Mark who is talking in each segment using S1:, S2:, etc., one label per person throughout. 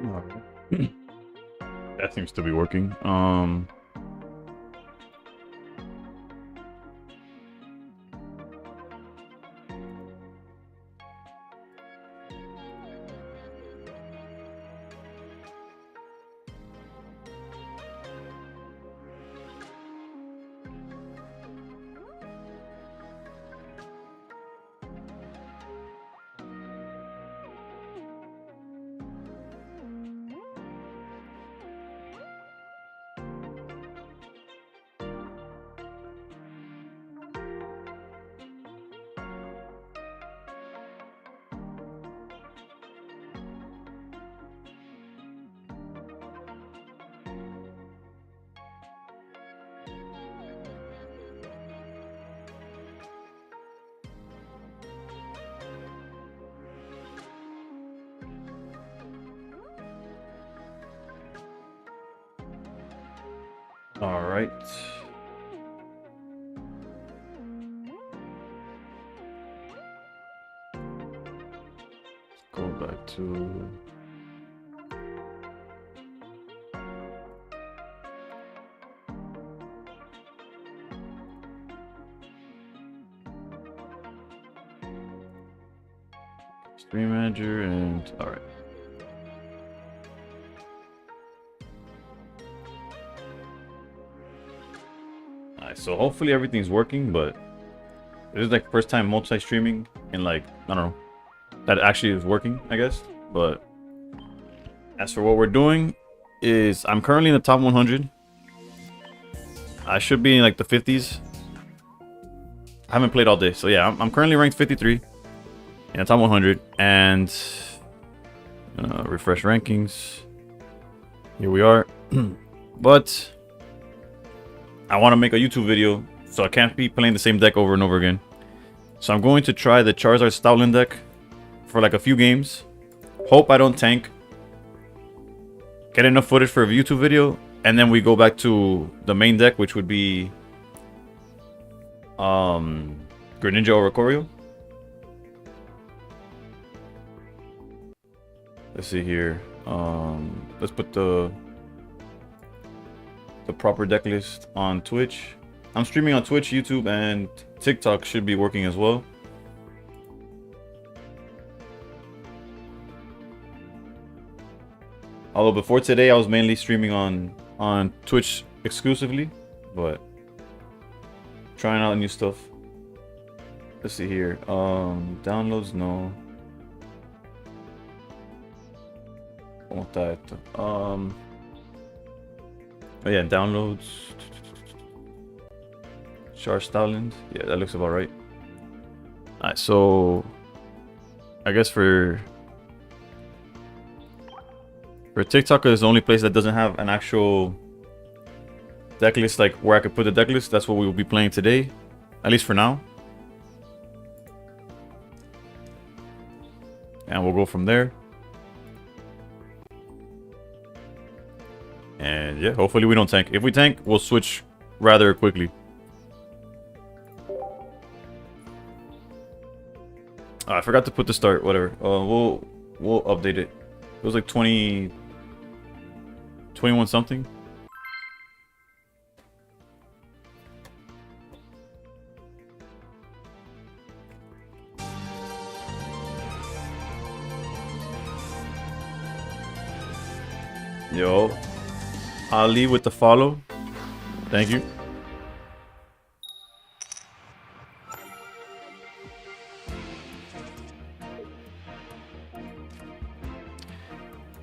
S1: Alright. That seems to be working. All right. Let's go back to Stream Manager and all right. So hopefully everything's working, but this is like first time multi-streaming and like, I don't know, that actually is working, I guess. But as for what we're doing is I'm currently in the top 100. I should be in like the 50s. I haven't played all day. So yeah, I'm currently ranked 53 in the top 100 and refresh rankings. Here we are. But I want to make a YouTube video, so I can't be playing the same deck over and over again. So I'm going to try the Charizard Stoutland deck for like a few games. Hope I don't tank. Get enough footage for a YouTube video, and then we go back to the main deck, which would be Greninja or Oricorio. Let's see here. Let's put the proper deck list on Twitch. I'm streaming on Twitch, YouTube, and TikTok should be working as well. Although before today I was mainly streaming on Twitch exclusively, but trying out new stuff. Let's see here. Downloads, no. Oh yeah, downloads. Char Stoutland. Yeah, that looks about right. Alright, so I guess for TikTok is the only place that doesn't have an actual deck list, like where I could put the deck list. That's what we will be playing today, at least for now. And we'll go from there. And yeah, hopefully we don't tank. If we tank, we'll switch rather quickly. Oh, I forgot to put the start, whatever. We'll update it. It was like 21 something. Yo. I'll leave with the follow. Thank you.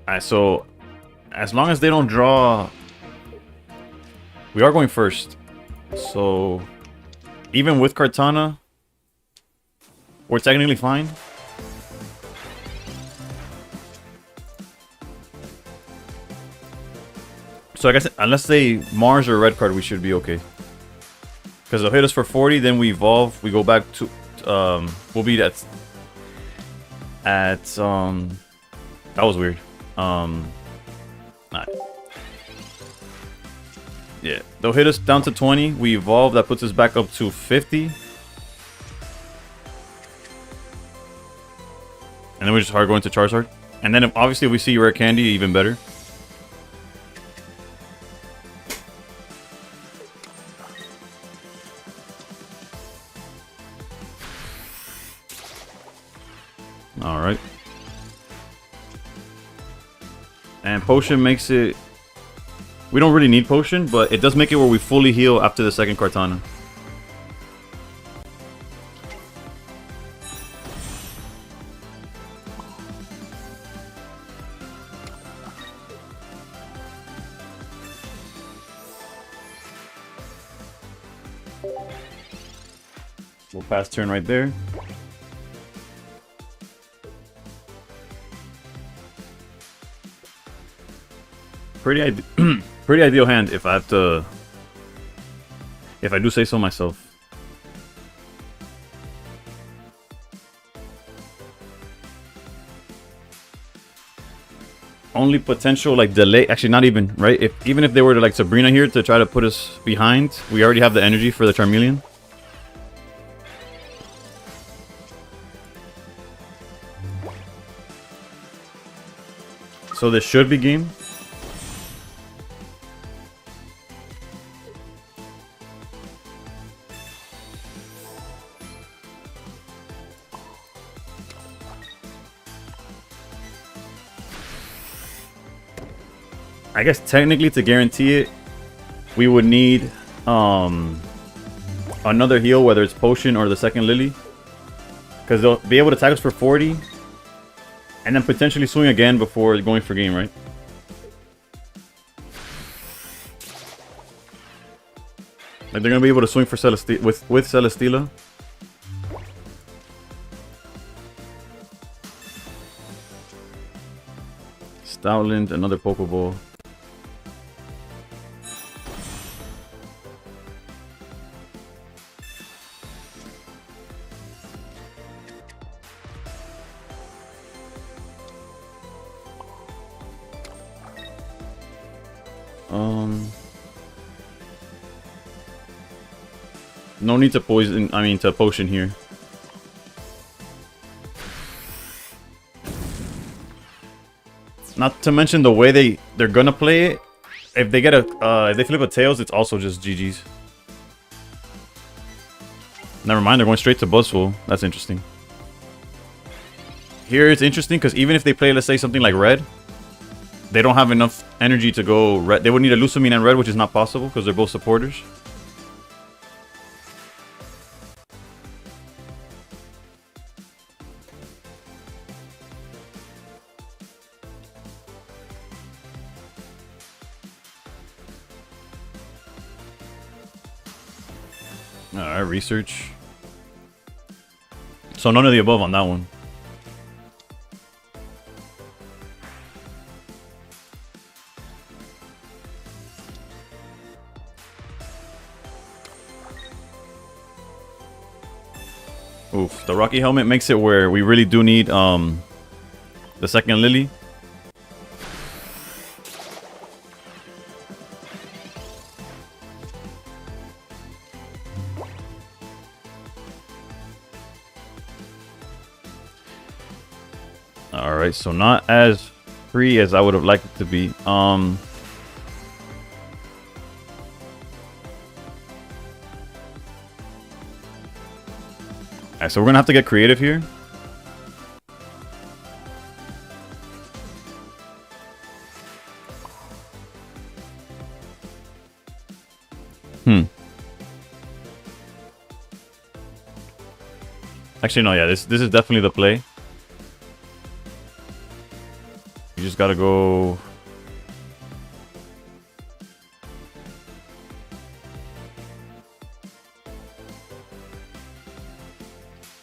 S1: Alright, so as long as they don't draw, we are going first. So even with Kartana, we're technically fine. So I guess unless they Mars or red card, we should be okay. Because they'll hit us for 40, then we evolve. We go back to we'll be at that was weird. Alright. Yeah, they'll hit us down to 20. We evolve. That puts us back up to 50. And then we just hard go into Charizard. And then obviously if we see rare candy, even better. Alright. And potion makes it... We don't really need potion, but it does make it where we fully heal after the second Cortana. We'll pass turn right there. Pretty pretty ideal hand if I have to... If I do say so myself. Only potential like delay, actually not even, right? Even if they were to like Sabrina here to try to put us behind, we already have the energy for the Charmeleon. So this should be game. I guess technically to guarantee it, we would need another heal, whether it's potion or the second Lily. Because they'll be able to attack us for 40. And then potentially swing again before going for game, right? Like they're gonna be able to swing for Celesteela with Celesteela. Stoutland, another Pokeball. No need to poison, to potion here. Not to mention the way they're gonna play it. If they get if they flip a tails, it's also just GG's. Never mind, they're going straight to Buzzwole. That's interesting. Here it's interesting because even if they play, let's say, something like red, they don't have enough energy to go red. They would need a Lusamine and red, which is not possible because they're both supporters. Alright, research. So none of the above on that one. Oof, the Rocky Helmet makes it where we really do need the second Lily. Alright, so not as free as I would have liked it to be. Alright, so we're gonna have to get creative here. Actually, no, yeah, this is definitely the play. You just gotta go.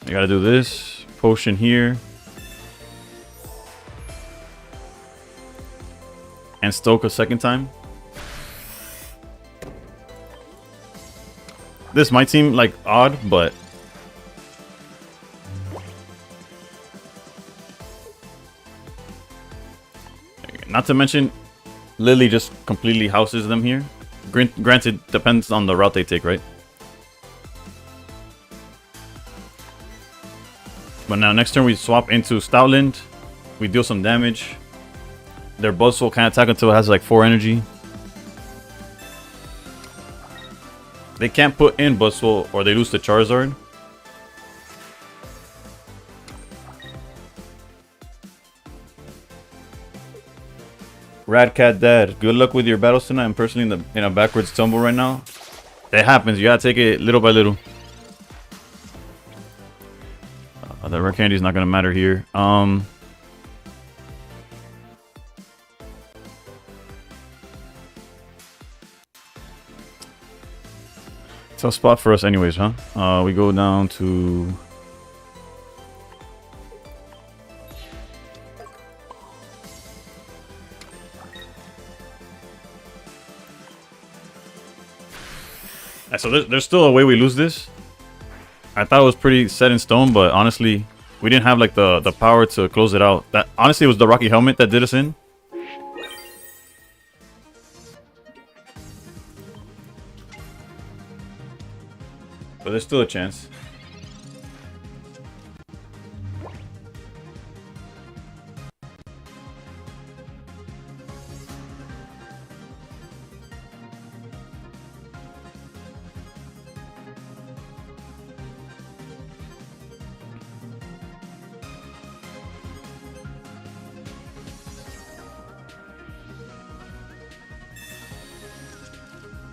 S1: You gotta do this potion here and stoke a second time. This might seem like odd, but not to mention, Lily just completely houses them here. Granted, depends on the route they take, right? But now next turn we swap into Stoutland. We deal some damage. Their Buzzwole can't attack until it has like 4 energy. They can't put in Buzzwole or they lose to Charizard. Radcat Dad, good luck with your battles tonight. I'm personally in a backwards tumble right now. That happens. You gotta take it little by little. The rare candy is not gonna matter here. Tough spot for us, anyways, huh? We go down to. So there's still a way we lose this. I thought it was pretty set in stone, but honestly, we didn't have like the power to close it out. That honestly it was the Rocky Helmet that did us in. But there's still a chance.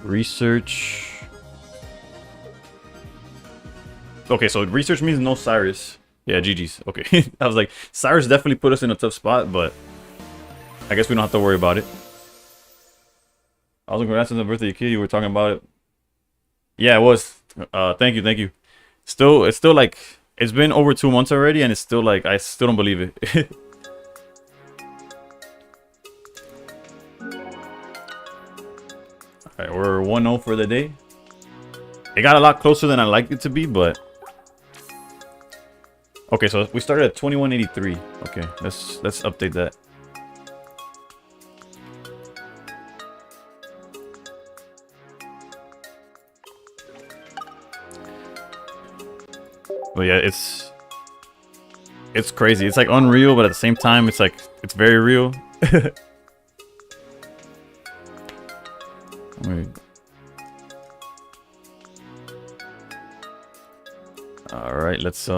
S1: Research. Okay, so research means no Cyrus. Yeah, GG's. Okay. I was like, Cyrus definitely put us in a tough spot, but I guess we don't have to worry about it. I was like, congrats on the birthday kid. You were talking about it. Yeah, it was. Thank you, thank you. It's still like, it's been over 2 months already, and it's still like, I still don't believe it. Alright, we're 1-0 for the day. It got a lot closer than I liked it to be, but... Okay, so we started at 2183. Okay, let's update that. But yeah, it's crazy. It's like unreal, but at the same time, it's like, it's very real. Wait. All right, let's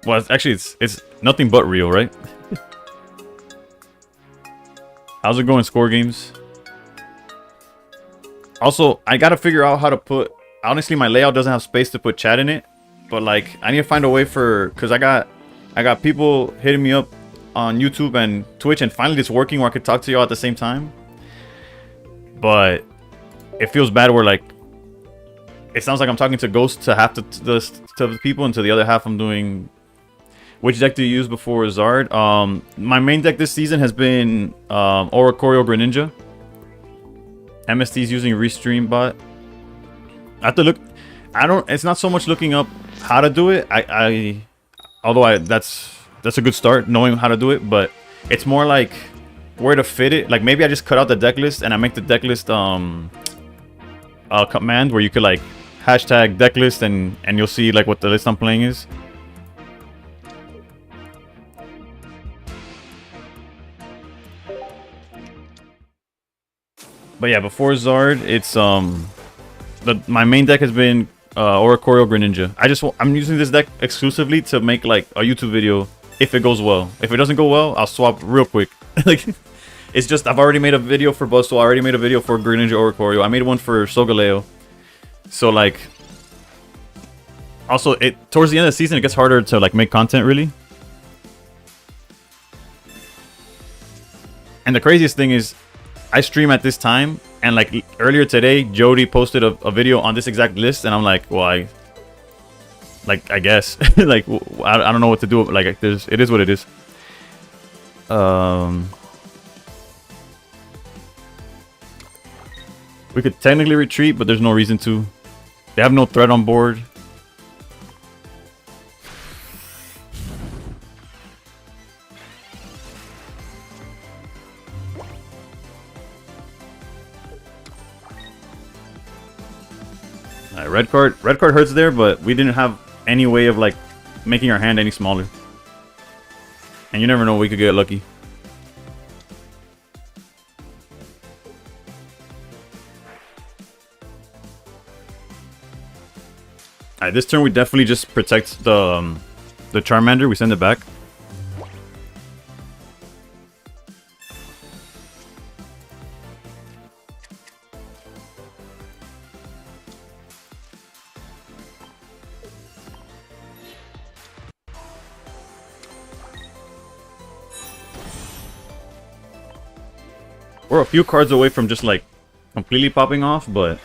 S1: well, it's nothing but real, right? How's it going, score games? Also, I gotta figure out how to put. Honestly, my layout doesn't have space to put chat in it, but like I need to find a way for, because I got people hitting me up on YouTube and Twitch, and finally it's working where I could talk to y'all at the same time. But it feels bad where like it sounds like I'm talking to Ghost to half the people, and to the other half I'm doing. Which deck do you use before Zard? My main deck this season has been Oricorio Greninja. MST's using Restream Bot. I have to look. It's not so much looking up how to do it. That's a good start, knowing how to do it. But it's more like where to fit it. Like maybe I just cut out the deck list and I make the deck list command where you could like hashtag deck list and you'll see like what the list I'm playing is. But yeah, before Zard, it's my main deck has been Oricorio Greninja. I'm using this deck exclusively to make like a YouTube video if it goes well. If it doesn't go well, I'll swap real quick. Like it's just I've already made a video for Buzzwole, I already made a video for Greninja Oricorio. I made one for Solgaleo. So like also towards the end of the season it gets harder to like make content really. And the craziest thing is I stream at this time, and like earlier today, Jody posted a video on this exact list, and I'm like, well, I guess, like, I don't know what to do. Like, it is what it is. We could technically retreat, but there's no reason to. They have no threat on board. Red card hurts there, but we didn't have any way of like making our hand any smaller. And you never know, we could get lucky. Alright, this turn we definitely just protect the Charmander. We send it back. We're a few cards away from just like completely popping off, but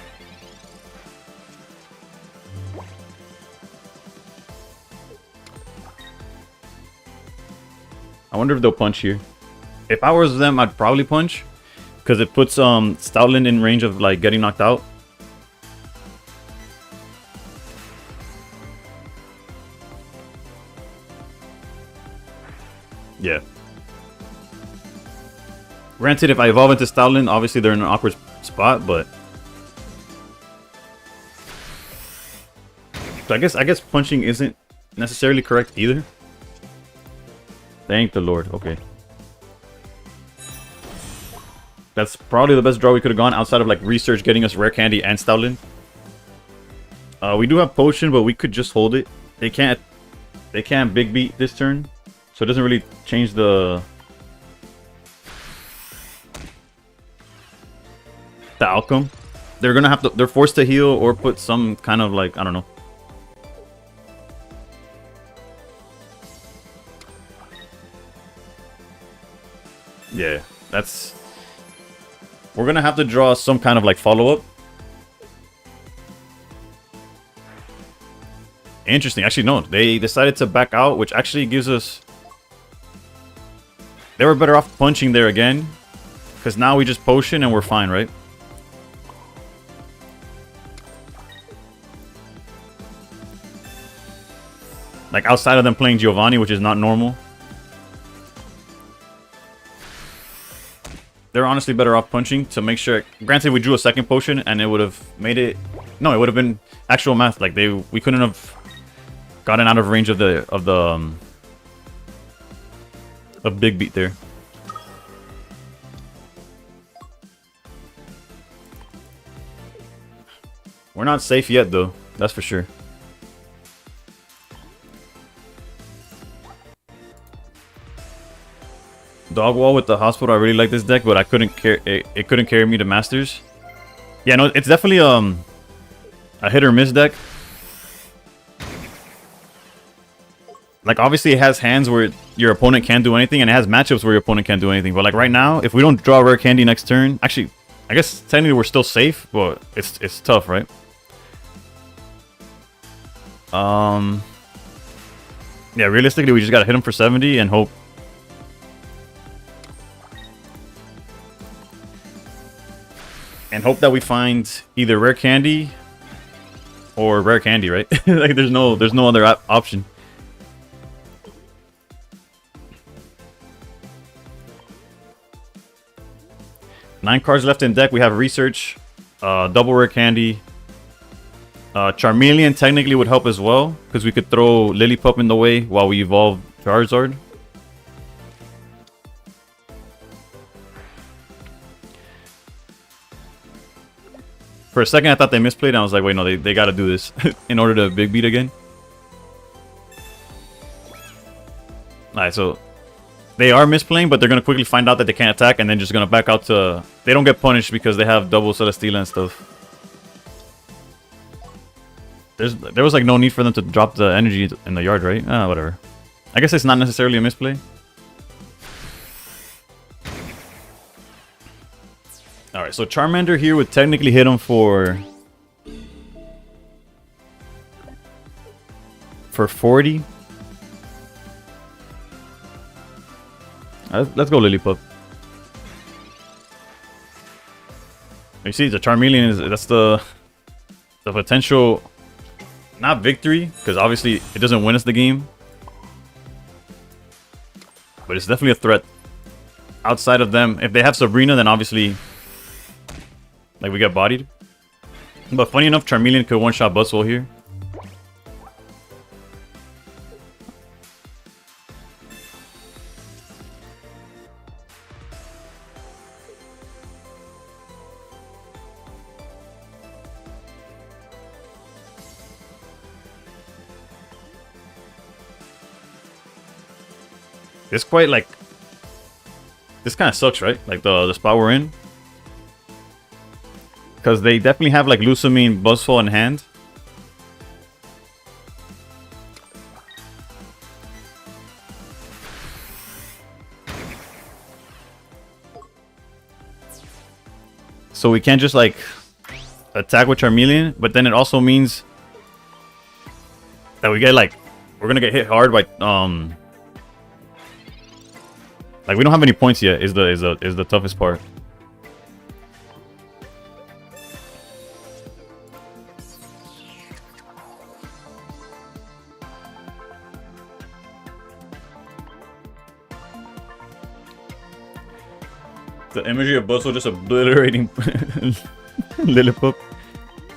S1: I wonder if they'll punch here. If I was them, I'd probably punch, because it puts Stoutland in range of like getting knocked out. Yeah. Granted, if I evolve into Stoutland, obviously they're in an awkward spot, but so I guess punching isn't necessarily correct either. Thank the Lord. Okay. That's probably the best draw we could have gone outside of like research getting us rare candy and Stoutland. We do have potion, but we could just hold it. They can't big beat this turn, so it doesn't really change the outcome. They're forced to heal or put some kind of like, I don't know. Yeah, we're gonna have to draw some kind of like follow-up. Interesting. Actually, no, they decided to back out, which actually gives us... They were better off punching there again, because now we just potion and we're fine, right? Like, outside of them playing Giovanni, which is not normal. They're honestly better off punching to make sure... Granted, we drew a second potion, and it would have made it... No, it would have been actual math. Like, we couldn't have gotten out of range of the big beat there. We're not safe yet, though. That's for sure. Dog wall with the hospital. I really like this deck, but I couldn't it couldn't carry me to Masters. Yeah, no, it's definitely a hit or miss deck. Like, obviously it has hands where your opponent can't do anything, and it has matchups where your opponent can't do anything. But like right now, if we don't draw rare candy next turn, actually, I guess technically we're still safe, but it's tough, right? Yeah, realistically, we just gotta hit him for 70 and hope. And hope that we find either rare candy or rare candy, right? Like there's no other option. Nine cards left in deck. We have research, double rare candy. Charmeleon technically would help as well, because we could throw Lillipup in the way while we evolve Charizard. For a second, I thought they misplayed, and I was like, wait, no, they got to do this in order to big beat again. Alright, so they are misplaying, but they're going to quickly find out that they can't attack, and then just going to back out to... They don't get punished because they have double Celesteela and stuff. There was like no need for them to drop the energy in the yard, right? Whatever. I guess it's not necessarily a misplay. Alright, so Charmander here would technically hit him for 40. Let's go Lillipup. You see, the Charmeleon that's the potential, not victory, because obviously it doesn't win us the game, but it's definitely a threat. Outside of them, if they have Sabrina, then obviously, like, we get bodied. But funny enough, Charmeleon could one-shot Buzzwole here. It's quite like... This kind of sucks, right? Like the spot we're in. Because they definitely have like Lusamine, Buzzfall in hand. So we can't just like attack with Charmeleon, but then it also means that we get like, we're gonna get hit hard by like we don't have any points yet is the toughest part. The imagery of Buzzle just obliterating Lillipup.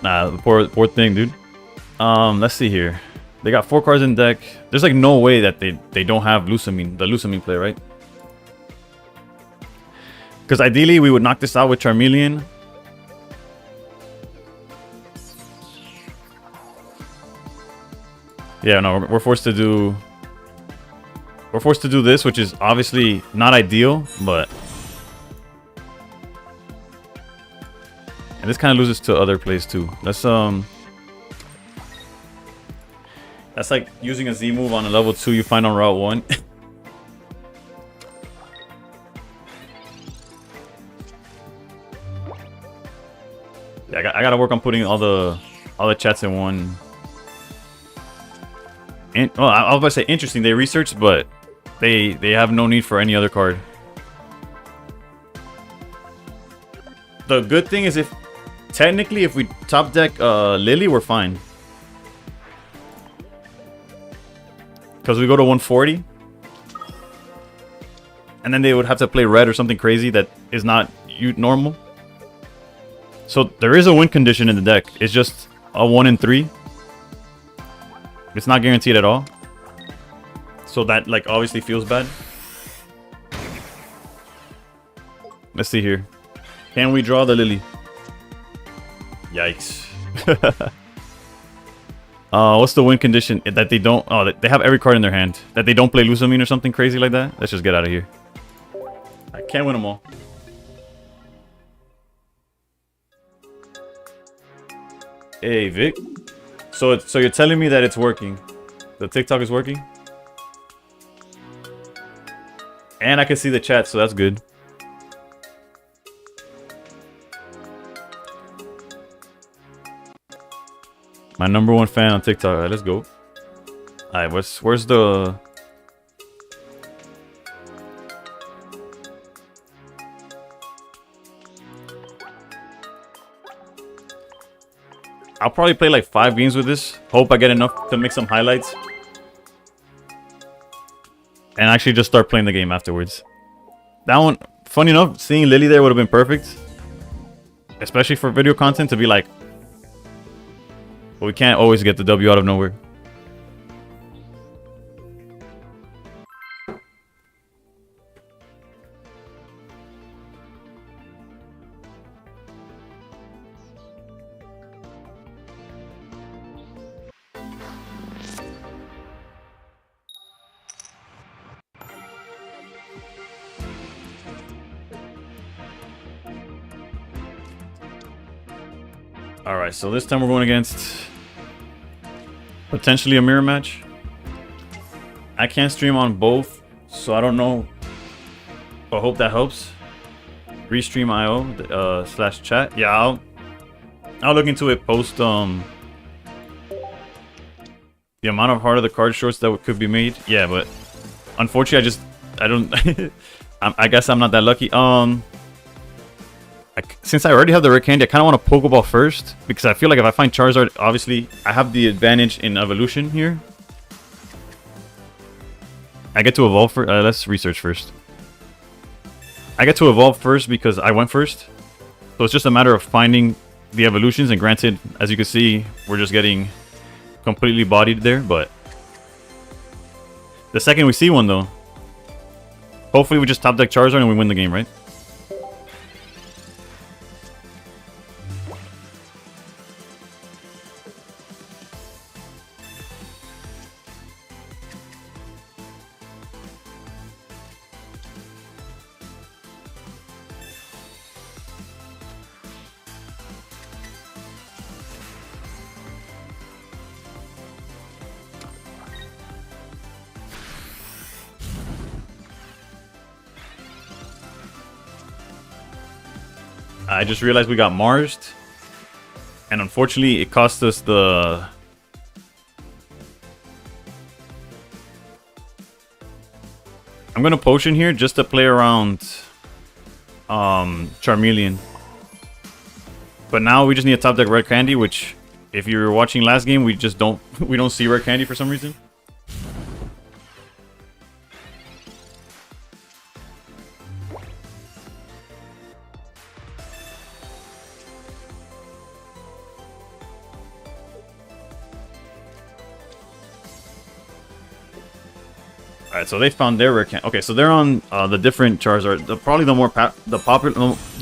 S1: Nah, the poor thing, dude. Let's see here. They got 4 cards in deck. There's like no way that they don't have Lusamine, the Lusamine play, right? Because ideally we would knock this out with Charmeleon. Yeah, no, we're forced to do... We're forced to do this, which is obviously not ideal, but... And this kind of loses to other plays too. Let's that's like using a Z move on a level 2 you find on Route 1. Yeah, I gotta work on putting all the chats in one. And well, I was about to say interesting. They researched, but they have no need for any other card. The good thing is technically if we top deck Lily, we're fine. Because we go to 140. And then they would have to play red or something crazy that is not normal. So there is a win condition in the deck. It's just a 1 in 3. It's not guaranteed at all. So that like obviously feels bad. Let's see here. Can we draw the Lily? Yikes. What's the win condition? That they don't... Oh, they have every card in their hand. That they don't play Lusamine or something crazy like that? Let's just get out of here. I can't win them all. Hey, Vic. So you're telling me that it's working. The TikTok is working? And I can see the chat, so that's good. My #1 fan on TikTok. Alright, let's go. Alright, where's the... I'll probably play like 5 games with this. Hope I get enough to make some highlights. And actually just start playing the game afterwards. That one, funny enough, seeing Lily there would have been perfect. Especially for video content to be like... But we can't always get the W out of nowhere. Alright, so this time we're going against potentially a mirror match. I can't stream on both, so I don't know. I hope that helps. Restream IO / chat. Yeah, I'll look into it post the amount of harder the card shorts that could be made. Yeah, but unfortunately I don't I guess I'm not that lucky. Since I already have the rare candy, I kind of want to Pokeball first. Because I feel like if I find Charizard, obviously, I have the advantage in evolution here. I get to evolve first. Let's research first. I get to evolve first because I went first. So it's just a matter of finding the evolutions. And granted, as you can see, we're just getting completely bodied there. But the second we see one, though, hopefully we just top deck Charizard and we win the game, right? I just realized we got Marsed. And unfortunately, it cost us the... I'm gonna potion here just to play around Charmeleon. But now we just need a top deck Red Candy, which if you were watching last game, we just don't see Red Candy for some reason. Alright, so they found their rare candy. Okay, so they're on the different Charizard. Probably the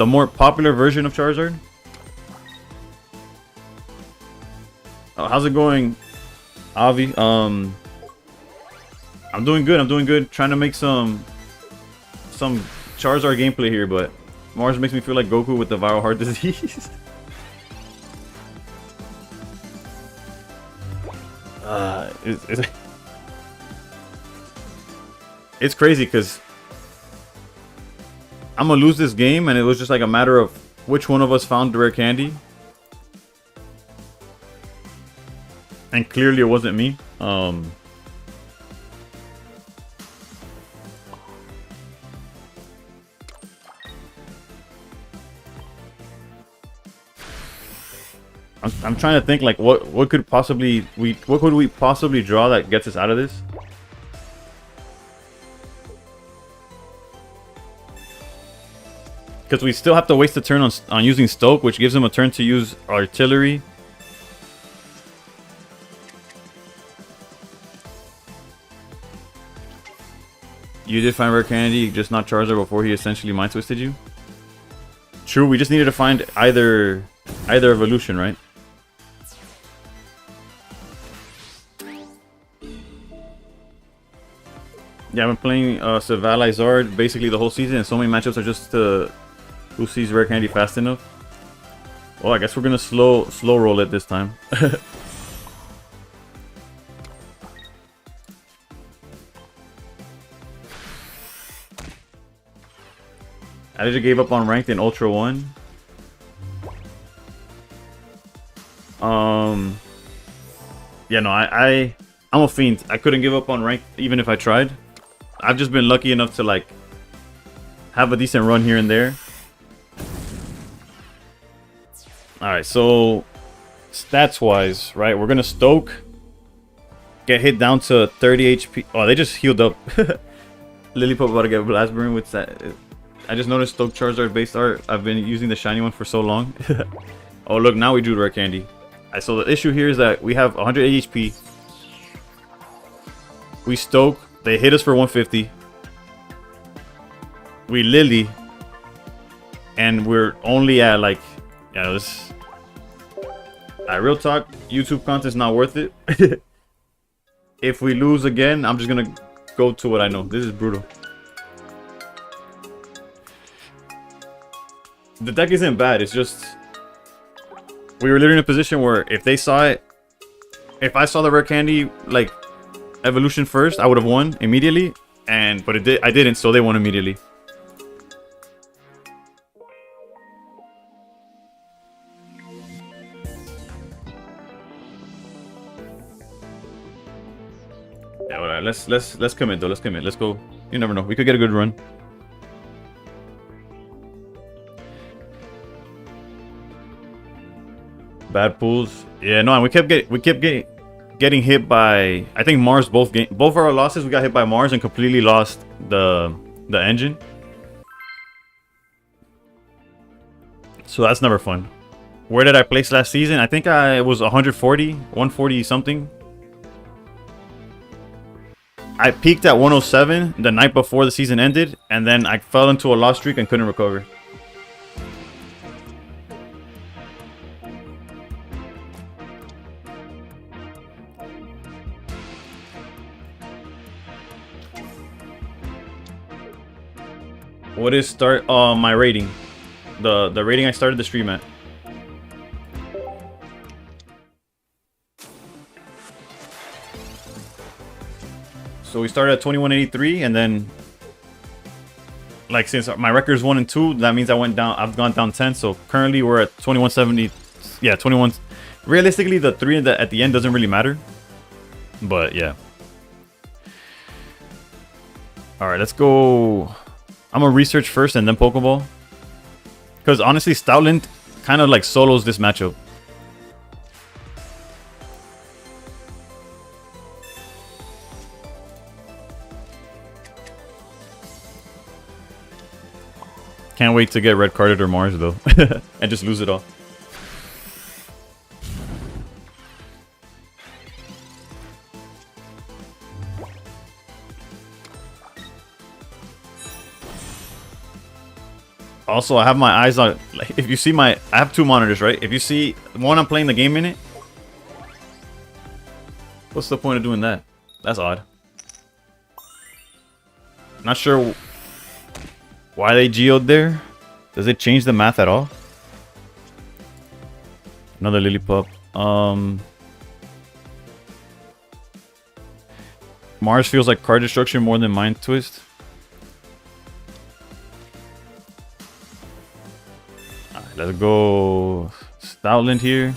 S1: more popular version of Charizard. Oh, how's it going, Avi? I'm doing good. I'm doing good. Trying to make some Charizard gameplay here, but Mars makes me feel like Goku with the viral heart disease. It's crazy because I'm gonna lose this game, and it was just like a matter of which one of us found the rare candy. And clearly it wasn't me. I'm trying to think like what could we possibly draw that gets us out of this? Because we still have to waste a turn on using Stoke, which gives him a turn to use Artillery. You did find rare candy, just not Charizard before he essentially mind twisted you. True, we just needed to find either evolution, right? Yeah, I've been playing Savalizard basically the whole season, and so many matchups are just who sees rare candy fast enough. Well, I guess we're gonna slow roll it this time. I just gave up on ranked in Ultra 1. Yeah, no, I'm a fiend. I couldn't give up on ranked even if I tried. I've just been lucky enough to like have a decent run here and there. Alright, so stats wise, right, we're gonna Stoke, get hit down to 30 HP. Oh, they just healed up. Lillipup about to get Blast Burn with that. I just noticed Stoke Charizard based art. I've been using the shiny one for so long. Oh look, now we drew rare candy. So the issue here is that we have 180 HP. We Stoke, they hit us for 150. We Lily, and we're only at like, yeah, this. Real talk, YouTube content's not worth it. If we lose again, I'm just gonna go to what I know. This is brutal. The deck isn't bad, it's just we were literally in a position where if they saw it, if I saw the rare candy like evolution first, I would have won immediately, but I didn't, so they won immediately. Yeah, well, let's commit though. Let's commit. Let's go. You never know. We could get a good run. Bad pools. Yeah, no, and we kept getting hit by. I think Mars. Both of our losses, we got hit by Mars and completely lost the engine. So that's never fun. Where did I place last season? I think I was 140 something. I peaked at 107 the night before the season ended, and then I fell into a loss streak and couldn't recover. What is start my rating? The rating I started the stream at. So we started at 2183, and then like since my record is 1 and 2, that means I've gone down 10. So currently we're at 2170. Yeah, 21. Realistically, the 3 at the end doesn't really matter. But yeah. All right, let's go. I'm gonna research first and then Pokeball. Because honestly, Stoutland kind of like solos this matchup. Can't wait to get red carded or Mars though. And just lose it all. Also, I have my eyes on, like, if you see I have 2 monitors, right? If you see one, I'm playing the game in it. What's the point of doing that? That's odd. Not sure why they geoed there. Does it change the math at all? Another Lillipup. Mars feels like card destruction more than Mind Twist. Alright, let's go Stoutland here.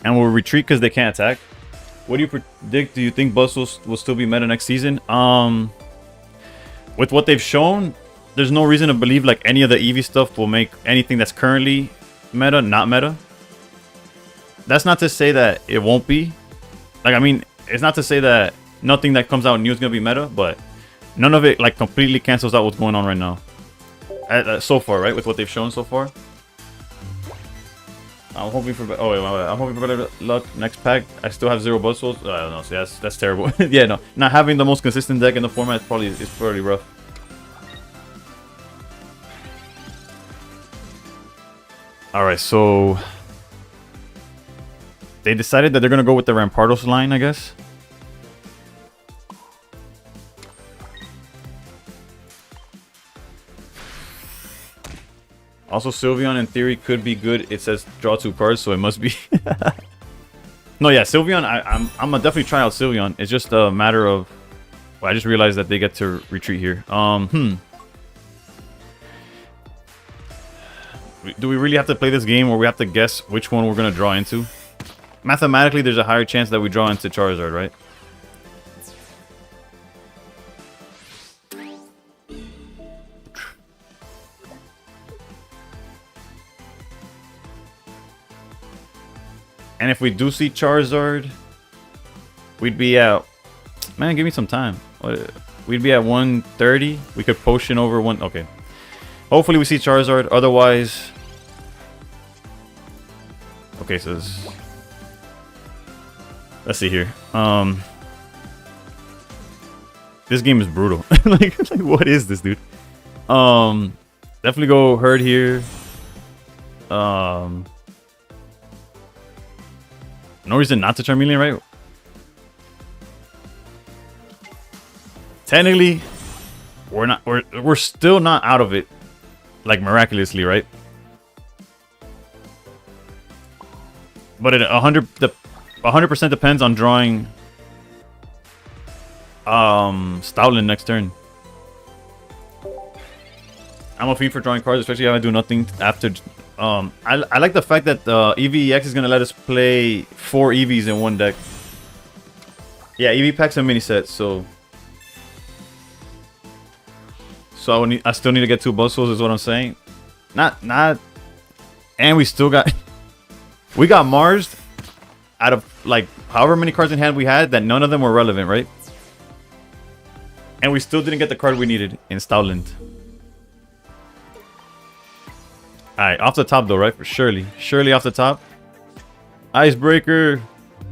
S1: And we'll retreat because they can't attack. What do you predict? Do you think Buzzwole will still be meta next season? With what they've shown, there's no reason to believe like any of the Eevee stuff will make anything that's currently meta not meta. That's not to say that it won't be. Like, I mean, it's not to say that nothing that comes out new is gonna be meta, but none of it like completely cancels out what's going on right now. So far, right? With what they've shown so far. I'm hoping for. Oh wait, I'm hoping for better luck next pack. I still have 0 Buzzwoles. I don't know. See, that's terrible. Yeah, no, not having the most consistent deck in the format is pretty rough. All right, so they decided that they're gonna go with the Rampardos line, I guess. Also, Sylveon in theory could be good. It says draw 2 cards, so it must be. No, yeah, Sylveon. I'm gonna definitely try out Sylveon. It's just a matter of. Well, I just realized that they get to retreat here. Do we really have to play this game where we have to guess which one we're gonna draw into? Mathematically, there's a higher chance that we draw into Charizard, right? And if we do see Charizard, we'd be at... Man, give me some time. We'd be at 130. We could potion over one... Okay. Hopefully we see Charizard. Otherwise... Okay, so let's see here. This game is brutal. like, what is this, dude? Definitely go Herd here. No reason not to Charmeleon, right? Technically, we're still not out of it, like miraculously, right? But it 100% depends on drawing Stoutland next turn. I'm a fiend for drawing cards, especially if I do nothing after. I like the fact that EVEX is gonna let us play 4 EVs in one deck. Yeah, EV packs and mini sets, so I still need to get 2 Buzzwoles, is what I'm saying. Not, and we still got we got Mars out of like however many cards in hand we had that none of them were relevant, right? And we still didn't get the card we needed in Stoutland. Alright, off the top though, right? For Surely off the top. Icebreaker.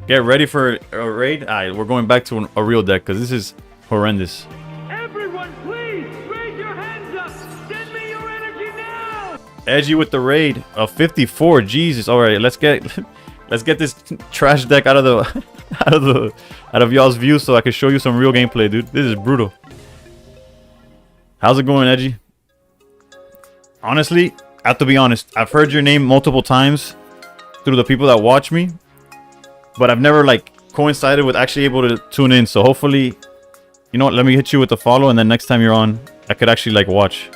S1: Get ready for a raid. Alright, we're going back to a real deck because this is horrendous.
S2: Everyone, please raise your hands up. Send me your energy now.
S1: Edgy with the raid of 54. Jesus. Alright, let's get this trash deck out of y'all's view so I can show you some real gameplay, dude. This is brutal. How's it going, Edgy? Honestly, I have to be honest. I've heard your name multiple times through the people that watch me. but I've never like coincided with actually able to tune in. So hopefully, you know what? Let me hit you with the follow, and then next time you're on, I could actually like watch.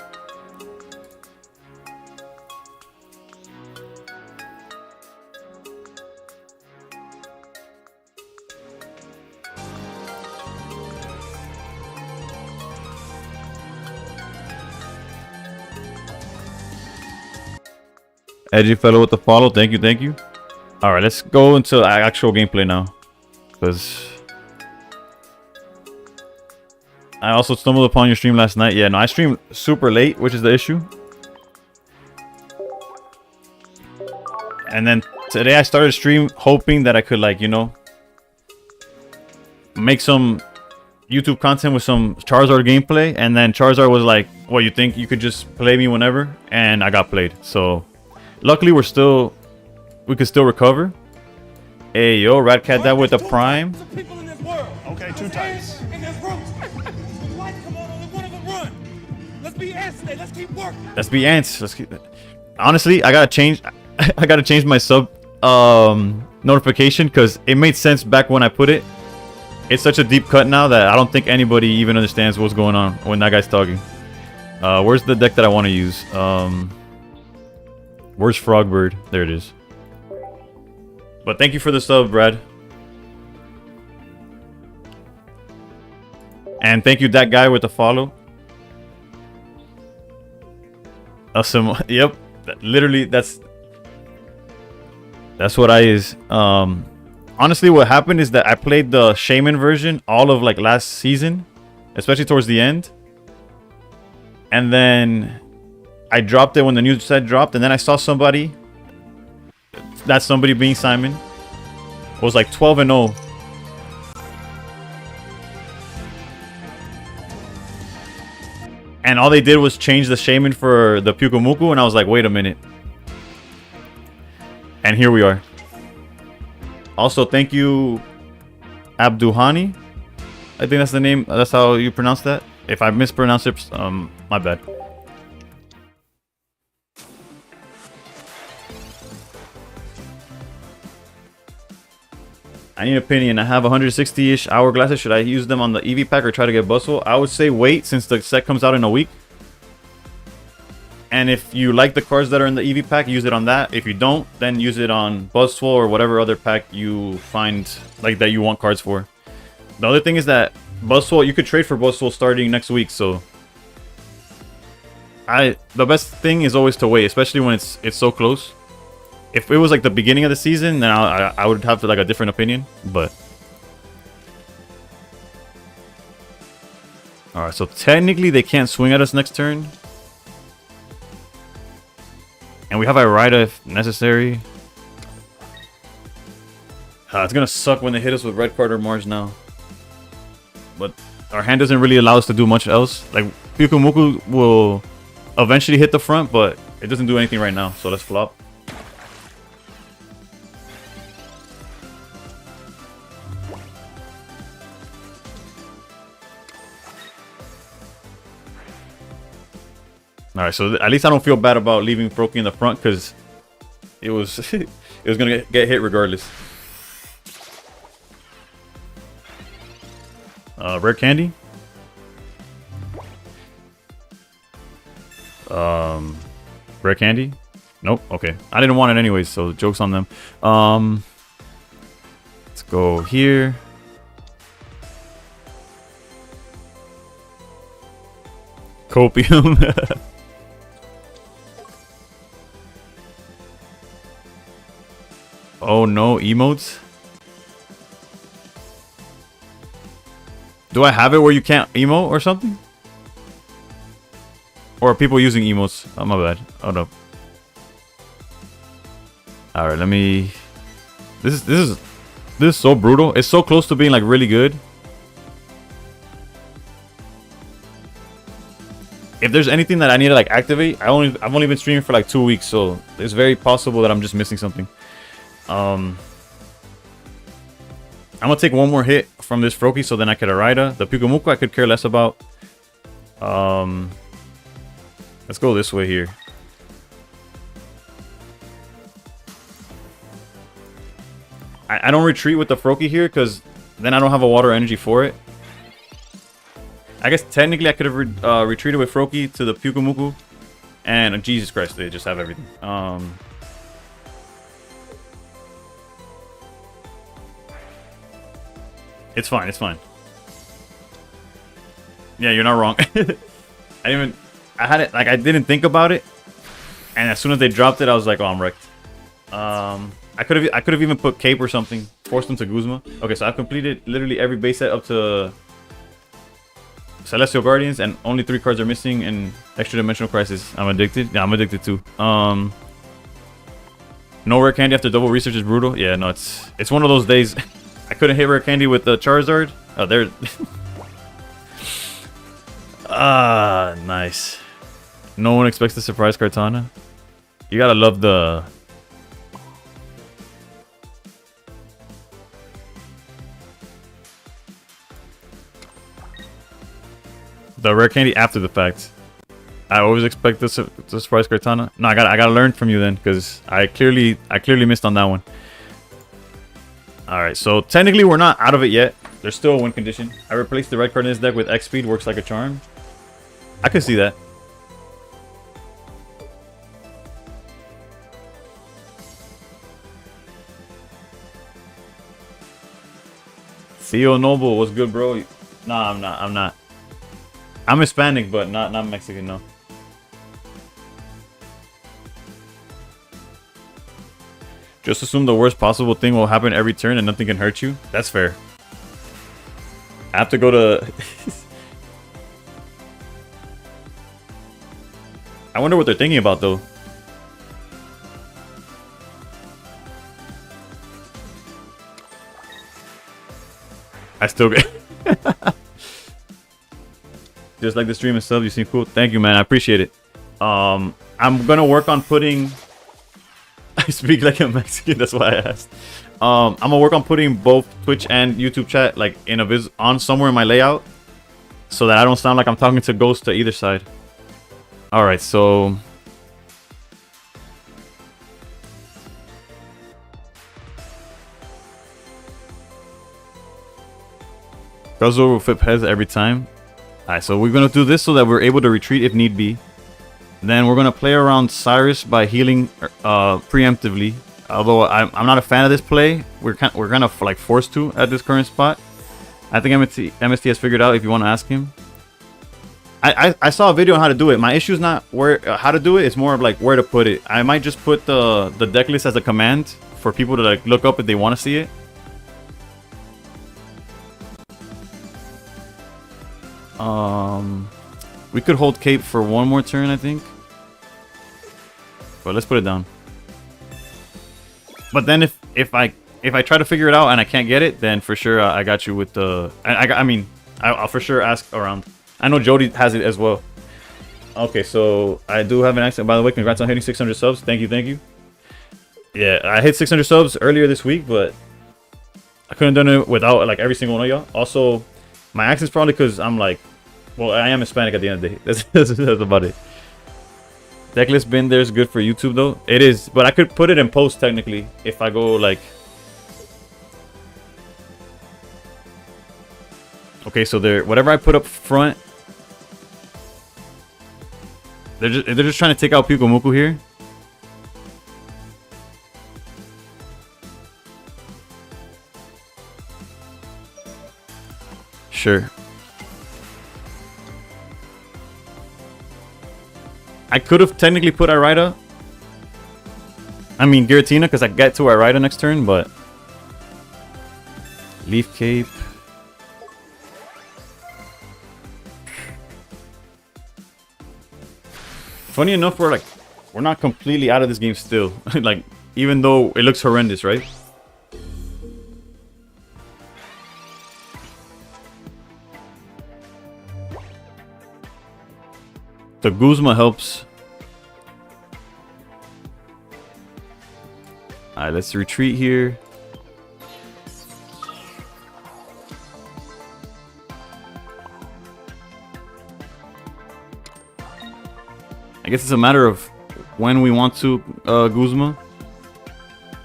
S1: Edgy fellow with the follow. Thank you, thank you. All right, let's go into actual gameplay now, because I also stumbled upon your stream last night. Yeah, no, I streamed super late, which is the issue. And then today I started stream hoping that I could, like, you know, make some YouTube content with some Charizard gameplay. And then Charizard was like, "What, you think you could just play me whenever?" And I got played. So luckily we could still recover. Hey, yo, Ratcat that with the prime.
S3: Okay, 2 times.
S1: Let's be ants. Let's keep. Honestly, I gotta change. I gotta change my sub notification, because it made sense back when I put it. It's such a deep cut now that I don't think anybody even understands what's going on when that guy's talking. Where's the deck that I want to use? Where's Frogbird? There it is. But thank you for the sub, Brad. And thank you, that guy with the follow. Awesome. Yep. Literally, that's what I is. Honestly, what happened is that I played the Shaman version all of like last season, especially towards the end. And then I dropped it when the new set dropped, and then I saw somebody, that somebody being Simon, was like 12-0. And all they did was change the Shaman for the Pyukumuku, and I was like, wait a minute. And here we are. Also, thank you, Abduhani. I think that's the name. That's how you pronounce that. If I mispronounce it, my bad. I need an opinion. I have 160-ish hourglasses. Should I use them on the EV pack or try to get Bustle? I would say wait, since the set comes out in a week. And if you like the cards that are in the EV pack, use it on that. If you don't, then use it on Buzzswole or whatever other pack you find like that you want cards for. The other thing is that Buzzswole, you could trade for Buzzswole starting next week. So the best thing is always to wait, especially when it's so close. If it was like the beginning of the season, then I would have like a different opinion. But all right, so technically they can't swing at us next turn. And we have Irida if necessary. It's gonna suck when they hit us with Red Card or Mars now. But our hand doesn't really allow us to do much else. Like, Pyukumuku will eventually hit the front, but it doesn't do anything right now. So let's flop. All right, so at least I don't feel bad about leaving Froakie in the front, because it was it was gonna get hit regardless. Rare candy. Rare candy. Nope. Okay, I didn't want it anyways, so joke's on them. Let's go here. Copium. Oh no, emotes? Do I have it where you can't emote or something? Or are people using emotes? Oh, my bad. Oh no. Alright, let me... This is so brutal. It's so close to being like really good. If there's anything that I need to like activate, I've only been streaming for like 2 weeks, so it's very possible that I'm just missing something. I'm gonna take one more hit from this Froakie, so then I could Irida. The Pyukumuku I could care less about. Let's go this way here. I don't retreat with the Froakie here because then I don't have a water energy for it. I guess technically I could have retreated with Froakie to the Pyukumuku. And Jesus Christ, they just have everything. It's fine, it's fine. Yeah, you're not wrong. I had it, like, I didn't think about it. And as soon as they dropped it, I was like, oh, I'm wrecked. I could have even put Cape or something, forced them to Guzma. Okay, so I've completed literally every base set up to Celestial Guardians, and only 3 cards are missing in Extra Dimensional Crisis. I'm addicted. Yeah, I'm addicted too. No rare candy after double research is brutal. Yeah, no, it's one of those days. I couldn't hit rare candy with the Charizard. Oh, there. Ah, nice. No one expects the surprise Kartana. You gotta love the... the rare candy after the fact. I always expect the surprise Kartana. No, I gotta learn from you then, because I clearly missed on that one. All right, so technically we're not out of it yet. There's still a win condition. I replaced the red card in this deck with X speed. Works like a charm. I could see that. Theo Noble, what's good, bro? Nah, I'm not. I'm Hispanic, but not Mexican, no. Just assume the worst possible thing will happen every turn and nothing can hurt you. That's fair. I have to go to... I wonder what they're thinking about, though. I still get... Just like the stream and stuff, you seem cool. Thank you, man. I appreciate it. I'm gonna work on putting... I speak like a Mexican, that's why I asked. I'm gonna work on putting both Twitch and YouTube chat like in a on somewhere in my layout, so that I don't sound like I'm talking to ghosts to either side. All right, so Guzzle will flip heads every time. All right, so we're gonna do this so that we're able to retreat if need be. Then we're gonna play around Cyrus by healing preemptively. Although I'm not a fan of this play, we're kind of like forced to at this current spot. I think MST has figured out if you want to ask him. I saw a video on how to do it. My issue is not where how to do it. It's more of like where to put it. I might just put the deck list as a command for people to like look up if they want to see it. We could hold Cape for one more turn, I think. But let's put it down. But then if I try to figure it out and I can't get it, then for sure I got you with the... I'll for sure ask around. I know Jody has it as well. Okay, so I do have an accent. By the way, congrats on hitting 600 subs. Thank you, thank you. Yeah, I hit 600 subs earlier this week, but I couldn't have done it without like every single one of y'all. Also, my accent's probably because I'm like... Well, I am Hispanic at the end of the day. That's about it. Decklist bin there is good for YouTube though. It is, but I could put it in post technically if I go like... Okay, so whatever I put up front, they're just trying to take out Pyukumuku here. Sure. I could have technically put Irida. I mean Giratina because I get to Irida next turn, but Leaf Cape. Funny enough, we're not completely out of this game still. Like, even though it looks horrendous, right? The Guzma helps. Alright, let's retreat here. I guess it's a matter of when we want to Guzma.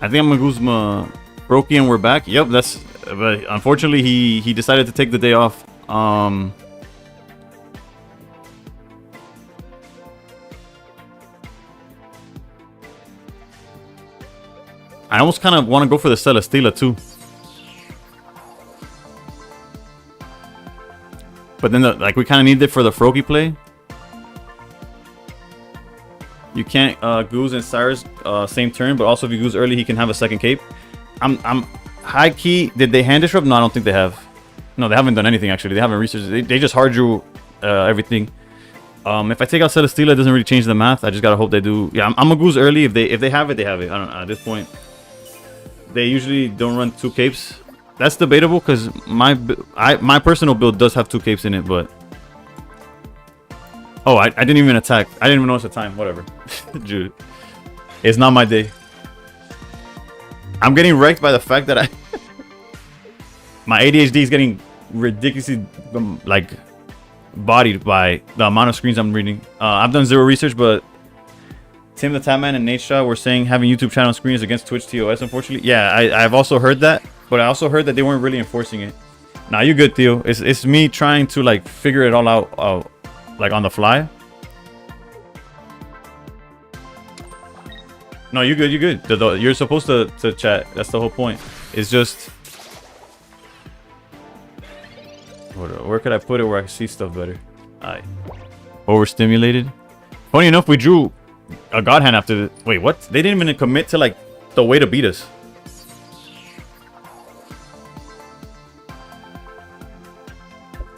S1: I think I'm gonna Guzma Froakie and we're back. Yep, that's. But unfortunately, he decided to take the day off. I almost kind of want to go for the Celesteela too. But then, like, we kind of need it for the Froakie play. You can't Goose and Cyrus same turn, but also if you Goose early, he can have a second cape. I'm high key. Did they hand disrupt? No, I don't think they have. No, they haven't done anything actually. They haven't researched. They just hard drew everything. If I take out Celesteela, it doesn't really change the math. I just gotta hope they do. Yeah, I'm a Goose early. If they have it, they have it. I don't know. At this point, they usually don't run 2 capes. That's debatable because my personal build does have 2 capes in it, but oh, I didn't even attack. I didn't even notice the time. Whatever, dude. It's not my day. I'm getting wrecked by the fact that my ADHD is getting ridiculously like bodied by the amount of screens I'm reading. I've done 0 research, but Tim the Tapman and Nate Shaw were saying having YouTube channel screens against Twitch TOS. Unfortunately, yeah, I've also heard that. But I also heard that they weren't really enforcing it. Nah, you good, Theo. It's me trying to like figure it all out, like on the fly. No, you good. You good. You're supposed to chat. That's the whole point. It's just where could I put it where I can see stuff better? Alright. Overstimulated. Funny enough, we drew a God Hand after the. Wait, what? They didn't even commit to like the way to beat us.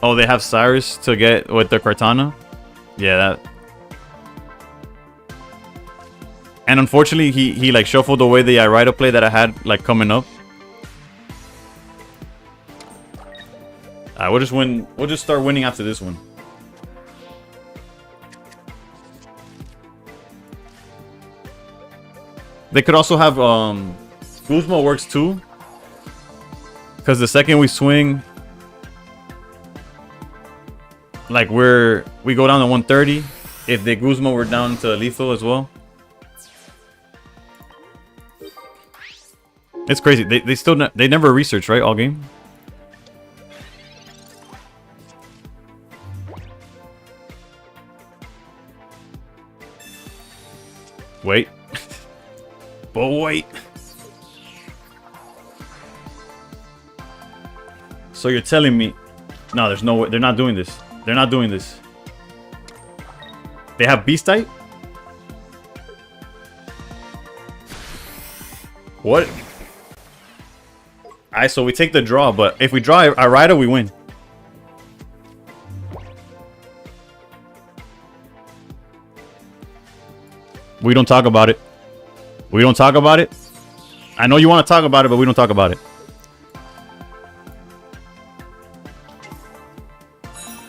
S1: Oh, they have Cyrus to get with the Kartana? Yeah, that. And unfortunately, he like shuffled away the Irida play that I had like coming up. We'll just win. We'll just start winning after this one. They could also have Guzma works too. Because the second we swing, like we go down to 130. If the Guzma were down to lethal as well. It's crazy. They still they never research, right? All game. Wait. But wait. So you're telling me no, there's no way. They're not doing this. They're not doing this. They have Beast type? What? Alright, so we take the draw, but if we draw Irida, we win. We don't talk about it. We don't talk about it. I know you want to talk about it, but we don't talk about it.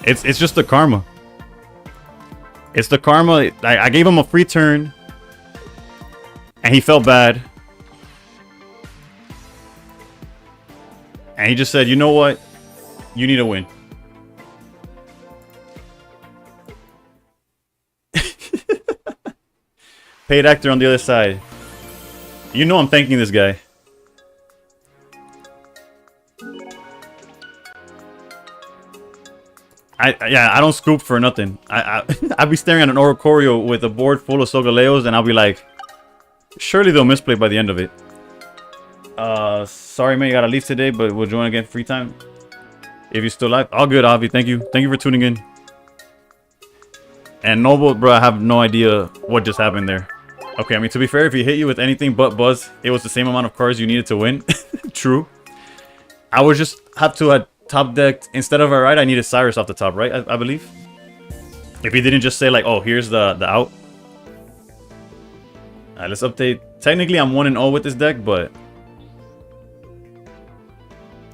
S1: It's just the karma. It's the karma. I gave him a free turn. And he felt bad. And he just said, you know what? You need to win. Paid actor on the other side. You know I'm thanking this guy. Yeah, I don't scoop for nothing. I'll be staring at an Oricorio with a board full of Sogaleos and I'll be like, surely they'll misplay by the end of it. Sorry man, you gotta leave today, but we'll join again free time. If you're still live. All good, Avi. Thank you. Thank you for tuning in. And Noble, bro, I have no idea what just happened there. Okay, I mean, to be fair, if he hit you with anything but Buzz, it was the same amount of cards you needed to win. True. I would just have to have top decked, instead of a right, I needed Cyrus off the top, right? I believe. If he didn't just say like, oh, here's the out. Alright, let's update. Technically, I'm 1-0 with this deck, but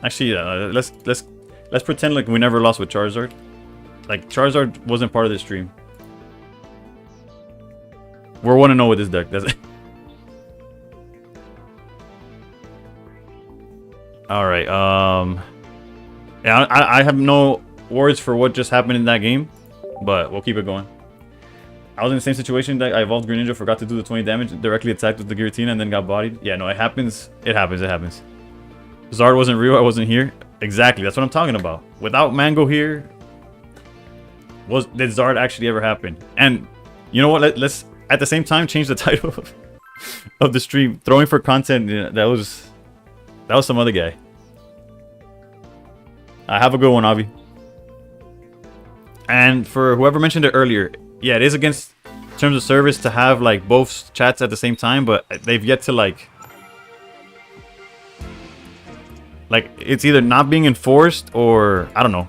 S1: actually, let's pretend like we never lost with Charizard. Like Charizard wasn't part of this stream. We're 1-0 with this deck. That's it. All right. Yeah, I have no words for what just happened in that game, but we'll keep it going. I was in the same situation that I evolved Greninja, forgot to do the 20 damage, directly attacked with the Giratina, and then got bodied. Yeah, no, it happens. It happens. It happens. Zard wasn't real, I wasn't here. Exactly, that's what I'm talking about. Without Mango here, did Zard actually ever happen? And you know what? Let's at the same time change the title of the stream. Throwing for content. Yeah, that was some other guy. Have a good one, Avi. And for whoever mentioned it earlier, yeah, it is against terms of service to have like both chats at the same time, but they've yet to like it's either not being enforced or I don't know.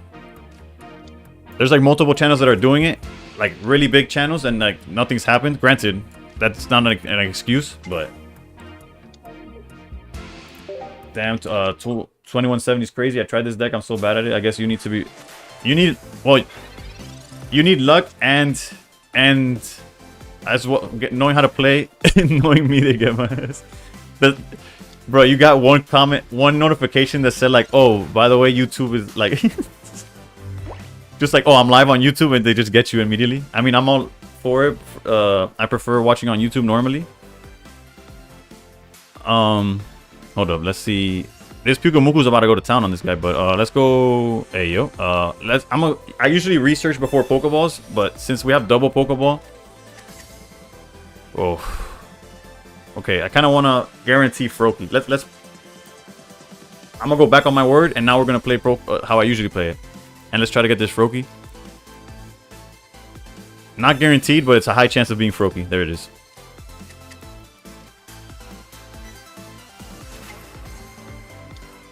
S1: There's like multiple channels that are doing it, like really big channels, and like nothing's happened. Granted, that's not an excuse, but damn, 2170 is crazy. I tried this deck. I'm so bad at it. I guess you need luck and as well knowing how to play, knowing me to get my ass. Bro, you got one comment, one notification that said like, oh, by the way, YouTube is like, just like, oh, I'm live on YouTube, and they just get you immediately. I mean, I'm all for it. I prefer watching on YouTube normally. Hold up, let's see. This Pyugamuku's about to go to town on this guy, but let's go. Hey yo, I usually research before Pokeballs, but since we have double Pokeball, oh, okay. I kind of want to guarantee Froakie. Let's. I'm gonna go back on my word, and now we're gonna play how I usually play it, and let's try to get this Froakie. Not guaranteed, but it's a high chance of being Froakie. There it is.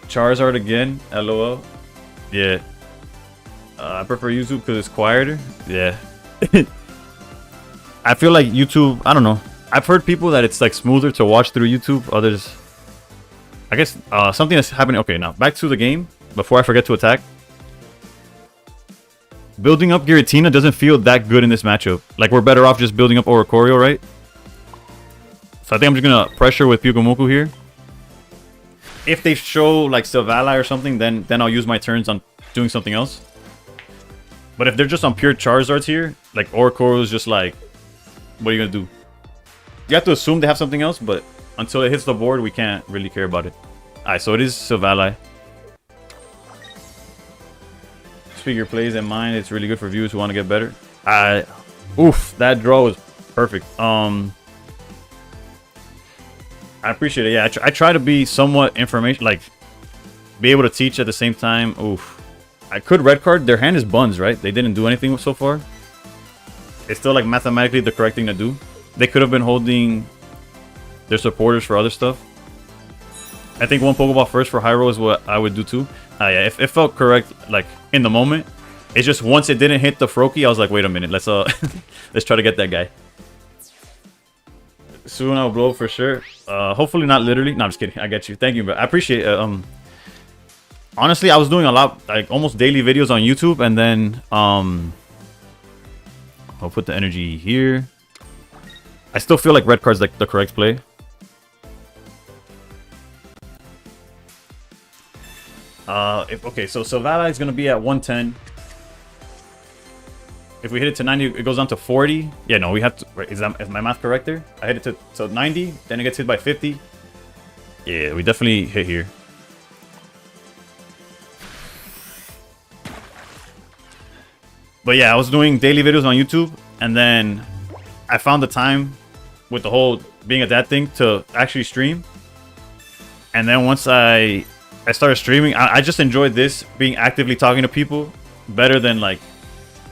S1: Charizard again, LOL. Yeah. I prefer YouTube because it's quieter. Yeah. I feel like YouTube, I don't know. I've heard people that it's like smoother to watch through YouTube. Others, I guess something that's happening. Okay, now back to the game before I forget to attack. Building up Giratina doesn't feel that good in this matchup. Like we're better off just building up Oricorio, right? So I think I'm just gonna pressure with Pyugamuku here. If they show like Silvally or something, then I'll use my turns on doing something else. But if they're just on pure Charizards here, like Oricorio is just like, what are you gonna do? You have to assume they have something else, but until it hits the board, we can't really care about it. Alright, so it is Silvally. Speaker plays in mind. It's really good for viewers who want to get better. Oof, that draw was perfect. I appreciate it. Yeah, I try to be somewhat information, like be able to teach at the same time. Oof, I could red card. Their hand is buns, right? They didn't do anything so far. It's still like mathematically the correct thing to do. They could have been holding their supporters for other stuff. I think one Pokeball first for Hyro is what I would do too. Yeah, it felt correct, like in the moment. It's just once it didn't hit the Froakie, I was like, wait a minute, let's let's try to get that guy. Soon I'll blow for sure. Hopefully not literally. No, I'm just kidding. I get you. Thank you, but I appreciate it. Honestly, I was doing a lot, like almost daily videos on YouTube, and then I'll put the energy here. I still feel like red card's like the correct play. Okay, so Silvally is gonna be at 110. If we hit it to 90, it goes down to 40. Yeah, no, we have to. Right, is my math correct there? I hit it to 90, then it gets hit by 50. Yeah, we definitely hit here. But yeah, I was doing daily videos on YouTube, and then I found the time with the whole being a dad thing to actually stream. And then once I started streaming, I just enjoyed this, being actively talking to people better than like.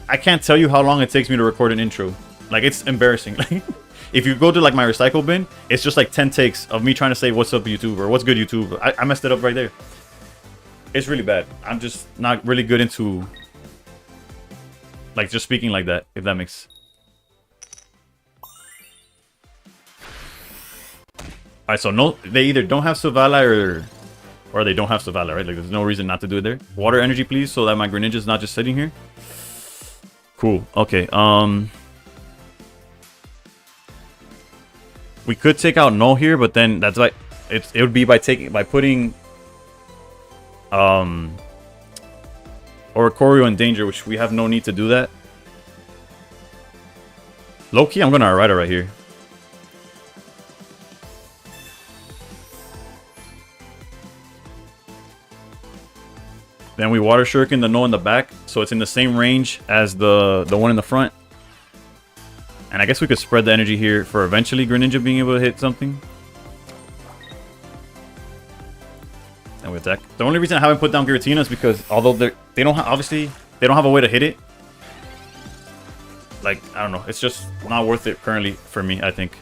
S1: I can't tell you how long it takes me to record an intro. Like, it's embarrassing. Like, if you go to like my recycle bin, it's just like 10 takes of me trying to say what's up YouTube or what's good YouTube. I messed it up right there. It's really bad. I'm just not really good into like just speaking like that, if that makes. Alright, so no, they either don't have Silvally or they don't have Silvally, right? Like, there's no reason not to do it there. Water energy, please, so that my Greninja's not just sitting here. Cool. Okay. We could take out Null here, but then that's like it would be by putting Oricorio in danger, which we have no need to do that. Low key, I'm gonna Arida right here. Then we Water Shuriken the No in the back, so it's in the same range as the one in the front. And I guess we could spread the energy here for eventually Greninja being able to hit something. And we attack. The only reason I haven't put down Giratina is because although they don't obviously they don't have a way to hit it. Like, I don't know, it's just not worth it currently for me, I think.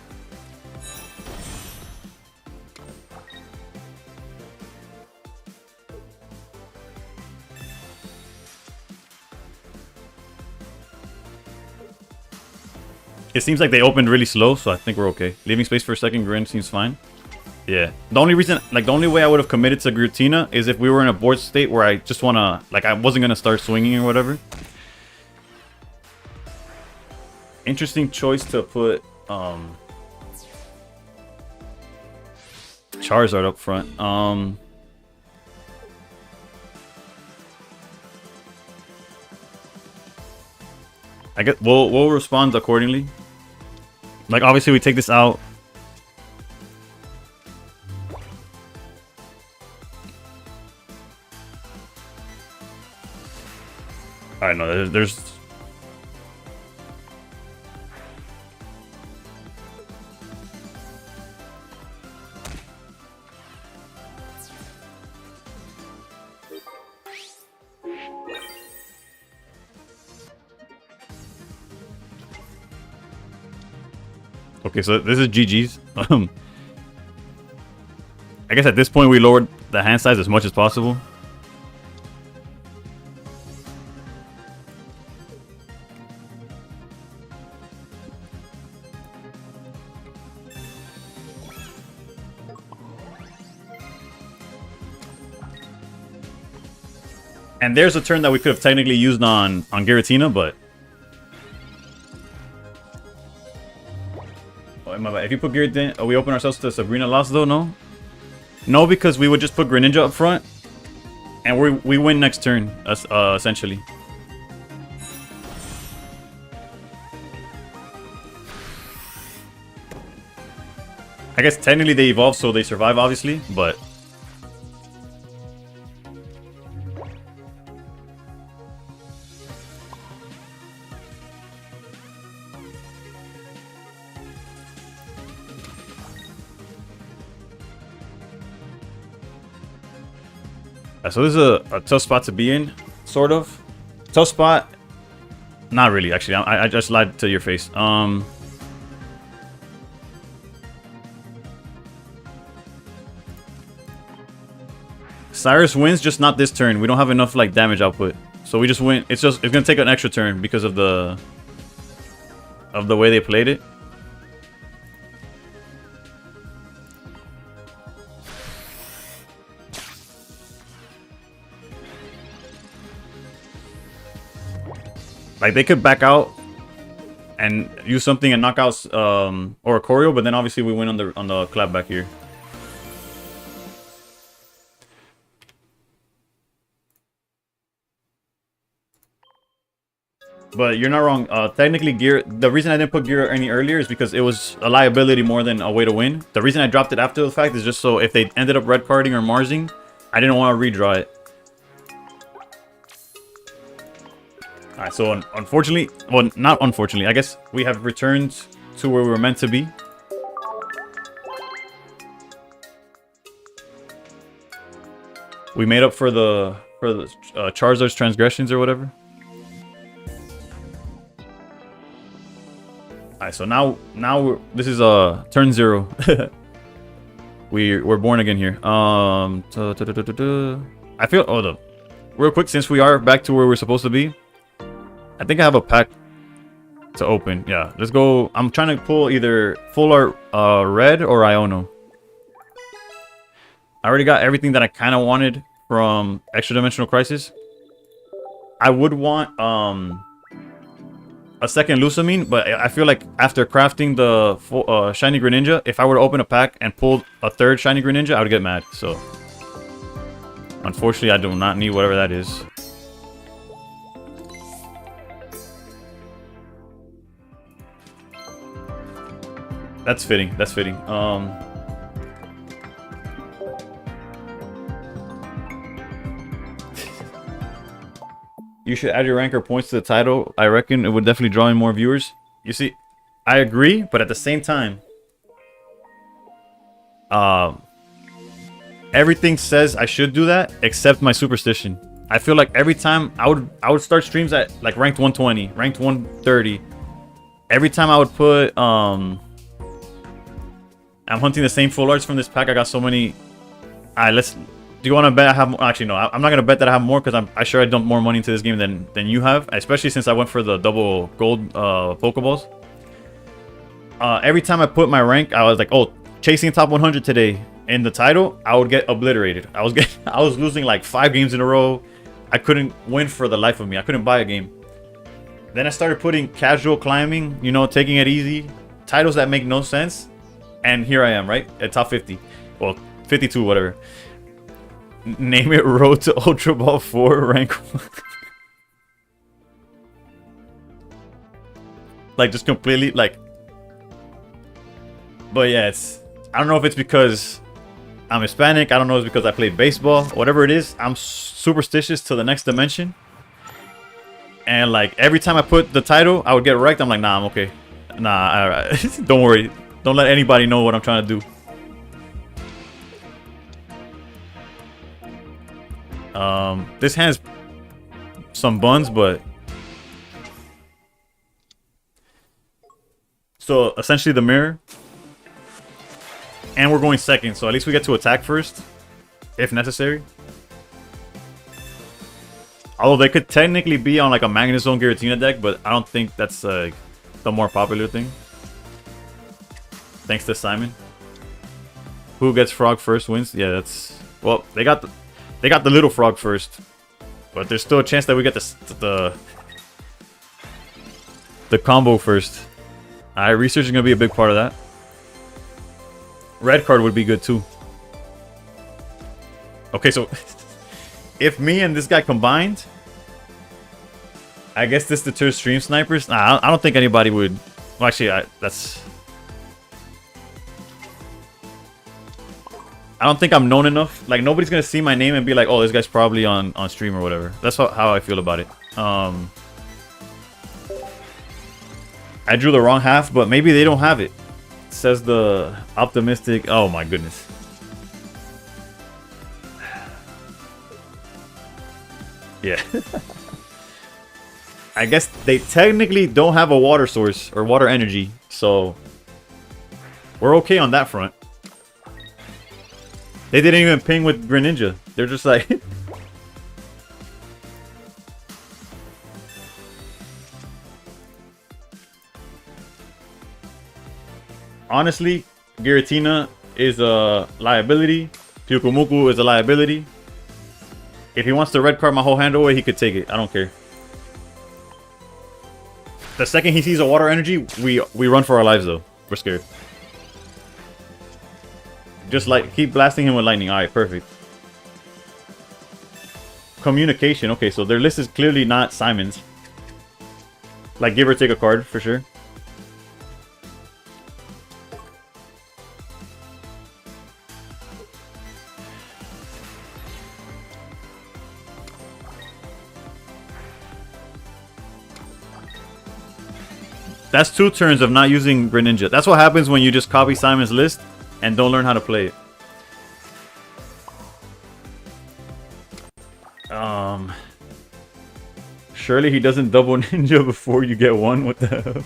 S1: It seems like they opened really slow, so I think we're okay. Leaving space for a second Grin seems fine. Yeah. The only reason, like, the only way I would have committed to Giratina is if we were in a board state where I just want to, like, I wasn't going to start swinging or whatever. Interesting choice to put Charizard up front. I guess we'll respond accordingly. Like, obviously we take this out. Alright, no, there's okay, so this is GG's. I guess at this point we lowered the hand size as much as possible. And there's a turn that we could have technically used on Giratina, but if you put Giratina, we open ourselves to Sabrina loss though, no? No, because we would just put Greninja up front, and we win next turn, essentially. I guess technically they evolve, so they survive, obviously, but... So this is a tough spot to be in, sort of. Tough spot. Not really, actually. I just lied to your face. Cyrus wins, just not this turn. We don't have enough like damage output, so we just win. It's gonna take an extra turn because of the way they played it. Like, they could back out and use something and knock out or a choreo, but then obviously we win on the clap back here. But you're not wrong. Technically, the reason I didn't put Gear any earlier is because it was a liability more than a way to win. The reason I dropped it after the fact is just so if they ended up red carding or Marsing, I didn't want to redraw it. Alright, so unfortunately, well, not unfortunately, I guess we have returned to where we were meant to be. We made up for the Charizard's transgressions or whatever. Alright, so now this is turn 0. We're born again here. I feel real quick, since we are back to where we're supposed to be. I think I have a pack to open. Yeah, let's go. I'm trying to pull either Full Art Red or Iono. I already got everything that I kind of wanted from Extra Dimensional Crisis. I would want a second Lusamine, but I feel like after crafting the Shiny Greninja, if I were to open a pack and pull a third Shiny Greninja, I would get mad. So, unfortunately, I do not need whatever that is. That's fitting. That's fitting. You should add your rank or points to the title. I reckon it would definitely draw in more viewers. You see, I agree, but at the same time, everything says I should do that except my superstition. I feel like every time I would start streams at like ranked 120, ranked 130. Every time I would put I'm hunting the same full arts from this pack. I got so many. Alright, do you want to bet I have more? Actually, no. I'm not gonna bet that I have more because I'm sure I dumped more money into this game than you have. Especially since I went for the double gold Pokeballs. Every time I put my rank, I was like, oh, chasing top 100 today. In the title, I would get obliterated. I was losing like 5 games in a row. I couldn't win for the life of me. I couldn't buy a game. Then I started putting casual climbing, you know, taking it easy, titles that make no sense, and here I am, right, at top 50, well, 52, whatever. Name it Road to Ultra Ball 4 rank 1. Like just completely like. But yeah, I don't know if it's because I'm Hispanic. I don't know if it's because I played baseball. Whatever it is, I'm superstitious to the next dimension. And like every time I put the title, I would get wrecked. I'm like, nah, I'm okay. Nah, don't worry. Don't let anybody know what I'm trying to do. This hand's some buns, but so essentially the mirror. And we're going second, so at least we get to attack first, if necessary. Although they could technically be on like a Magnezone Giratina deck, but I don't think that's the more popular thing. Thanks to Simon. Who gets frog first wins? Yeah, that's well. They got the little frog first, but there's still a chance that we get the combo first. Alright, research is gonna be a big part of that. Red card would be good too. Okay, so if me and this guy combined, I guess this deters stream snipers. Nah, I don't think anybody would. Well, actually, I don't think I'm known enough. Like nobody's gonna see my name and be like, "Oh, this guy's probably on stream or whatever." That's how I feel about it. I drew the wrong half, but maybe they don't have it. Says the optimistic. Oh my goodness. Yeah. I guess they technically don't have a water source or water energy, so we're okay on that front. They didn't even ping with Greninja. They're just like honestly, Giratina is a liability. Pyukumuku is a liability. If he wants to red card my whole hand away, he could take it. I don't care. The second he sees a water energy, we run for our lives though. We're scared. Just like keep blasting him with lightning. Alright, perfect. Communication. Okay, so their list is clearly not Simon's. Like give or take a card for sure. That's 2 turns of not using Greninja. That's what happens when you just copy Simon's list and don't learn how to play it. Surely he doesn't double ninja before you get one. What the hell?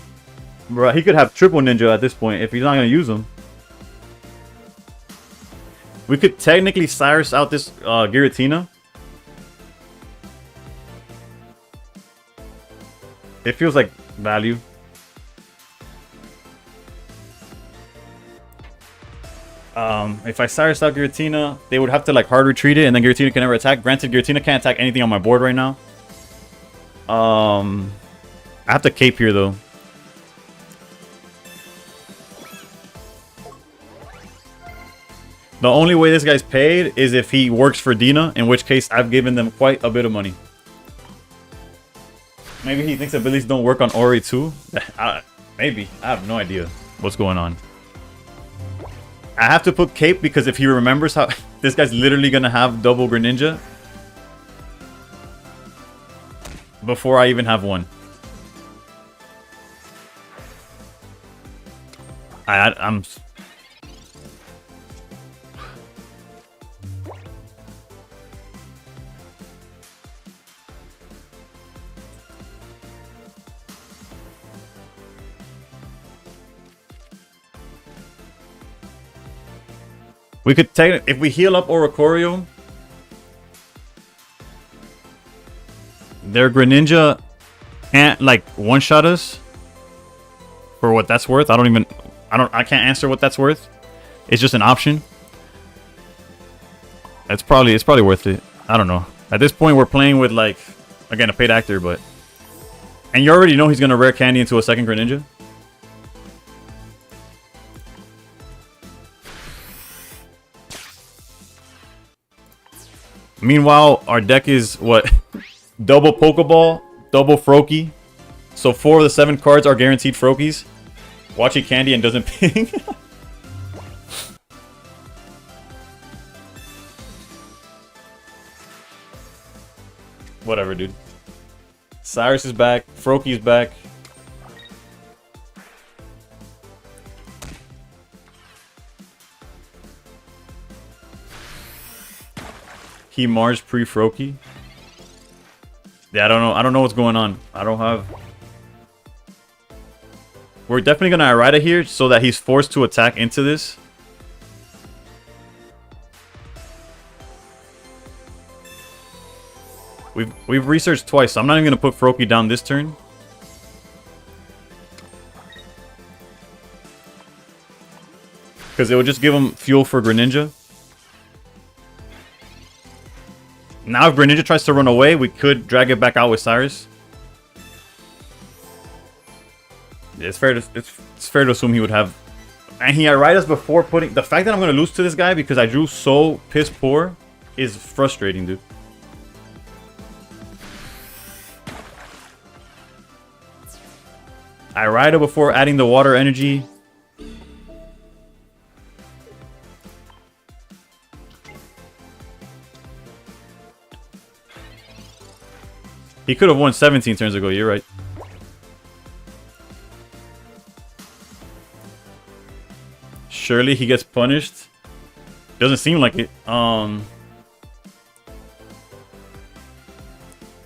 S1: Bro, he could have triple ninja at this point if he's not going to use them. We could technically Cyrus out this Giratina. It feels like value. If I Cyrus out Giratina, they would have to like hard retreat it, and then Giratina can never attack. Granted, Giratina can't attack anything on my board right now. I have to cape here though. The only way this guy's paid is if he works for Dina, in which case I've given them quite a bit of money. Maybe he thinks abilities don't work on Ori too. Maybe. I have no idea what's going on. I have to put cape because if he remembers how this guy's literally gonna have double Greninja. before I even have one. I'm... We could take... If we heal up Oricorio... Their Greninja can't, like, one-shot us. For what that's worth. I can't answer what that's worth. It's just an option. It's probably worth it. I don't know. At this point, we're playing with, like, again, a paid actor, but... And you already know he's going to rare candy into a second Greninja. Meanwhile, our deck is, what? Double Pokeball, double Froakie. So 4 of the 7 cards are guaranteed Froakies. Watching candy and doesn't ping. Whatever, dude. Cyrus is back. Froakie's back. He Mars pre-Froakie. Yeah, I don't know what's going on. I don't have... We're definitely gonna Irida here so that he's forced to attack into this. We've researched twice, so I'm not even gonna put Froakie down this turn. Because it will just give him fuel for Greninja. Now if Greninja tries to run away, we could drag it back out with Cyrus. It's fair to assume he would have... And he Iridas before putting... The fact that I'm going to lose to this guy because I drew so piss poor is frustrating, dude. Irida before adding the water energy. He could have won 17 turns ago, you're right. Surely he gets punished. Doesn't seem like it.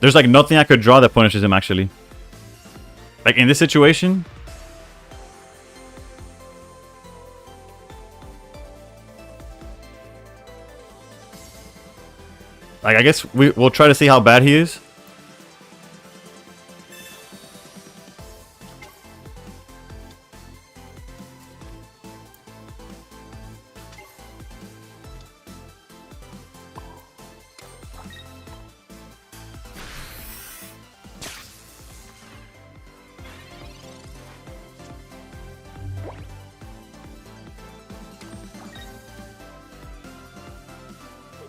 S1: There's like nothing I could draw that punishes him actually. Like in this situation. Like I guess we'll try to see how bad he is.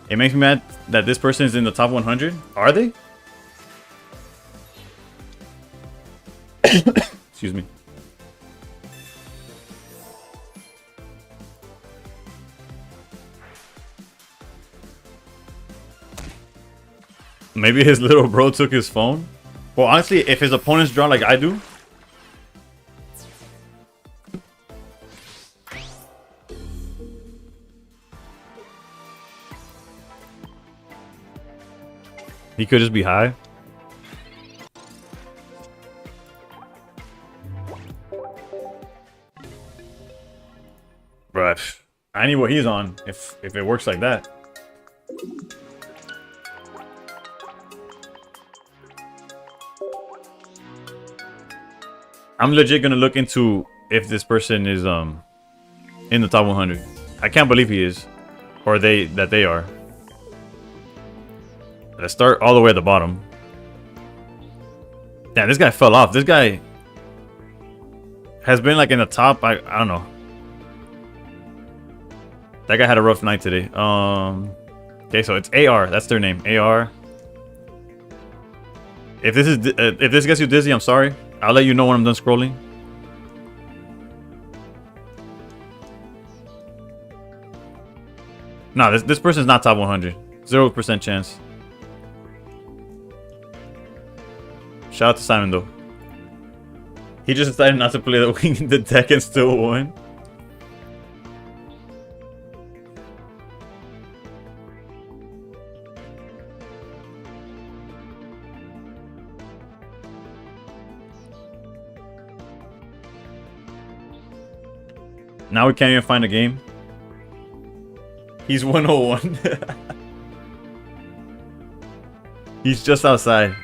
S1: It makes me mad that this person is in the top 100. Are they? Excuse me. Maybe his little bro took his phone. Well, honestly, if his opponents draw like I do, he could just be high. Bruh, I need what he's on if it works like that. I'm legit gonna look into if this person is in the top 100. I can't believe he is, or they are. Let's start all the way at the bottom. Damn, this guy fell off. This guy has been like in the top. I don't know. That guy had a rough night today. Okay, so it's AR. That's their name. AR. If this gets you dizzy, I'm sorry. I'll let you know when I'm done scrolling. No, this person's not top 100. 0% chance. Shout out to Simon though. He just decided not to play the wing the deck and still won. Now we can't even find a game. He's 101. He's just outside.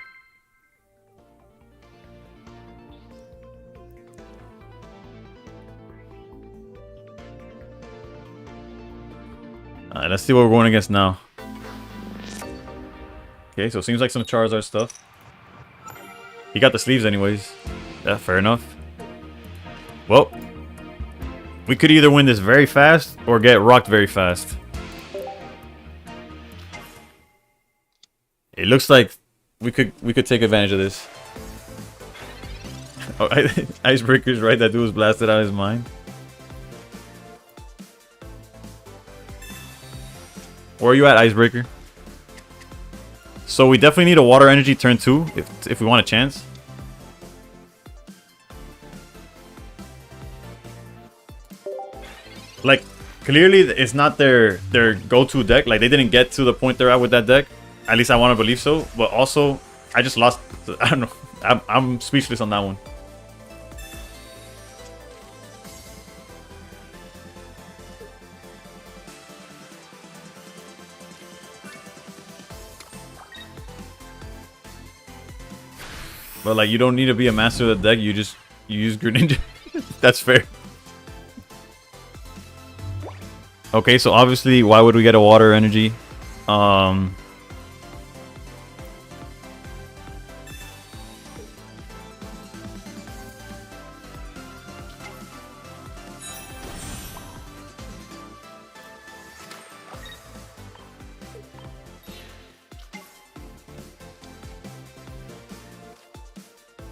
S1: Alright, let's see what we're going against now. Okay, so it seems like some Charizard stuff. He got the sleeves anyways. Yeah, fair enough. Well, we could either win this very fast or get rocked very fast. It looks like we could take advantage of this. Oh, Icebreaker's right, that dude was blasted out of his mind. Where are you at, Icebreaker? So we definitely need a water energy turn 2 if we want a chance. Like, clearly it's not their go-to deck. Like, they didn't get to the point they're at with that deck. At least I want to believe so. But also, I just lost. I don't know. I'm speechless on that one. But like, you don't need to be a master of the deck. You use Greninja. That's fair. Okay, so obviously, why would we get a water energy?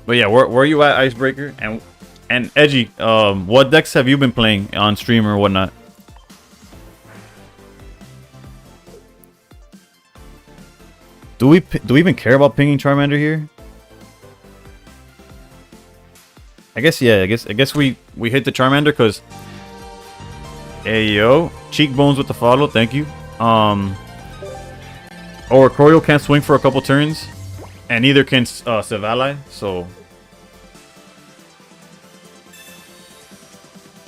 S1: But yeah, where are you at, Icebreaker? And Edgy, what decks have you been playing on stream or whatnot? Do we even care about pinging Charmander here? I guess yeah. I guess we hit the Charmander because. Hey yo, cheekbones with the follow. Thank you. Oricorio can't swing for a couple turns, and neither can Savali. So.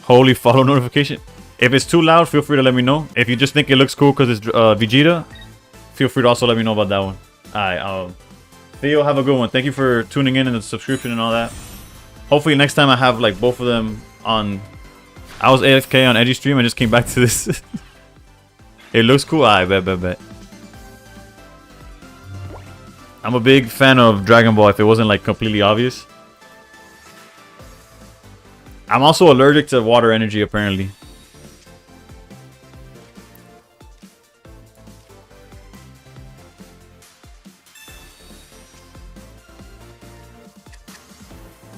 S1: Holy follow notification. If it's too loud, feel free to let me know. If you just think it looks cool because it's Vegeta, feel free to also let me know about that one. Alright, Theo, have a good one. Thank you for tuning in and the subscription and all that. Hopefully next time I have like both of them on. I was AFK on Edgy stream. I just came back to this. It looks cool. I bet. I'm a big fan of Dragon Ball if it wasn't like completely obvious. I'm also allergic to water energy apparently.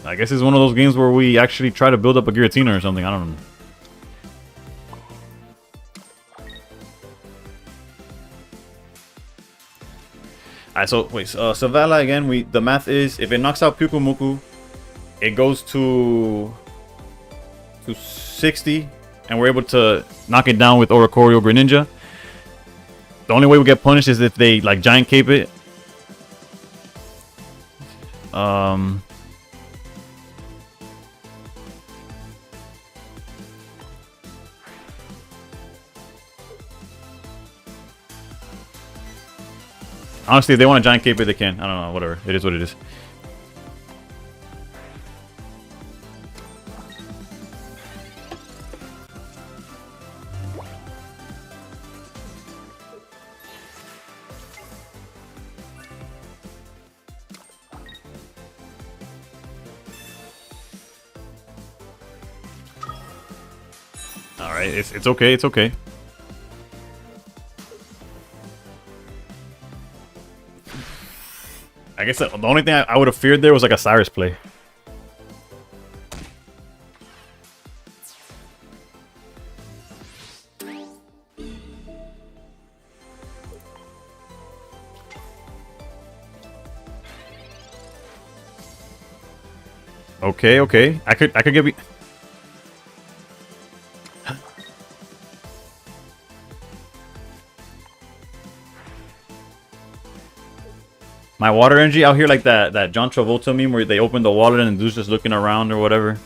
S1: I guess it's one of those games where we actually try to build up a Giratina or something. I don't know. Alright, so wait, Savala again. The math is if it knocks out Pyukumuku, it goes to 60, and we're able to knock it down with Oricorio Greninja. The only way we get punished is if they like giant cape it. Honestly, if they want to giant cape it, they can. I don't know, whatever. It is what it is. Alright, it's okay, it's okay. I guess the only thing I would have feared there was like a Cyrus play. Okay, okay. I could get. My water energy out here like that John Travolta meme where they open the wallet and the dude's just looking around or whatever.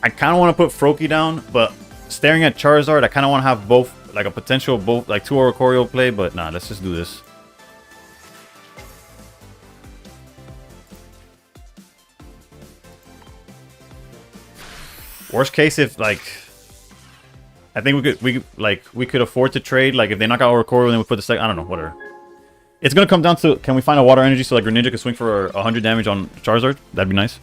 S1: I kind of want to put Froakie down, but staring at Charizard, I kind of want to have both, like a potential both, like 2 Oricorio play, but nah, let's just do this. Worst case, if like, I think we could afford to trade. Like if they knock out Oricorio, then we put the second. I don't know, whatever. It's gonna come down to, can we find a water energy so like Greninja can swing for 100 damage on Charizard? That'd be nice.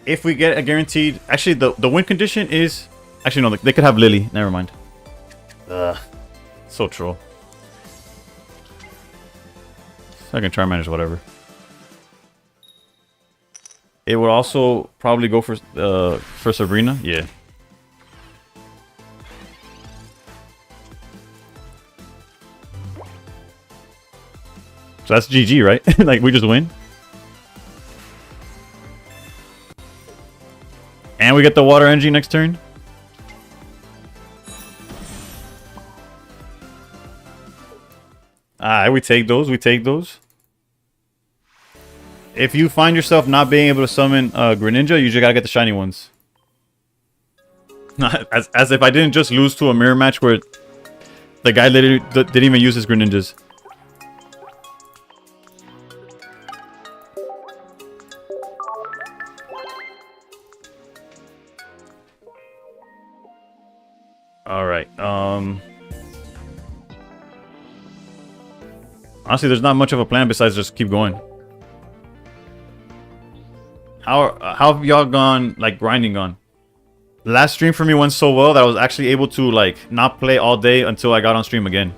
S1: If we get a guaranteed... Actually, the win condition is... Actually, no, they could have Lily. Never mind. Ugh. So troll. So I can try and manage whatever. It would also probably go for Sabrina. Yeah. So that's GG, right? Like, we just win? And we get the water energy next turn. Alright, we take those. We take those. If you find yourself not being able to summon Greninja, you just gotta get the shiny ones. As if I didn't just lose to a mirror match where the guy literally didn't even use his Greninjas. Alright, honestly, there's not much of a plan besides just keep going. How have y'all gone, like, grinding on? The last stream for me went so well that I was actually able to, like, not play all day until I got on stream again.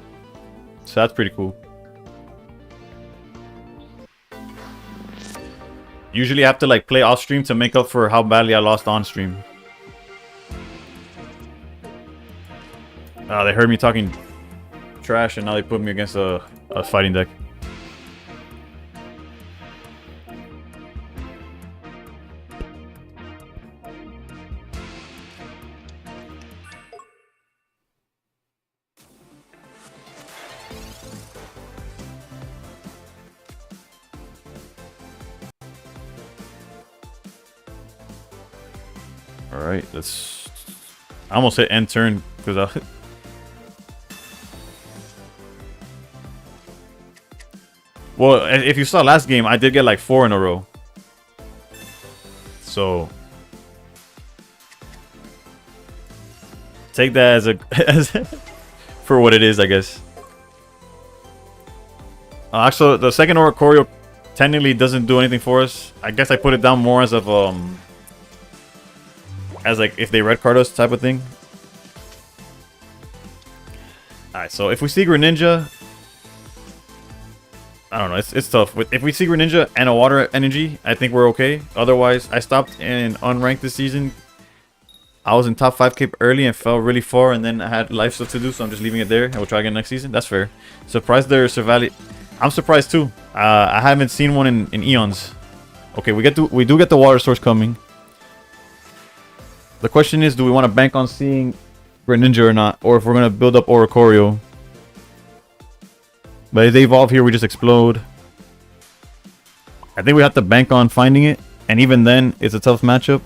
S1: So that's pretty cool. Usually I have to, like, play off stream to make up for how badly I lost on stream. They heard me talking trash and now they put me against a fighting deck. Alright, let's... I almost hit end turn because I... Well, if you saw last game, I did get like 4 in a row. So... take that as a... for what it is, I guess. Actually, the second Oricorio technically doesn't do anything for us. I guess I put it down more as of, as like, if they red card us type of thing. Alright, so if we see Greninja... I don't know, it's tough. If we see Greninja and a water energy, I think we're okay. Otherwise, I stopped in unranked this season. I was in top 5k early and fell really far, and then I had life stuff to do, so I'm just leaving it there. And we'll try again next season. That's fair. Surprised there's Cervali. I'm surprised too. I haven't seen one in eons. Okay, we do get the water source coming. The question is, do we want to bank on seeing Greninja or not, or if we're gonna build up Oricorio? But if they evolve here, we just explode. I think we have to bank on finding it, and even then, it's a tough matchup.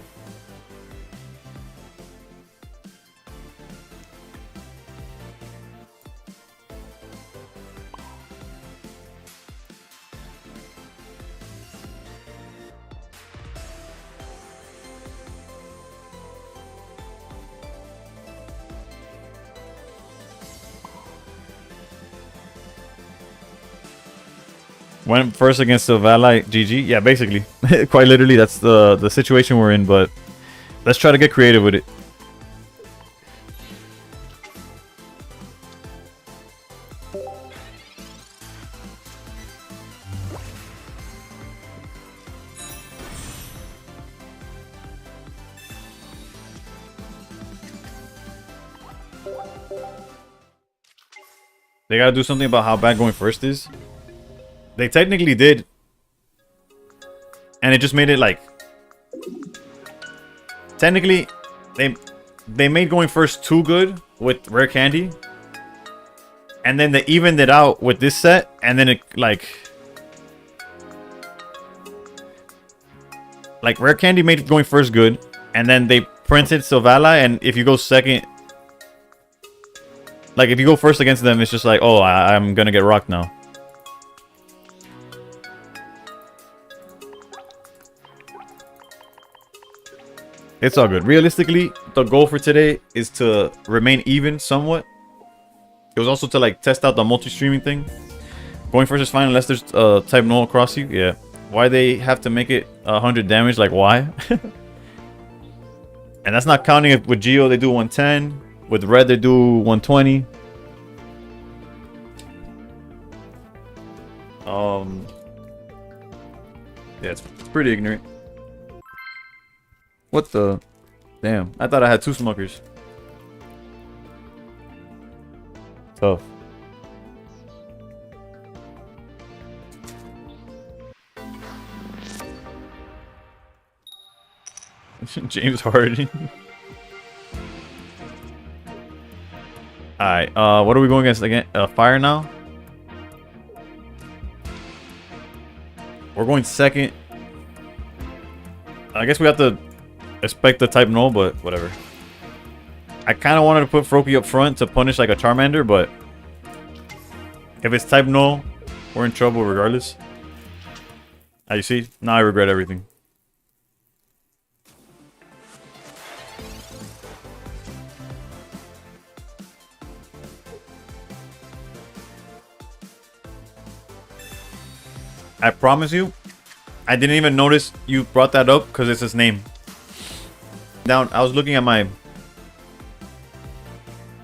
S1: Went first against the Valley, GG. Yeah, basically. Quite literally, that's the situation we're in, but let's try to get creative with it. They gotta do something about how bad going first is. They technically did. And it just made it like... Technically, they made going first too good with rare candy. And then they evened it out with this set. And then it like rare candy made going first good. And then they printed Silvala. And if you go second... Like, if you go first against them, it's just like, oh, I'm gonna get rocked now. It's all good. Realistically, the goal for today is to remain even somewhat. It was also to, like, test out the multi-streaming thing. Going first is fine unless there's type null across you. Yeah. Why they have to make it 100 damage? Like, why? And that's not counting if with Geo they do 110. With red, they do 120. Yeah, it's pretty ignorant. What the? Damn, I thought I had 2 smokers. Tough. James Harden. Alright, what are we going against again? Fire now? We're going second. I guess we have to expect the type null, but whatever. I kind of wanted to put Froakie up front to punish like a Charmander, but if it's type null, we're in trouble regardless. You see? Now I regret everything. I promise you, I didn't even notice you brought that up because it's his name. Down, I was looking at my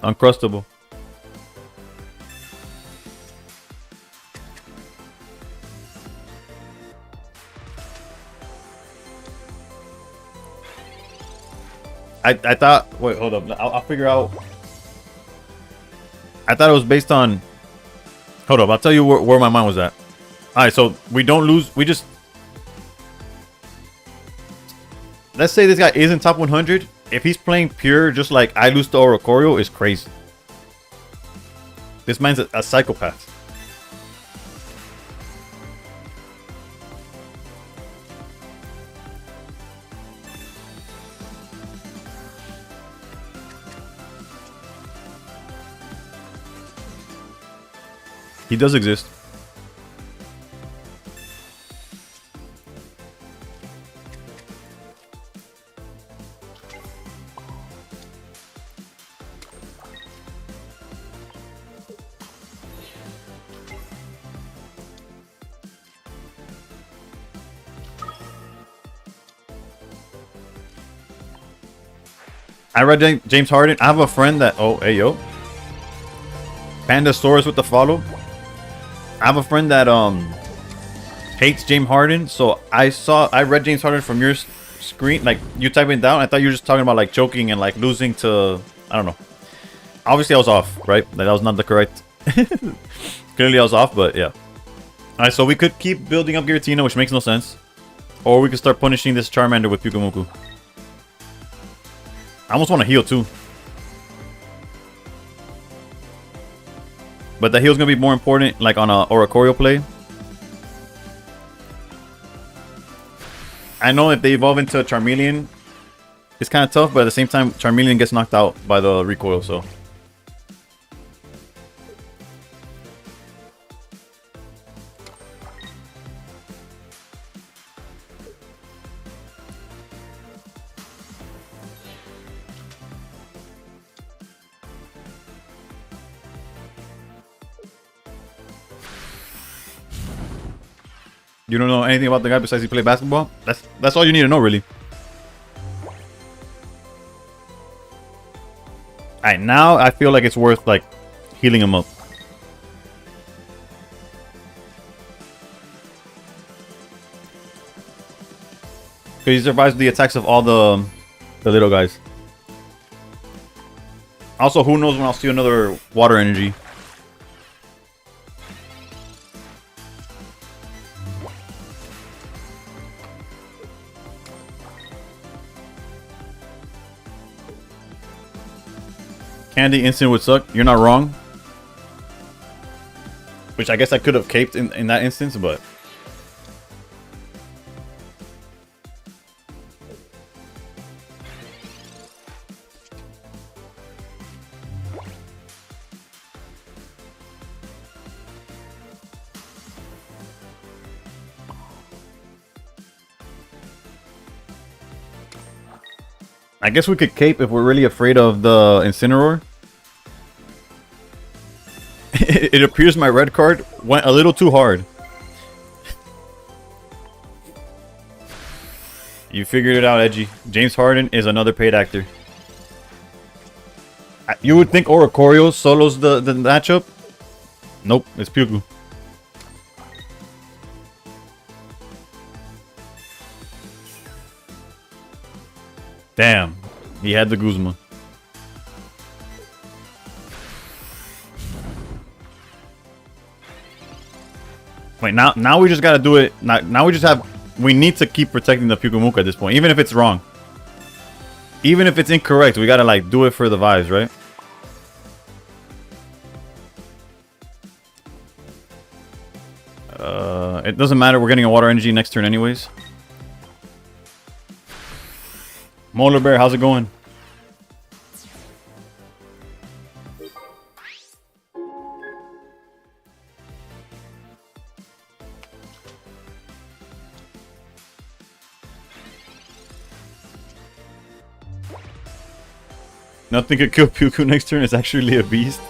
S1: Uncrustable. I thought, wait, hold up. I'll figure out. I thought it was based on. Hold up, I'll tell you where my mind was at. Alright, so we don't lose. We just... Let's say this guy isn't top 100. If he's playing pure, just like I lose to Oricorio, is crazy. This man's a psychopath. He does exist. I read James Harden. I have a friend that... Oh, hey, yo. Pandasaurus with the follow. I have a friend that hates James Harden. So I read James Harden from your screen. Like, you typing down. I thought you were just talking about, like, choking and, like, losing to... I don't know. Obviously, I was off, right? Like, that was not the correct... Clearly, I was off, but yeah. Alright, so we could keep building up Giratina, which makes no sense. Or we could start punishing this Charmander with Pyukumuku. I almost want to heal too. But the heal's going to be more important like on a Oricorio play. I know if they evolve into a Charmeleon, it's kind of tough, but at the same time, Charmeleon gets knocked out by the recoil, so... You don't know anything about the guy besides he played basketball? That's all you need to know, really. Alright, now I feel like it's worth, like, healing him up. Because he survives the attacks of all the little guys. Also, who knows when I'll see another water energy. Candy instant would suck. You're not wrong. Which I guess I could have caped in that instance, but... I guess we could cape if we're really afraid of the Incineroar. It appears my red card went a little too hard. You figured it out, Edgy. James Harden is another paid actor. You would think Oricorio solos the matchup. Nope, it's Puku. Damn, he had the Guzma. Wait, now we just gotta do it. Now we just have. We need to keep protecting the Pyukumuka at this point, even if it's wrong. Even if it's incorrect, we gotta like do it for the vibes, right? It doesn't matter. We're getting a water energy next turn, anyways. Molar Bear, how's it going? Nothing could kill Puku next turn. It's actually a beast.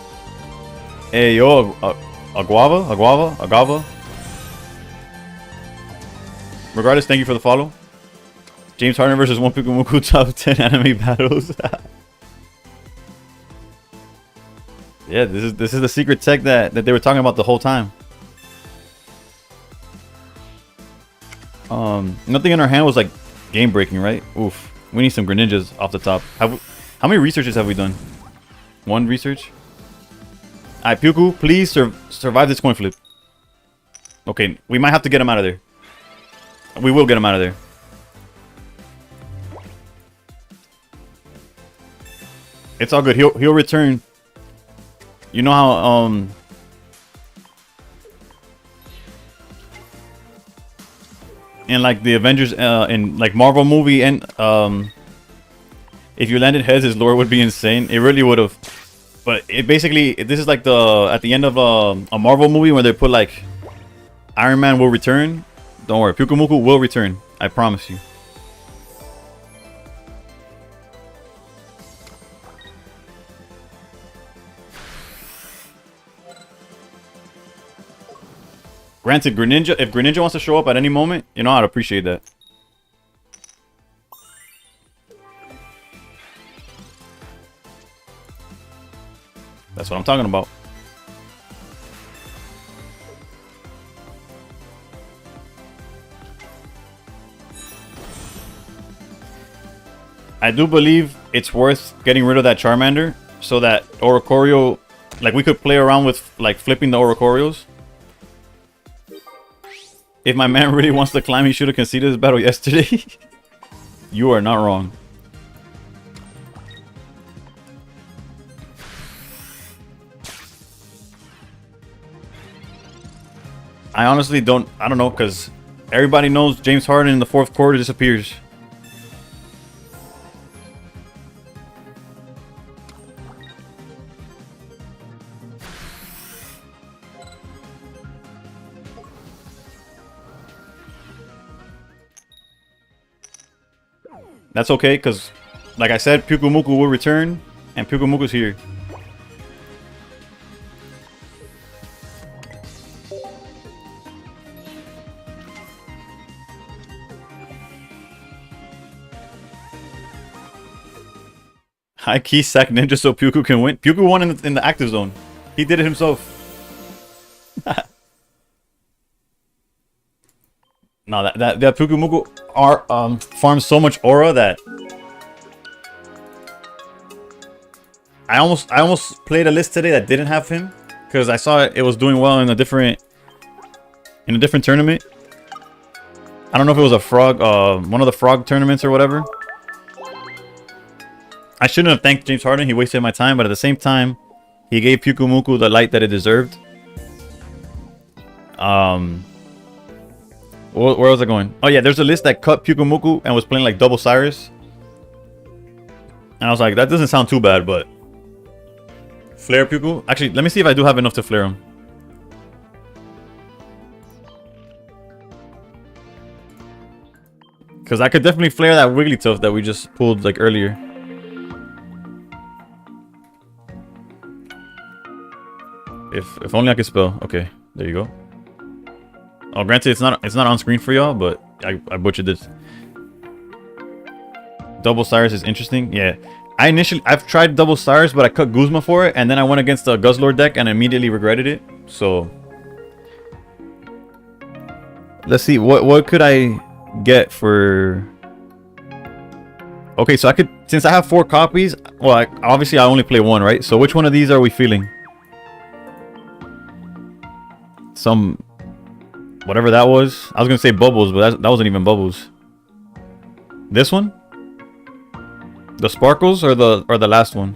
S1: Hey, yo, Agava. Regardless, thank you for the follow. James Harden versus one Pyukumuku top 10 anime battles. Yeah, this is the secret tech that they were talking about the whole time. Nothing in our hand was like game breaking, right? Oof. We need some Greninjas off the top. How many researches have we done? One research. Alright, Puku, please survive this coin flip. Okay, we might have to get him out of there. We will get him out of there. It's all good. He'll return. You know how in like the Avengers in like Marvel movie and if you landed heads, his lore would be insane. It really would have. But it basically, this is like at the end of a Marvel movie where they put like Iron Man will return. Don't worry, Pyukumuku will return. I promise you. Granted, Greninja, if Greninja wants to show up at any moment, you know, I'd appreciate that. That's what I'm talking about. I do believe it's worth getting rid of that Charmander so that Oricorio, like we could play around with like flipping the Oricorios. If my man really wants to climb, he should have conceded his battle yesterday. You are not wrong. I honestly don't know, because everybody knows James Harden in the fourth quarter disappears. That's okay, because like I said, Pyukumuku will return, and Pyukumuku's here. High key sack ninja so Puku can win. Puku won in the active zone. He did it himself. No, that Pyukumuku farms so much aura that I almost played a list today that didn't have him because I saw it was doing well in a different tournament. I don't know if it was a frog, one of the frog tournaments or whatever. I shouldn't have thanked James Harden. He wasted my time, but at the same time, he gave Pyukumuku the light that it deserved. Where was I going? Oh yeah, there's a list that cut Pyukumuku and was playing like double Cyrus. And I was like, that doesn't sound too bad, but flare Pyuku? Actually, let me see if I do have enough to flare him. Because I could definitely flare that Wigglytuff that we just pulled like earlier. If only I could spell. Okay, there you go. Oh, granted, it's not on screen for y'all, but I butchered this. Double Cyrus is interesting. Yeah, I've tried double Cyrus, but I cut Guzma for it, and then I went against the Guzzlord deck and immediately regretted it. So let's see what could I get for. Okay, so I could, since I have 4 copies. Well, obviously I only play 1, right? So which one of these are we feeling? Some, whatever that was. I was gonna say Bubbles, but that wasn't even Bubbles. This one, the Sparkles, or the last one.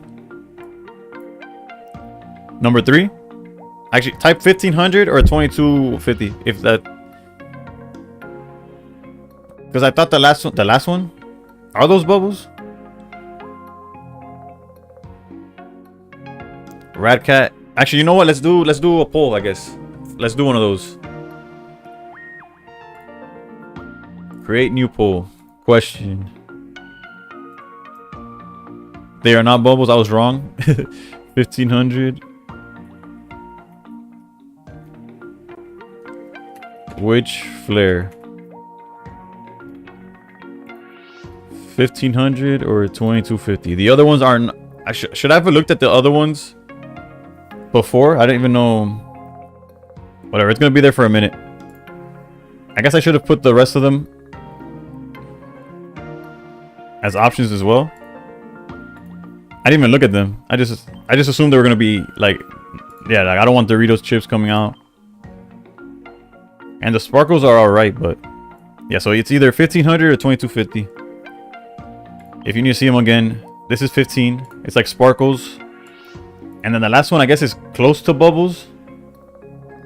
S1: Number 3. Actually, type 1500 or 2250, if that. Because I thought the last one, are those Bubbles? Radcat. Actually, you know what? Let's do a poll, I guess. Let's do one of those. Create new poll. Question. They are not Bubbles. I was wrong. 1500. Which flare? 1500 or 2250? The other ones aren't. Should I have looked at the other ones before? I didn't even know. Whatever, it's gonna be there for a minute. I guess I should have put the rest of them as options as well. I didn't even look at them. I just assumed they were gonna be like, yeah, like I don't want Doritos chips coming out. And the Sparkles are alright, but yeah, so it's either 1500 or 2250. If you need to see them again, this is 15. It's like Sparkles. And then the last one, I guess, is close to Bubbles.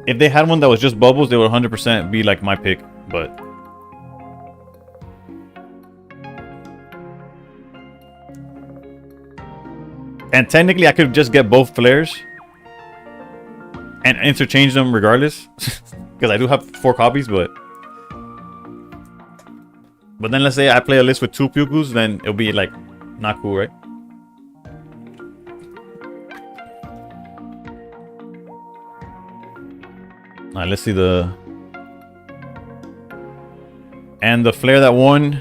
S1: If they had one that was just Bubbles, they would 100% be like my pick, but and technically I could just get both flares and interchange them regardless, because I do have 4 copies, but then let's say I play a list with 2 Pyukus, then it'll be like not cool, right? Alright, let's see the... And the flare that won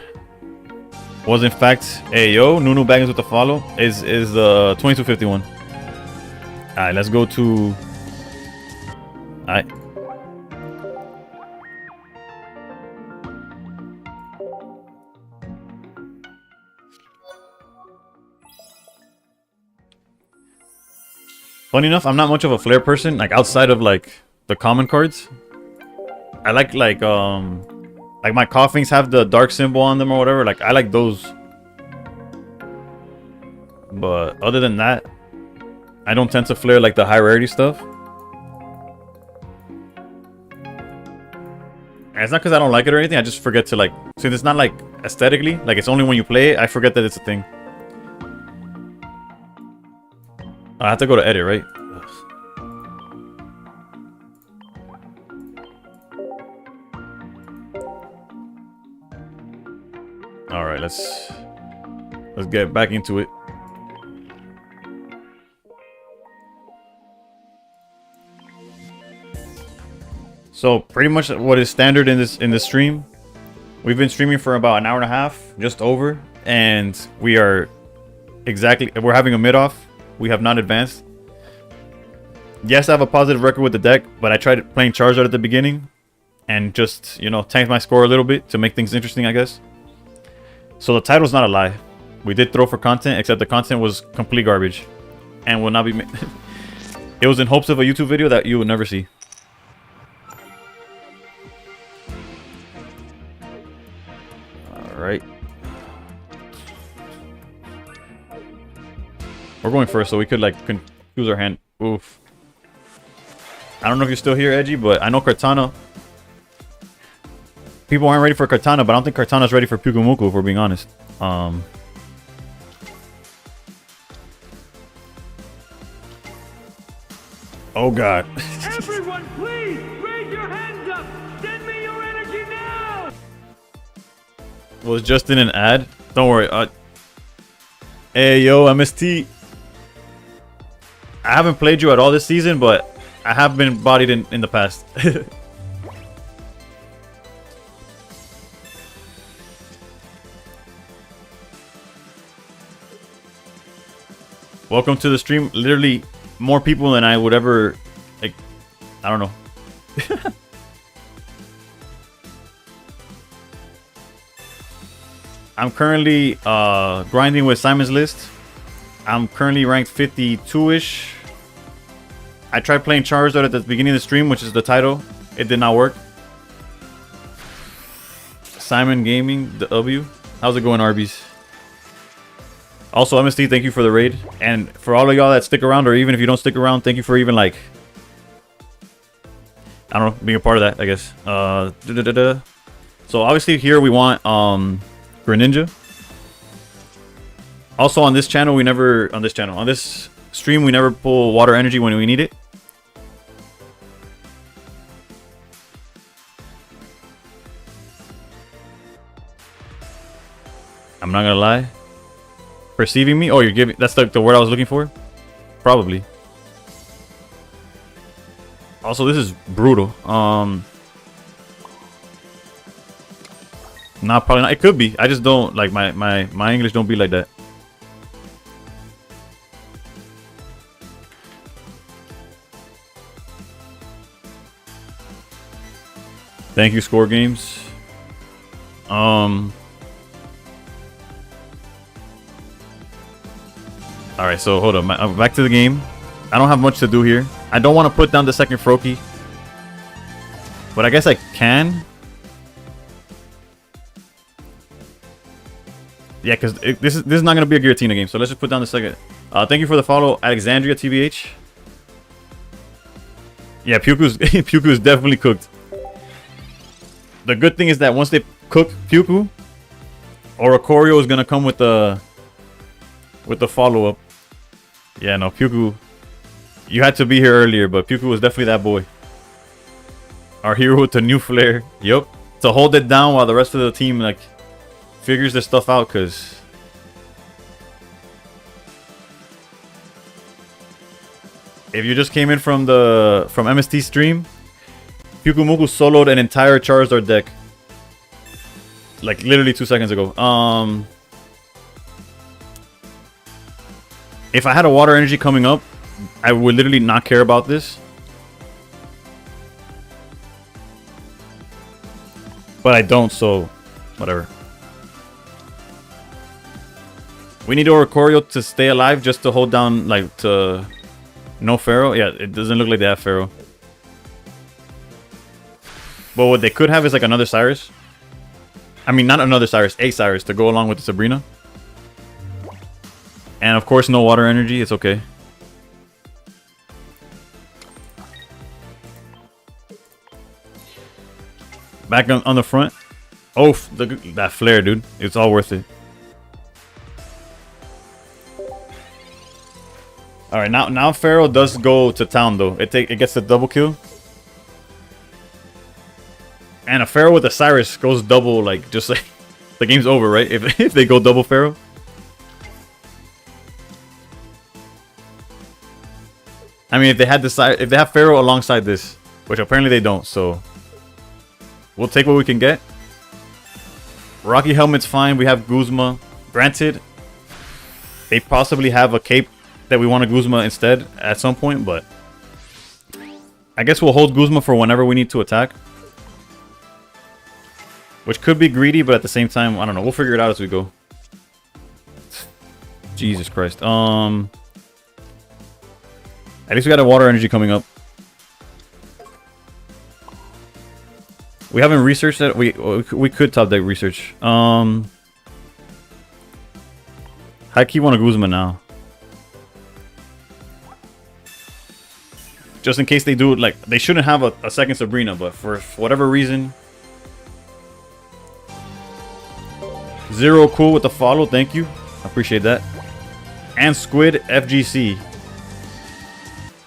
S1: was in fact Ayo. Nunu Baggins with the follow is the 2251. Alright, let's go to... Alright. Funny enough, I'm not much of a flare person, like outside of like the common cards. I like my Coughings have the dark symbol on them or whatever. Like I like those. But other than that, I don't tend to flare like the high rarity stuff. And it's not because I don't like it or anything. I just forget to like, since it's not like aesthetically, like it's only when you play it, I forget that it's a thing. I have to go to edit, right? All right, let's get back into it. So pretty much what is standard in this stream. We've been streaming for about an hour and a half, just over, and we're having a mid-off. We have not advanced. Yes, I have a positive record with the deck, but I tried playing Charizard at the beginning and just, you know, tanked my score a little bit to make things interesting, I guess. So the title's not a lie. We did throw for content, except the content was complete garbage. and will not be. It was in hopes of a YouTube video that you will never see. All right. We're going first, so we could like choose our hand. Oof. I don't know if you're still here, Edgy, but I know Cortana. People aren't ready for Cortana, but I don't think Cortana's ready for Pyukumuku, if we're being honest. Oh God.
S2: Everyone, please raise your hands up. Send me your energy now.
S1: Was Justin an ad? Don't worry. Hey, yo, MST. I haven't played you at all this season, but I have been bodied in the past. Welcome to the stream. Literally more people than I would ever, like, I don't know. I'm currently grinding with Simon's List. I'm currently ranked 52-ish. I tried playing Charizard at the beginning of the stream, which is the title. It did not work. Simon Gaming, the W. How's it going, Arby's? Also, MST, thank you for the raid. And for all of y'all that stick around, or even if you don't stick around, thank you for even, like, I don't know, being a part of that, I guess. So obviously here we want Greninja. Also on this channel, on this stream, we never pull water energy when we need it. I'm not gonna lie. Perceiving me? Oh, you're giving, that's the word I was looking for? Probably. Also, this is brutal. Not probably not. It could be. I just don't like my English don't be like that. Thank you, Score Games. Alright, so hold on. Back to the game. I don't have much to do here. I don't want to put down the second Froakie, but I guess I can. Yeah, because this is not going to be a Giratina game, so let's just put down the second. Thank you for the follow, Alexandria TBH. Yeah, Pyuku is definitely cooked. The good thing is that once they cook Pyuku, Oricorio is going to come with the follow-up. Yeah, no, Pyuku, you had to be here earlier, but Pyuku was definitely that boy. Our hero with the new flair. Yup. To hold it down while the rest of the team, like, figures their stuff out, because if you just came in from MST stream, Pyukumuku soloed an entire Charizard deck. Like, literally 2 seconds ago. If I had a water energy coming up, I would literally not care about this. But I don't, so whatever. We need Oricorio to stay alive just to hold down, like, to no Pharaoh. Yeah, it doesn't look like they have Pharaoh. But what they could have is like another Cyrus. I mean, not another Cyrus, a Cyrus to go along with the Sabrina. And of course, no water energy. It's okay. Back on the front. Oh, that flare, dude. It's all worth it. All right, now Pharaoh does go to town though. It gets the double kill. And a Pharaoh with a Cyrus goes double, like, just like the game's over, right? If they go double Pharaoh. I mean, if they have Pharaoh alongside this, which apparently they don't, so we'll take what we can get. Rocky Helmet's fine. We have Guzma. Granted, they possibly have a cape that we want a Guzma instead at some point, but I guess we'll hold Guzma for whenever we need to attack. Which could be greedy, but at the same time, I don't know. We'll figure it out as we go. Jesus Christ. At least we got a water energy coming up. We haven't researched that. We could top deck research. High key want a Guzma now. Just in case they do it, like, they shouldn't have a second Sabrina, but for whatever reason. Zero cool with the follow, thank you. I appreciate that. And Squid FGC.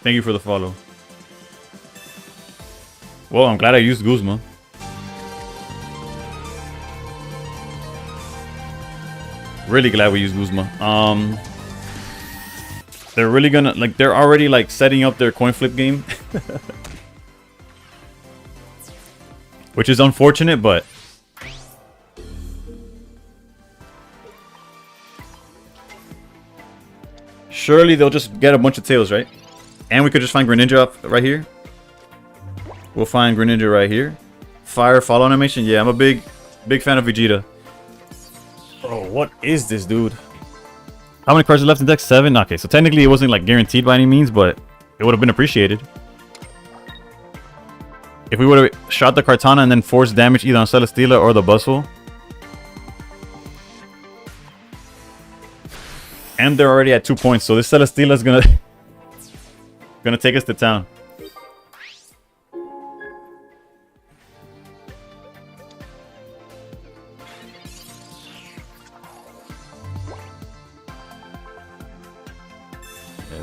S1: Thank you for the follow. Well, I'm glad I used Guzma. Really glad we used Guzma. They're really gonna, like, they're already, like, setting up their coin flip game. Which is unfortunate, but... surely they'll just get a bunch of tails, right? And we could just find Greninja up right here. We'll find Greninja right here. Fire follow animation. Yeah, I'm a big fan of Vegeta. Bro, what is this, dude? How many cards are left in deck? 7? Okay, so technically it wasn't like guaranteed by any means, but it would have been appreciated. If we would have shot the Kartana and then forced damage either on Celesteela or the Bustle. And they're already at 2 points, so this Celesteela is gonna take us to town.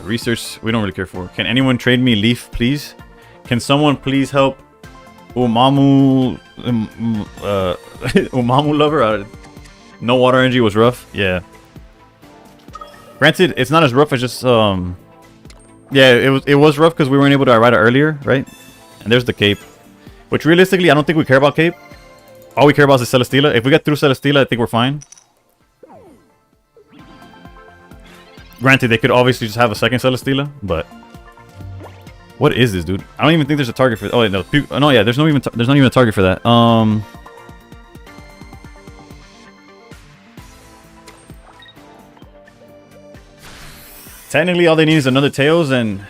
S1: Research we don't really care for. Can anyone trade me Leaf, please? Can someone please help Umamu Umamu lover? No water energy was rough. Yeah. Granted, it's not as rough as just yeah, it was rough because we weren't able to ride it earlier, right? And there's the cape, which realistically I don't think we care about cape. All we care about is Celesteela. If we get through Celesteela, I think we're fine. Granted, they could obviously just have a second Celesteela, but what is this, dude? I don't even think there's a target for. Oh wait, no, no, yeah, there's not even a target for that. Technically, all they need is another Tails, and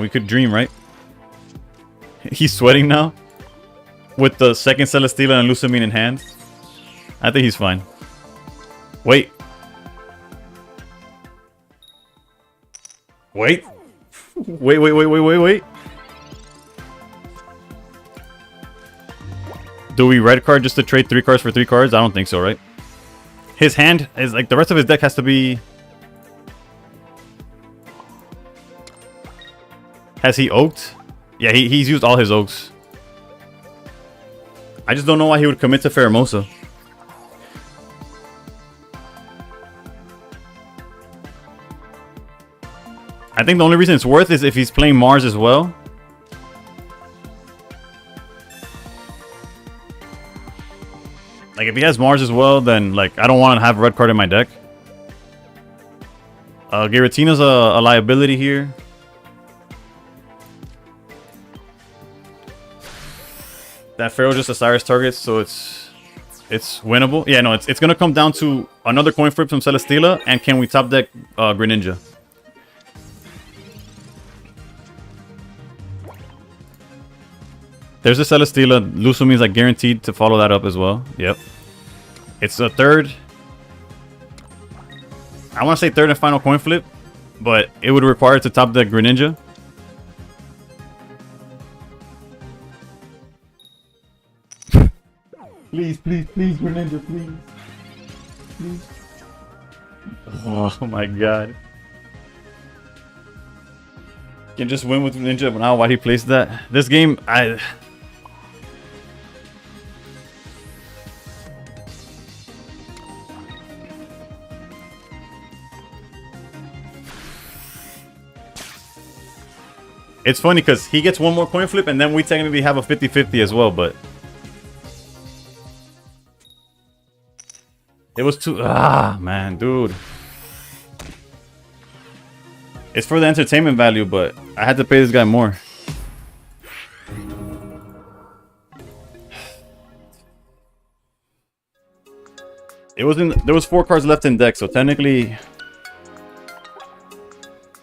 S1: we could dream, right? He's sweating now with the second Celesteela and Lusamine in hand. I think he's fine. Wait. Wait. Wait. Do we red card just to trade 3 cards for 3 cards? I don't think so, right? His hand is like the rest of his deck has to be. Has he oaked? Yeah, he's used all his oaks. I just don't know why he would commit to Pheromosa. I think the only reason it's worth is if he's playing Mars as well. Like, if he has Mars as well, then, like, I don't want to have a red card in my deck. Giratina's a liability here. That Pharaoh just a Cyrus target, so it's winnable. Yeah, no, it's gonna come down to another coin flip from Celesteela, and can we top deck Greninja? There's a Celesteela. Lusumine's like guaranteed to follow that up as well. Yep. It's a third. I want to say third and final coin flip, but it would require to top deck Greninja. Please, Greninja, please. Oh my god. Can just win with Greninja, but now why he plays that? This game, it's funny because he gets one more coin flip and then we technically have a 50-50 as well, but it was too... man, dude. It's for the entertainment value, but I had to pay this guy more. It wasn't... There was 4 cards left in deck, so technically...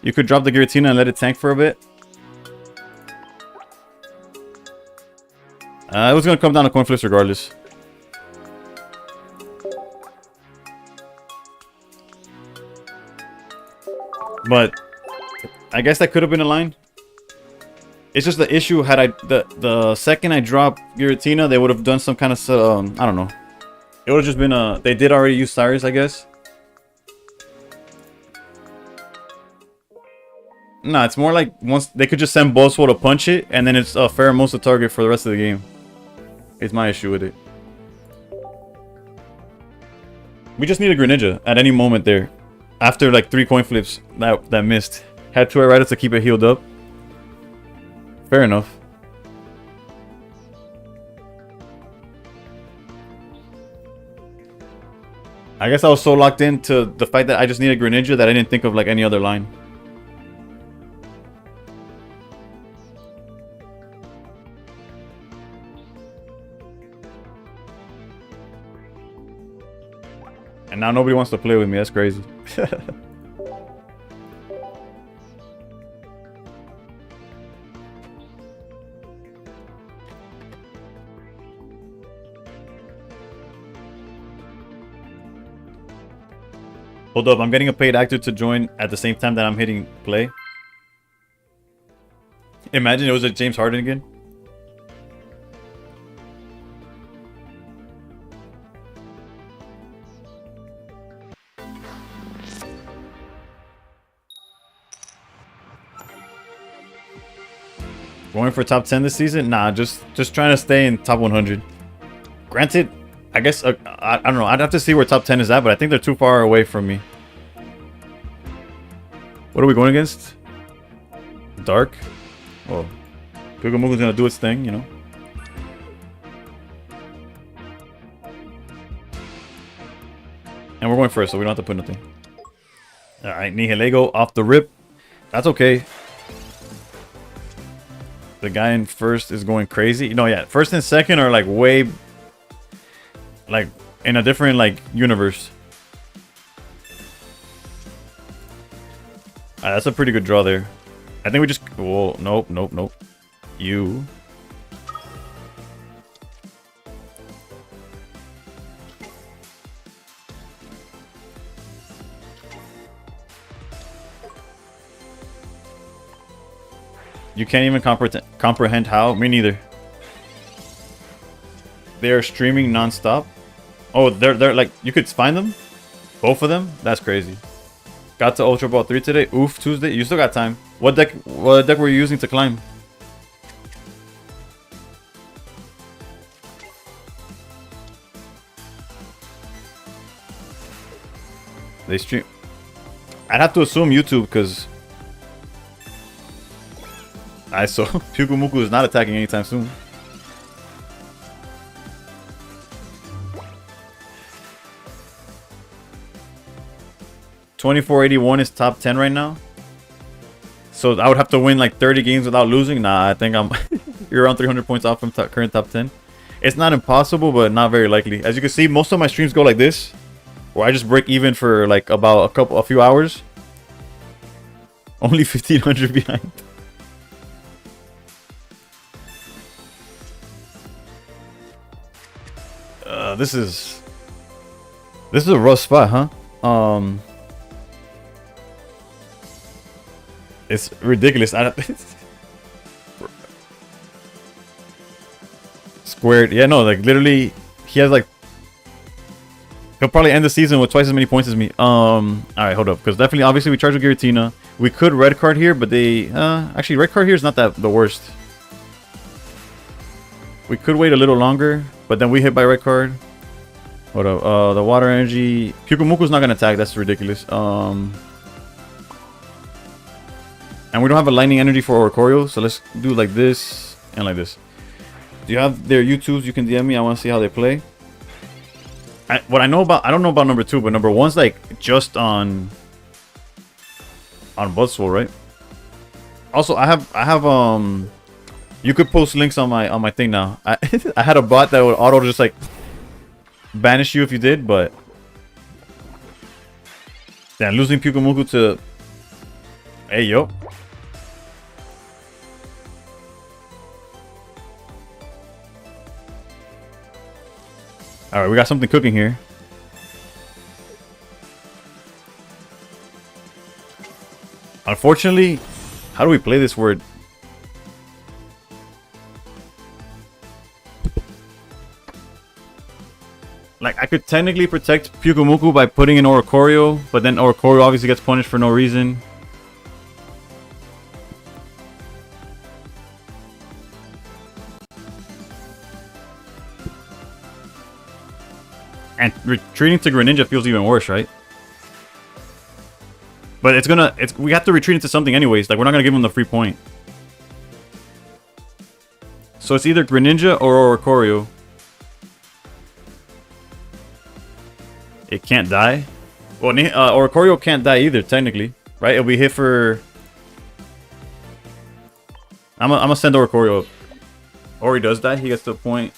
S1: You could drop the Giratina and let it tank for a bit. It was gonna come down to coin flips regardless. But I guess that could have been a line. It's just the issue had the second I dropped Giratina, they would have done some kind of I don't know. It would have just been they did already use Cyrus, I guess. Nah, it's more like once they could just send Boswell to punch it, and then it's a Pheromosa target for the rest of the game. It's my issue with it. We just need a Greninja at any moment there. After like 3 coin flips that missed. Had 2 Iridas to keep it healed up. Fair enough. I guess I was so locked into the fact that I just needed Greninja that I didn't think of like any other line. And now nobody wants to play with me. That's crazy. Hold up, I'm getting a paid actor to join at the same time that I'm hitting play. Imagine it was a James Harden again. Going for top 10 this season? Nah, just trying to stay in top 100. Granted, I guess I don't know. I'd have to see where top 10 is at, but I think they're too far away from me. What are we going against? Dark? Well, Pyugamuku's gonna do its thing, you know. And we're going first, so we don't have to put nothing. Alright, Nihilego off the rip. That's okay. The guy in first is going crazy. No, yeah, first and second are like way, like in a different like universe. That's a pretty good draw there. I think we just, whoa, nope, nope, nope. You. You can't even comprehend how? Me neither. They are streaming non-stop. Oh, they're like, you could find them? Both of them? That's crazy. Got to Ultra Ball 3 today. Oof, Tuesday. You still got time. What deck were you using to climb? They stream. I'd have to assume YouTube because I saw Pyugumuku is not attacking anytime soon. $24.81 is top 10 right now. So I would have to win like 30 games without losing. Nah, I think I'm you're around 300 points off from current top 10. It's not impossible, but not very likely. As you can see, most of my streams go like this, where I just break even for like about a few hours. Only 1500 behind. This is a rough spot, huh? It's ridiculous. Squared. Yeah, no, like literally, he has like, he'll probably end the season with twice as many points as me. All right, hold up, because definitely, obviously, we charge with Giratina. We could red card here, but they, actually, red card here is not the worst. We could wait a little longer, but then we hit by red card. Hold up, the water energy. Pyukumuku's not gonna attack. That's ridiculous. And we don't have a lightning energy for Oricorio, so let's do like this and like this. Do you have their YouTubes? You can DM me. I want to see how they play. What I know about, I don't know about number 2, but number 1's like just on Buzzswole, right? Also, I have you could post links on my thing now. I I had a bot that would auto just like banish you if you did, but yeah, losing Pyukumuku to Hey, yo. Alright, we got something cooking here. Unfortunately, how do we play this word? Like, I could technically protect Pyukumuku by putting in Oricorio, but then Oricorio obviously gets punished for no reason. And retreating to Greninja feels even worse, right? But we have to retreat into something anyways. Like, we're not gonna give him the free point. So it's either Greninja or Oricorio. It can't die. Well, Oricorio can't die either, technically, right? It'll be hit for. I'm gonna send Oricorio up. Or he does die. He gets to a point.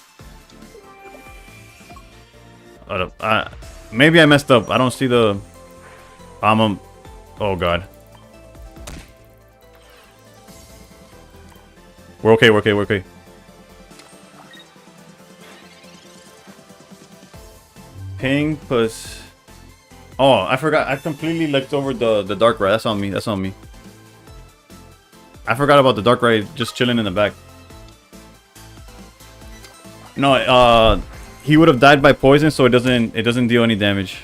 S1: Maybe I messed up. I don't see the. Oh god. We're okay. We're okay. We're okay. Ping plus. Oh, I forgot. I completely looked over the Darkrai. That's on me. That's on me. I forgot about the Darkrai just chilling in the back. No, he would have died by poison, so it doesn't deal any damage.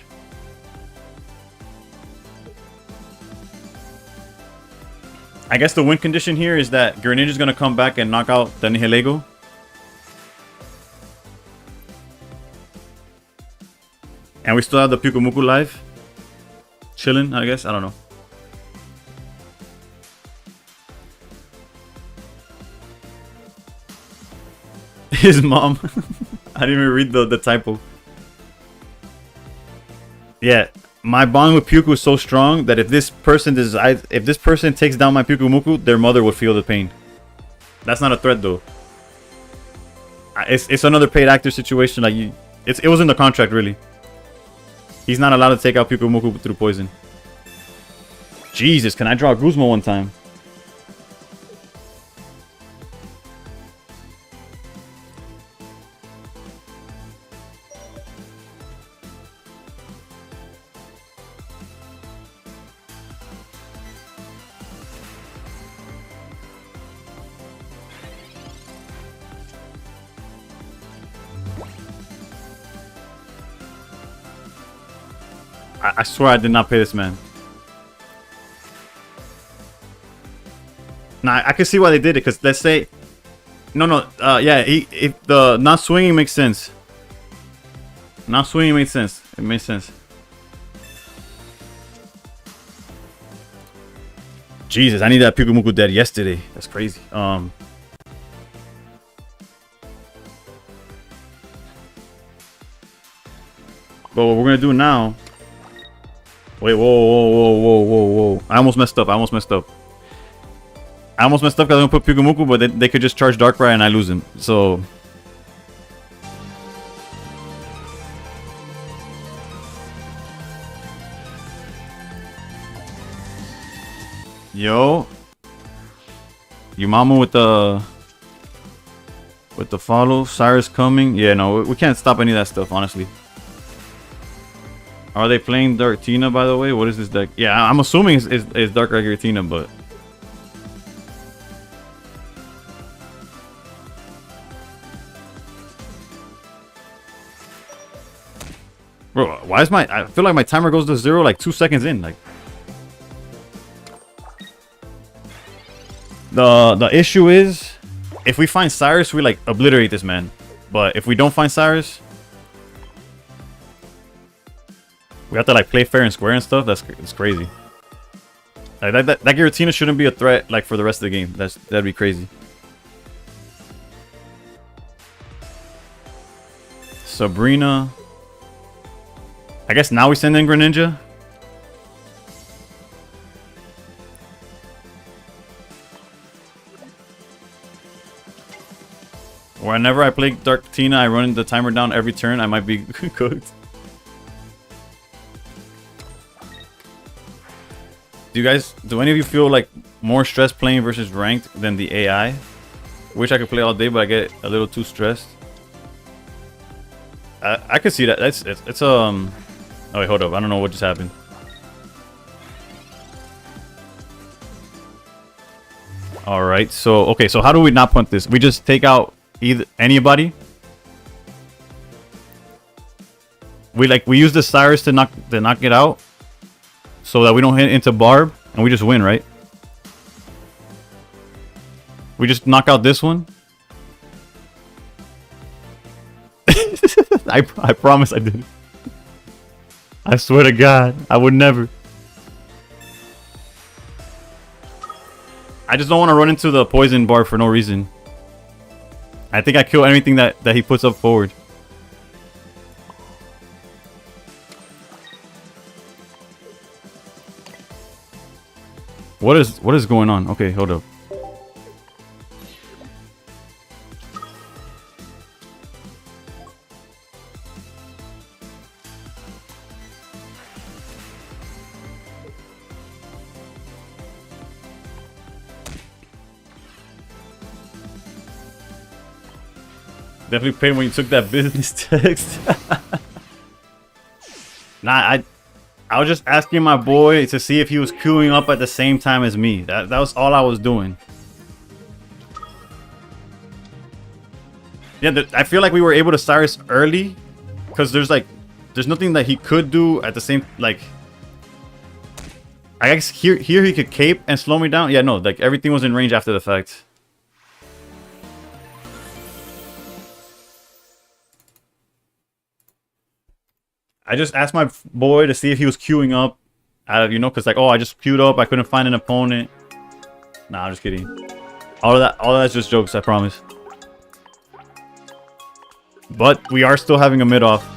S1: I guess the win condition here is that Greninja's gonna come back and knock out the Nihilego. And we still have the Pyukumuku live. Chilling, I guess. I don't know. His mom. I didn't even read the typo. Yeah, my bond with Pyuku is so strong that if this person takes down my Pyukumuku, their mother would feel the pain. That's not a threat though. It's another paid actor situation. Like it was in the contract really. He's not allowed to take out Pyukumuku through poison. Jesus, can I draw Guzma one time? I swear I did not pay this man. Nah, I can see why they did it, because let's say... yeah, if the not swinging makes sense. Not swinging makes sense. It makes sense. Jesus, I need that Pyukumuku dead yesterday. That's crazy. But what we're gonna do now... Wait, whoa. I almost messed up. I almost messed up because I was gonna put Pyukumuku, but they could just charge Darkrai and I lose him. So... Yo. Yumamo with the follow. Cyrus coming. Yeah, no, we can't stop any of that stuff, honestly. Are they playing Dark Tina, by the way? What is this deck? Yeah, I'm assuming it's Dark Tina, but... Bro, why is I feel like my timer goes to 0 like 2 seconds in. Like... The issue is, if we find Cyrus, we like obliterate this man. But if we don't find Cyrus... We have to like play fair and square and stuff. It's crazy. Like, that Giratina shouldn't be a threat like for the rest of the game. That'd be crazy. Sabrina. I guess now we send in Greninja. Whenever I play Dark Tina, I run the timer down every turn. I might be cooked. Do any of you feel like more stressed playing versus ranked than the AI? Wish I could play all day, but I get a little too stressed. I could see that. It's oh wait, hold up. I don't know what just happened. All right. So okay. So how do we not punt this? We just take out anybody. We use the Cyrus to knock it out, so that we don't hit into Barb and we just win, right? We just knock out this one. I promise I didn't. I swear to God, I would never. I just don't want to run into the poison bar for no reason. I think I kill anything that he puts up forward. What is going on? Okay, hold up. Definitely paid when you took that business text. Nah, I was just asking my boy to see if he was queuing up at the same time as me. That was all I was doing. Yeah, I feel like we were able to Cyrus early, because there's nothing that he could do at the same, like, I guess here he could cape and slow me down. Yeah, no, like everything was in range after the fact. I just asked my boy to see if he was queuing up, because like, oh, I just queued up, I couldn't find an opponent. Nah, I'm just kidding. All of that's just jokes, I promise. But we are still having a mid-off.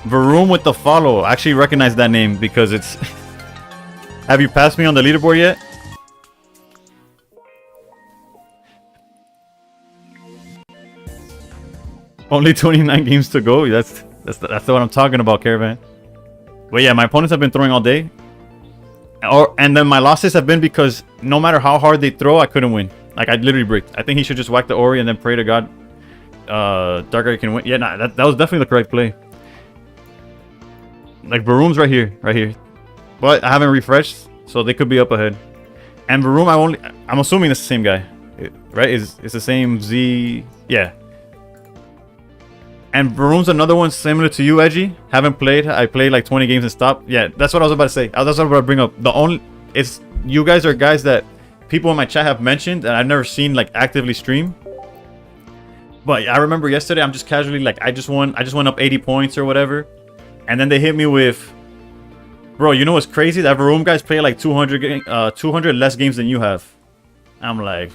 S1: Varoom with the follow. I actually recognize that name because it's... Have you passed me on the leaderboard yet? Only 29 games to go. That's what I'm talking about, Caravan. But yeah, my opponents have been throwing all day. And then my losses have been because no matter how hard they throw, I couldn't win. Like, I literally bricked. I think he should just whack the Ori and then pray to God Dark can win. Yeah, nah, that was definitely the correct play. Like, Varoom's right here. But I haven't refreshed, so they could be up ahead. And Varoom, I'm assuming it's the same guy. Right? It's the same Z... Yeah. And Varoom's another one similar to you, Edgy. Haven't played. I played like 20 games and stopped. Yeah, that's what I was about to say. That's what I was about to bring up. You guys are guys that people in my chat have mentioned and I've never seen like actively stream. But I remember yesterday, I'm just casually like, I just went up 80 points or whatever. And then they hit me with, bro, you know what's crazy? That Varoom guys play like 200 less games than you have. I'm like,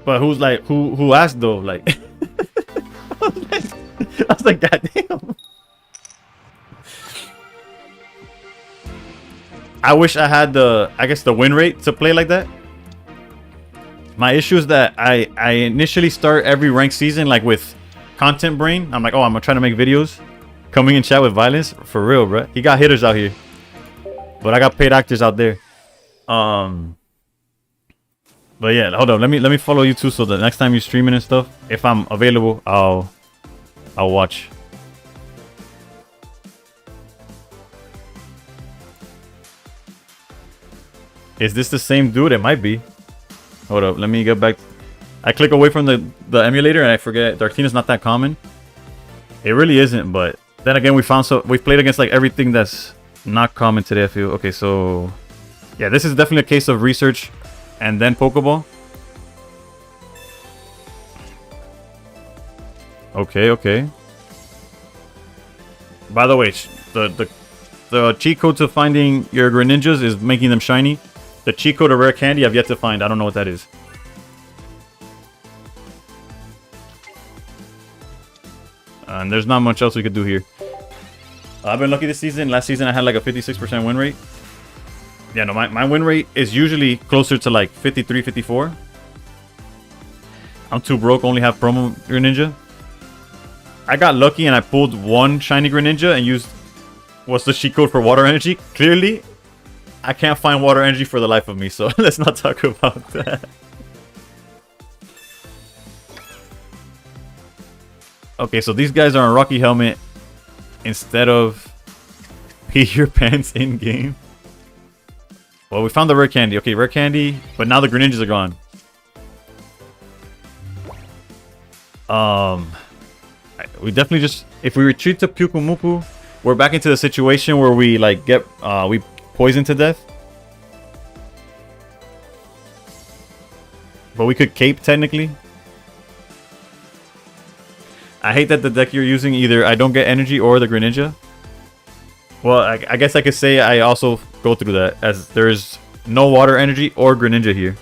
S1: but who asked though? Like, I was like, goddamn. I wish I had the win rate to play like that. My issue is that I initially start every ranked season like with content brain. I'm like, oh, I'm gonna try to make videos, coming in chat with violence for real, bro. He got hitters out here, but I got paid actors out there. But yeah, hold on. Let me follow you too, so the next time you're streaming and stuff, if I'm available, I'll watch. Is this the same dude? It might be. Hold up. Let me get back. I click away from the emulator and I forget. Darktina's not that common. It really isn't, but then again, we've played against like everything that's not common today, I feel. Okay, so yeah, this is definitely a case of research and then Pokeball. Okay. By the way, the cheat code to finding your Greninjas is making them shiny. The cheat code of rare candy I've yet to find. I don't know what that is. And there's not much else we could do here. I've been lucky this season. Last season I had like a 56% win rate. Yeah, no, my win rate is usually closer to like 53, 54. I'm too broke, only have promo Greninja. I got lucky and I pulled one shiny Greninja and used what's the cheat code for water energy. Clearly, I can't find water energy for the life of me, so let's not talk about that. Okay, so these guys are on Rocky Helmet instead of pee your pants in game. Well, we found the rare candy. Okay, rare candy, but now the Greninjas are gone. We definitely just, if we retreat to Pyukumuku, we're back into the situation where we like get we poison to death. But we could cape technically. I hate that the deck you're using either I don't get energy or the Greninja. Well, I guess I could say I also go through that as there is no water energy or Greninja here.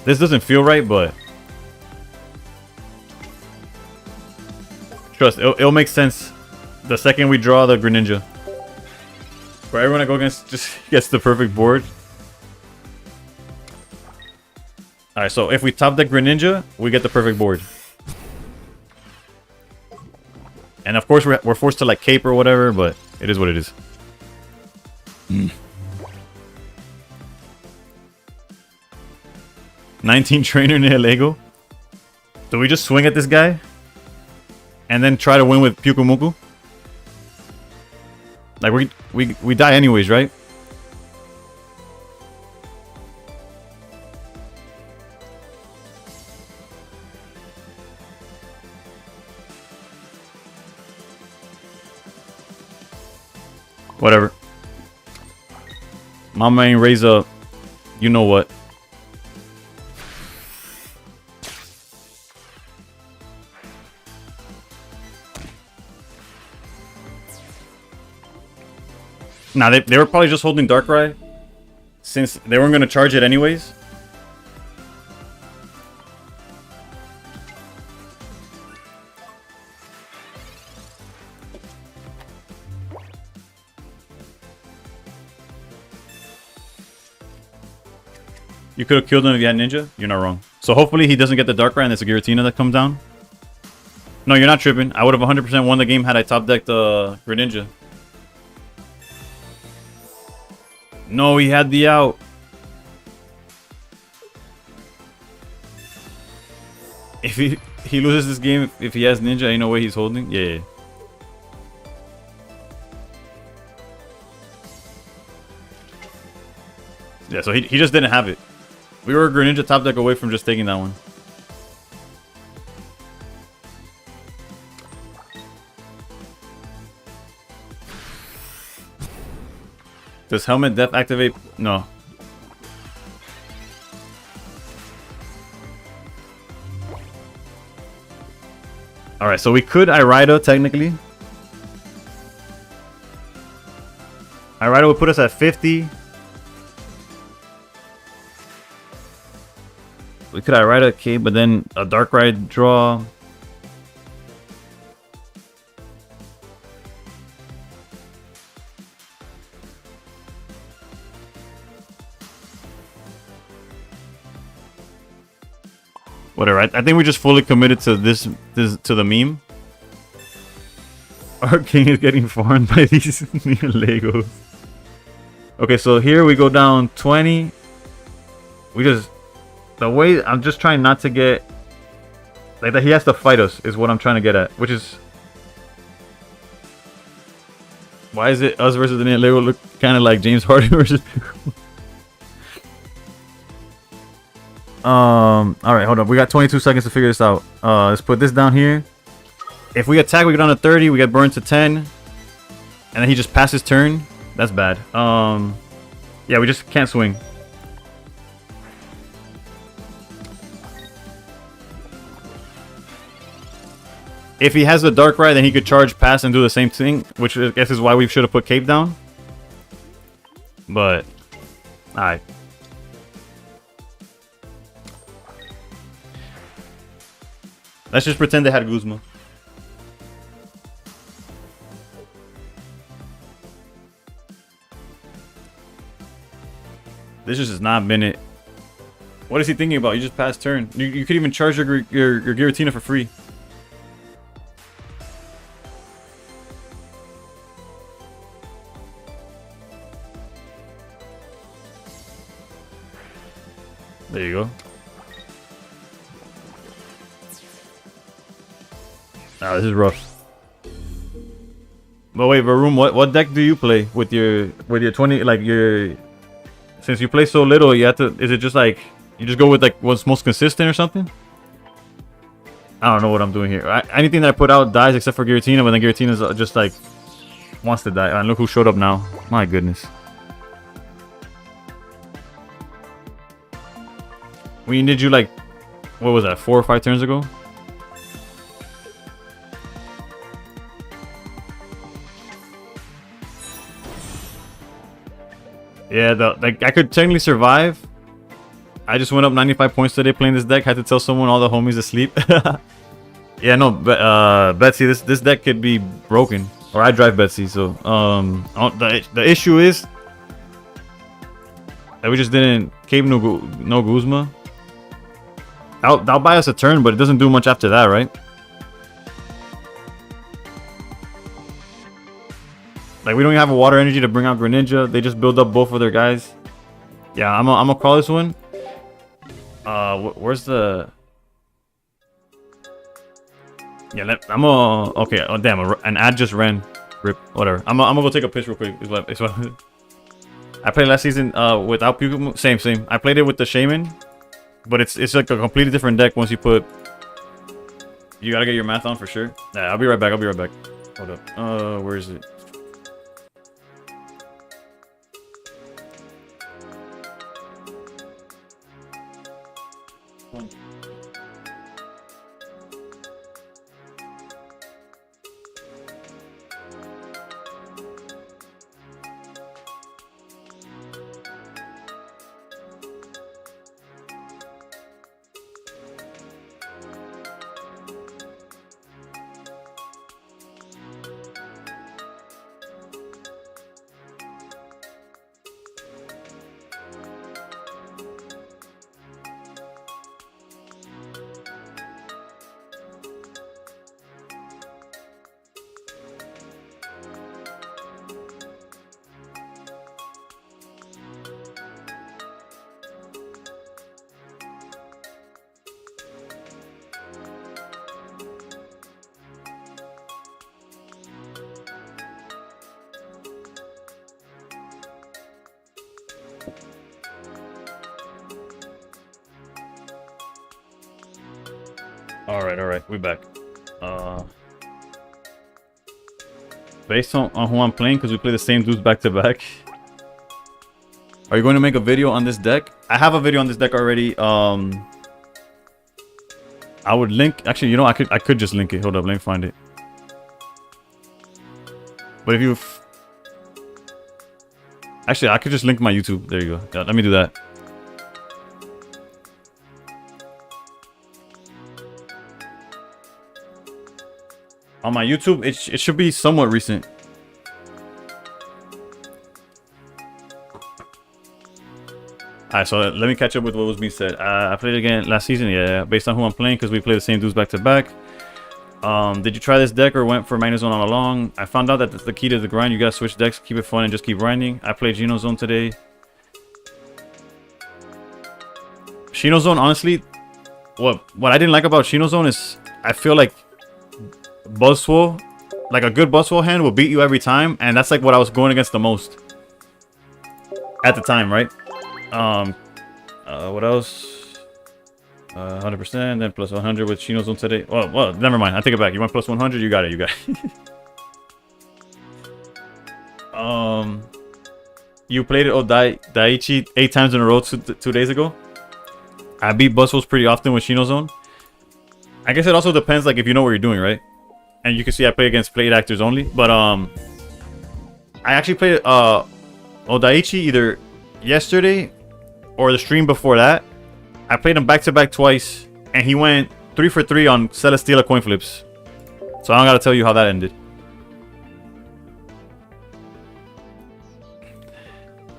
S1: This doesn't feel right, but trust, it'll make sense the second we draw the Greninja. For everyone I go against just gets the perfect board. Alright, so if we top deck Greninja, we get the perfect board. And of course we're forced to like cape or whatever, but it is what it is. 19 trainer near Lego. Do we just swing at this guy? And then try to win with Pyukumuku? Like we die anyways, right? Whatever. Mama ain't raise up. You know what? Nah, they were probably just holding Darkrai since they weren't going to charge it anyways. You could have killed him if you had Ninja. You're not wrong. So hopefully he doesn't get the Darkrai and it's a Giratina that comes down. No, you're not tripping. I would have 100% won the game had I top decked the Greninja. No, he had the out. If he loses this game, if he has Ninja, ain't no way he's holding. Yeah. Yeah, so he just didn't have it. We were a Greninja top deck away from just taking that one. Does Helmet Death activate? No. Alright, so we could Irida technically. Irida would put us at 50. We could Irida K, but then a Darkrai draw. Whatever. I think we just fully committed to this to the meme. Our king is getting farmed by these new Legos. Okay, so here we go down 20. We just the way I'm just trying not to get like that. He has to fight us is what I'm trying to get at, which is why is it us versus the new Lego look kind of like James Harden versus. All right, hold on. We got 22 seconds to figure this out. Let's put this down here. If we attack, we get down to 30. We get burned to 10, and then he just passes turn. That's bad. Yeah, we just can't swing. If he has the Darkrai, then he could charge, pass, and do the same thing, which I guess is why we should have put Cape down. But, alright. Let's just pretend they had Guzma. This just has not been it What is he thinking about? You just passed turn. You could even charge your Giratina for free. There you go. Ah, this is rough. But wait, Varoom, what deck do you play with your 20, like your, since you play so little, you have to, is it just like you just go with like what's most consistent or something? I don't know what I'm doing here. Anything that I put out dies except for Giratina, but then Giratina's just like wants to die. And look who showed up now. My goodness. We did you like, what was that, 4 or 5 turns ago? Yeah, like I could technically survive. I just went up 95 points today playing this deck. Had to tell someone all the homies asleep. Yeah, no, but Betsy, this deck could be broken. Or I drive Betsy, so the issue is that we just didn't Cape no Guzma. That'll buy us a turn, but it doesn't do much after that, right? Like, we don't even have a water energy to bring out Greninja. They just build up both of their guys. Yeah, I'm gonna call this one. Where's the... Yeah, I'm gonna... Okay, oh damn, an ad just ran. Rip, whatever. I'm gonna go take a piss real quick. It's what I played last season without Pikachu. Same. I played it with the Shaman. But it's like a completely different deck once you put... You gotta get your math on for sure. Yeah, I'll be right back. Hold up. Where is it? Alright, we back. Based on who I'm playing, because we play the same dudes back to back. Are you going to make a video on this deck? I have a video on this deck already. I would link, actually, you know, I could just link it. Hold up, let me find it. But if you... Actually, I could just link my YouTube. There you go. Yeah, let me do that. On my YouTube, it should be somewhat recent. Alright, so let me catch up with what was being said. I played again last season, yeah, based on who I'm playing, because we play the same dudes back to back. Did you try this deck or went for minus one all along? I found out that that's the key to the grind. You gotta switch decks, keep it fun, and just keep grinding. I played Xenozone today. Xenozone, honestly, what I didn't like about Xenozone is I feel like Buzzwole, like a good Buzzwole hand will beat you every time, and that's like what I was going against the most at the time, right? What else? 100%, then plus 100 with Xenozone today. Well, never mind. I take it back. You want plus 100? You got it. You played it, Daiichi 8 times in a row 2 days ago. I beat Buzzwoles pretty often with Xenozone. I guess it also depends, like, if you know what you're doing, right? And you can see I play against plate actors only. But I actually played Daiichi either yesterday or the stream before that. I played him back to back twice, and he went 3 for 3 on Celesteela coin flips. So I don't gotta tell you how that ended.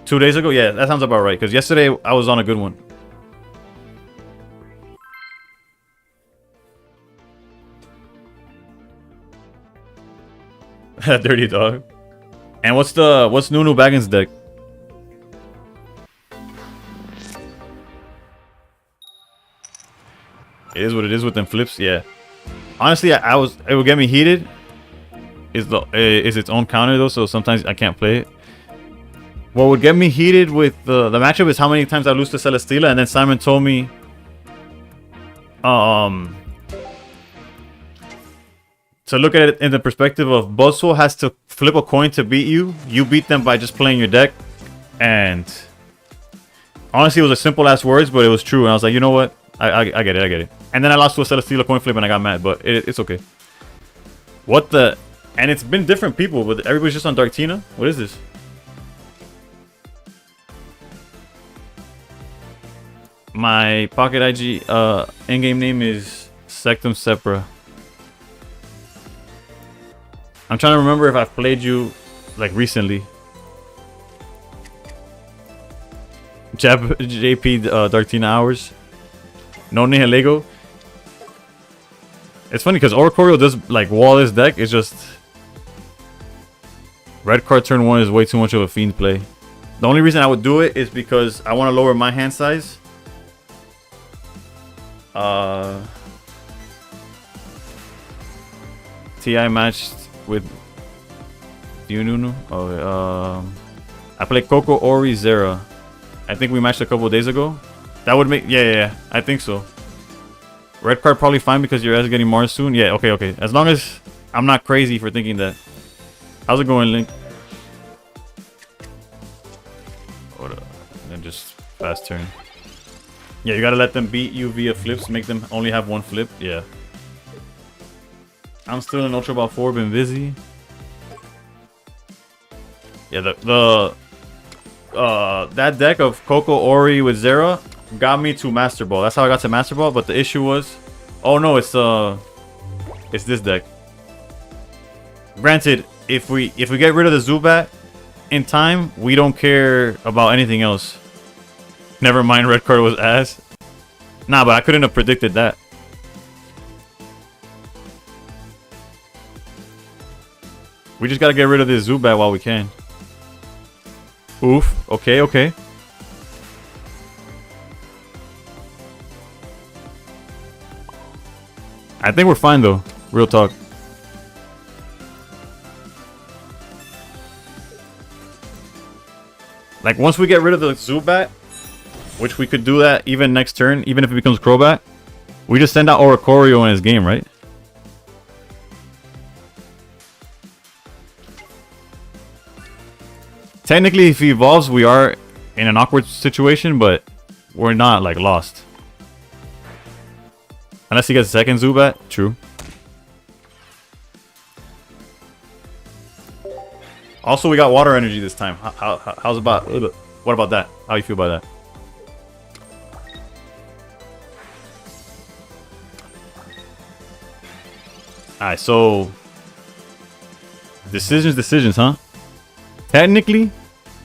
S1: 2 days ago, yeah, that sounds about right. Because yesterday I was on a good one. Dirty dog. And what's Nunu Baggins' deck? It is what it is with them flips, yeah. Honestly, it would get me heated. Is its own counter though, so sometimes I can't play it. What would get me heated with the matchup is how many times I lose to Celesteela, and then Simon told me to look at it in the perspective of Buzzwole has to flip a coin to beat you. You beat them by just playing your deck. And honestly, it was a simple ass words, but it was true. And I was like, you know what? I get it. And then I lost to a Celesteela coin flip and I got mad, but it's okay. What the? And it's been different people, but everybody's just on Darktina. What is this? My Pocket IG in-game name is Sectum Sepra. I'm trying to remember if I've played you like recently. JP Darktina Hours. No Nihilego. It's funny because Oricorio does like wall his deck. It's just red card turn 1 is way too much of a fiend play. The only reason I would do it is because I want to lower my hand size. TI matched with Yununu. Oh, I played Coco Ori Zera. I think we matched a couple days ago. That would make yeah, I think so. Red card probably fine because your ass is getting Mars soon. Yeah, okay. As long as I'm not crazy for thinking that. How's it going, Link? Hold up. Then just fast turn. Yeah, you gotta let them beat you via flips. Make them only have one flip. Yeah. I'm still in Ultra Ball 4. Been busy. Yeah, that deck of Coco Ori with Zera got me to Masterball. That's how I got to Masterball. But the issue was, oh no, it's this deck. Granted, if we get rid of the Zubat in time, we don't care about anything else. Never mind, red card was ass. Nah, but I couldn't have predicted that. We just gotta get rid of this Zubat while we can. Oof. Okay. I think we're fine though. Real talk. Like once we get rid of the Zubat, which we could do that even next turn, even if it becomes Crobat, we just send out Oricorio in his game, right? Technically, if he evolves, we are in an awkward situation, but we're not like lost. Unless he gets a second Zubat, true. Also, we got water energy this time. How's about? What about that? How you feel about that? Alright, so decisions, huh? Technically,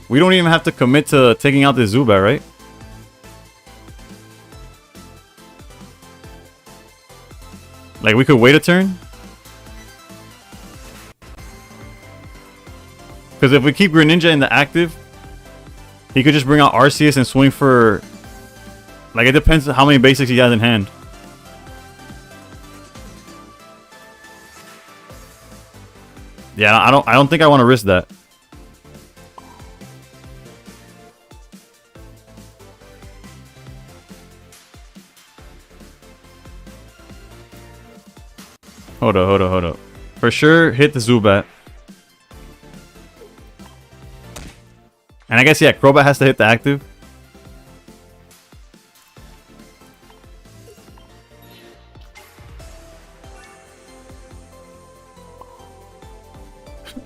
S1: we don't even have to commit to taking out this Zubat, right? Like, we could wait a turn? Because if we keep Greninja in the active, he could just bring out Arceus and swing for... Like, it depends on how many basics he has in hand. Yeah, I don't think I want to risk that. Hold up. For sure, hit the Zubat. And I guess, yeah, Crobat has to hit the active.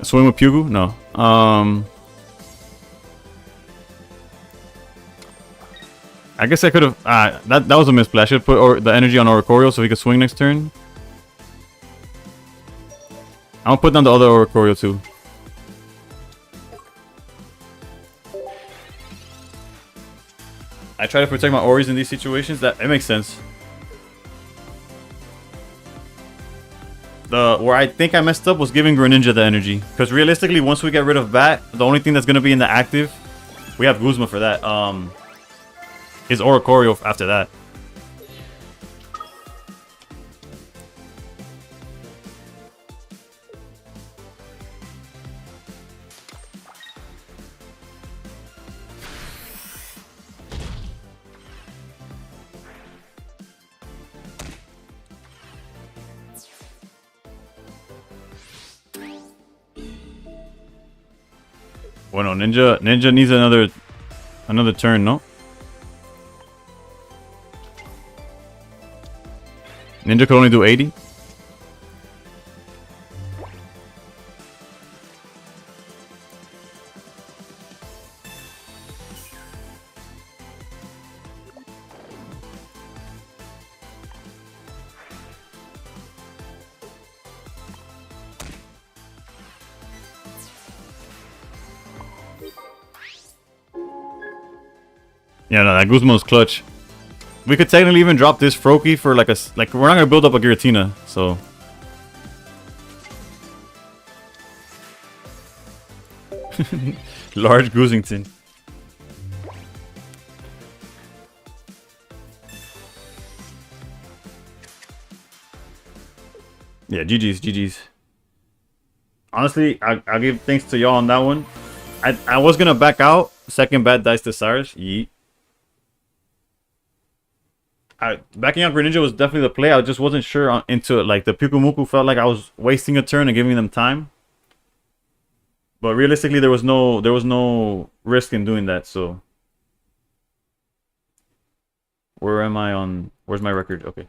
S1: Swing with Pugu? No. I guess I could have... that was a misplay. I should put the energy on Oricorio so he could swing next turn. I'm gonna put down the other Oricorio too. I try to protect my Oris in these situations. It makes sense. where I think I messed up was giving Greninja the energy. Because realistically, once we get rid of Bat, the only thing that's gonna be in the active, we have Guzma for that. Is Oricorio after that. Bueno, Ninja needs another turn, no? Ninja could only do 80. Yeah, no, that Guzma's clutch. We could technically even drop this Froakie for like we're not gonna build up a Giratina, so. Large Goosington. Yeah, GG's. Honestly, I'll give thanks to y'all on that one. I was gonna back out. Second bad dice to Cyrus. Yeet. Backing out Greninja was definitely the play. I just wasn't sure into it. Like the Pikumuku felt like I was wasting a turn and giving them time. But realistically, there was no risk in doing that. So where am I on? Where's my record? Okay.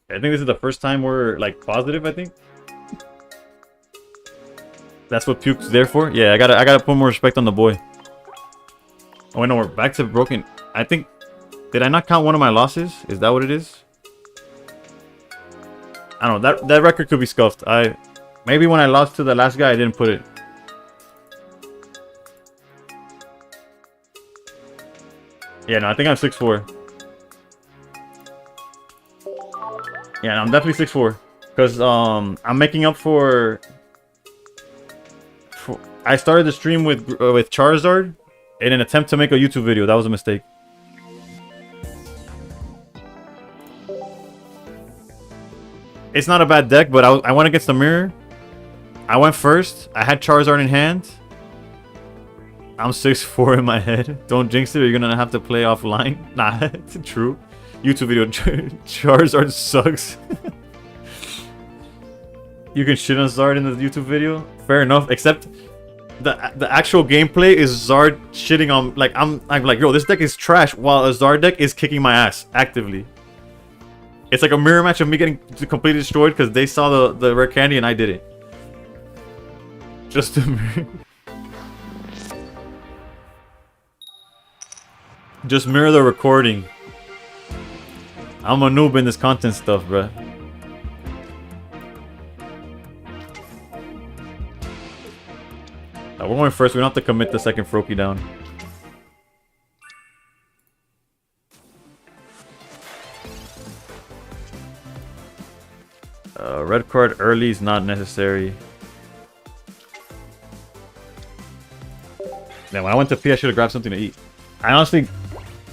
S1: I think this is the first time we're like positive. I think that's what Puke's there for. Yeah, I gotta put more respect on the boy. Oh, no, we're back to broken. I think... Did I not count one of my losses? Is that what it is? I don't know. That record could be scuffed. Maybe when I lost to the last guy, I didn't put it. Yeah, no, I think I'm 6'4". Yeah, no, I'm definitely 6'4". Because I'm making up for... I started the stream with Charizard in an attempt to make a YouTube video. That was a mistake. It's not a bad deck, but I went against the mirror. I went first. I had Charizard in hand. I'm 6'4" in my head. Don't jinx it or you're gonna have to play offline. Nah, it's true. YouTube video. Charizard sucks. You can shit on Zard in the YouTube video. Fair enough, except the actual gameplay is Zard shitting on, like, I'm like, yo, this deck is trash, while a Zard deck is kicking my ass actively. It's like a mirror match of me getting completely destroyed because they saw the rare candy and I didn't. Just a mirror. Just mirror the recording. I'm a noob in this content stuff, bruh. We're going first. We don't have to commit the second Froakie down. Red card early is not necessary. Man, when I went to pee, I should have grabbed something to eat. I honestly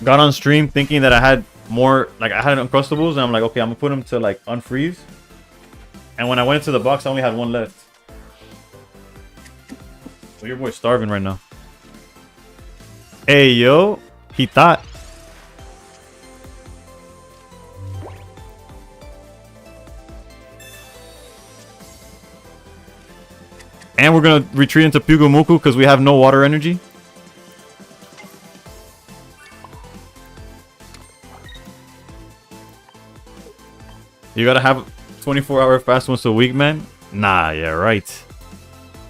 S1: got on stream thinking that I had more, like I had Uncrustables, and I'm like, okay, I'm gonna put them to like unfreeze. And when I went into the box, I only had one left. So your boy's starving right now. Hey, yo. He thought. And we're going to retreat into Pugumuku because we have no water energy. You got to have 24-hour fast once a week, man? Nah, yeah, right.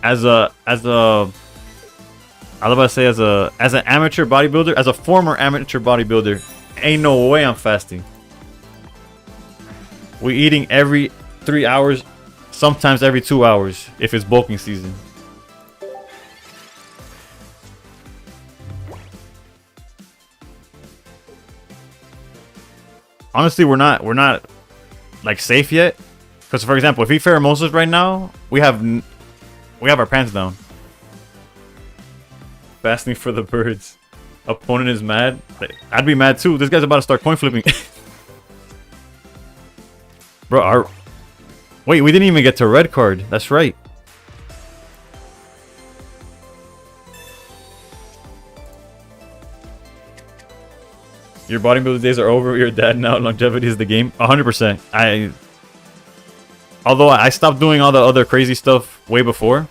S1: As an amateur bodybuilder, as a former amateur bodybuilder, ain't no way I'm fasting. We eating every 3 hours, sometimes every 2 hours if it's bulking season. honestly, we're not like safe yet. Because for example, if he Pheromoses right now, we have our pants down. Fasting for the birds. Opponent is mad. I'd be mad too. This guy's about to start coin flipping. Bro, wait, we didn't even get to red card. That's right. Your bodybuilding days are over. You're dead now. Longevity is the game. 100%. Although I stopped doing all the other crazy stuff way before.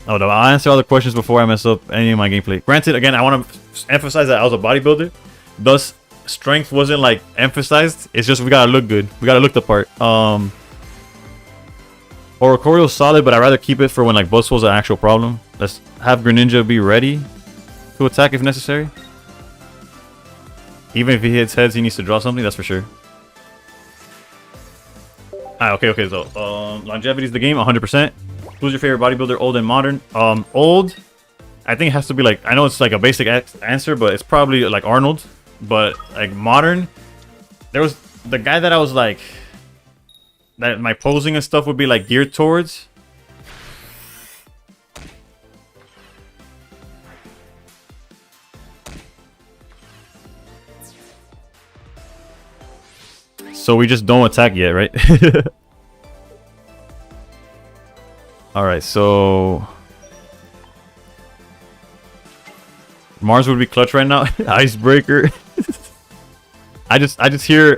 S1: Oh no, I'll answer all the questions before I mess up any of my gameplay. Granted, again, I want to emphasize that I was a bodybuilder. Thus, strength wasn't like emphasized. It's just we gotta look good. We gotta look the part. Oricorio's solid, but I'd rather keep it for when like Buzzwole's an actual problem. Let's have Greninja be ready to attack if necessary. Even if he hits heads, he needs to draw something, that's for sure. Okay, so longevity is the game, 100%. Who's your favorite bodybuilder, old and modern? Old, I think it has to be like, I know it's like a basic answer, but it's probably like Arnold. But like modern, there was the guy that I was like, that my posing and stuff would be like geared towards. So we just don't attack yet, right? Alright, so Mars would be clutch right now. Icebreaker. I just hear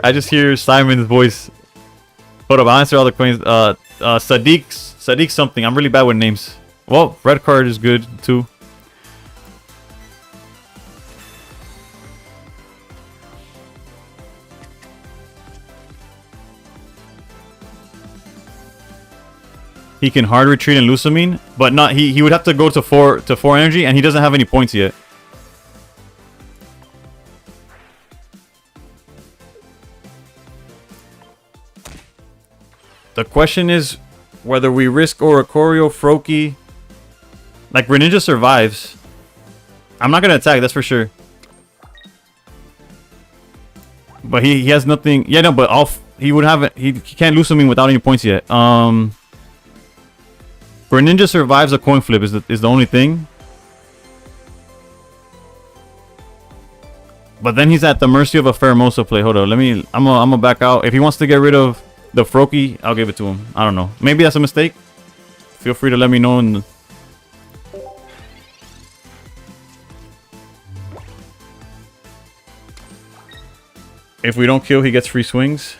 S1: Simon's voice. Hold up, I'll answer all the questions. Sadiq something. I'm really bad with names. Well, red card is good too. He can hard retreat and Lusamine, but not he would have to go to 4 energy, and he doesn't have any points yet. The question is whether we risk Oricorio, Froakie. Like Greninja survives. I'm not gonna attack, that's for sure. But he has nothing. Yeah, no, but he would have it. He can't Lusamine without any points yet. Greninja survives a coin flip is the only thing. But then he's at the mercy of a Pheromosa play. Hold on, I'm gonna back out. If he wants to get rid of the Froakie, I'll give it to him. I don't know. Maybe that's a mistake. Feel free to let me know. If we don't kill, he gets free swings.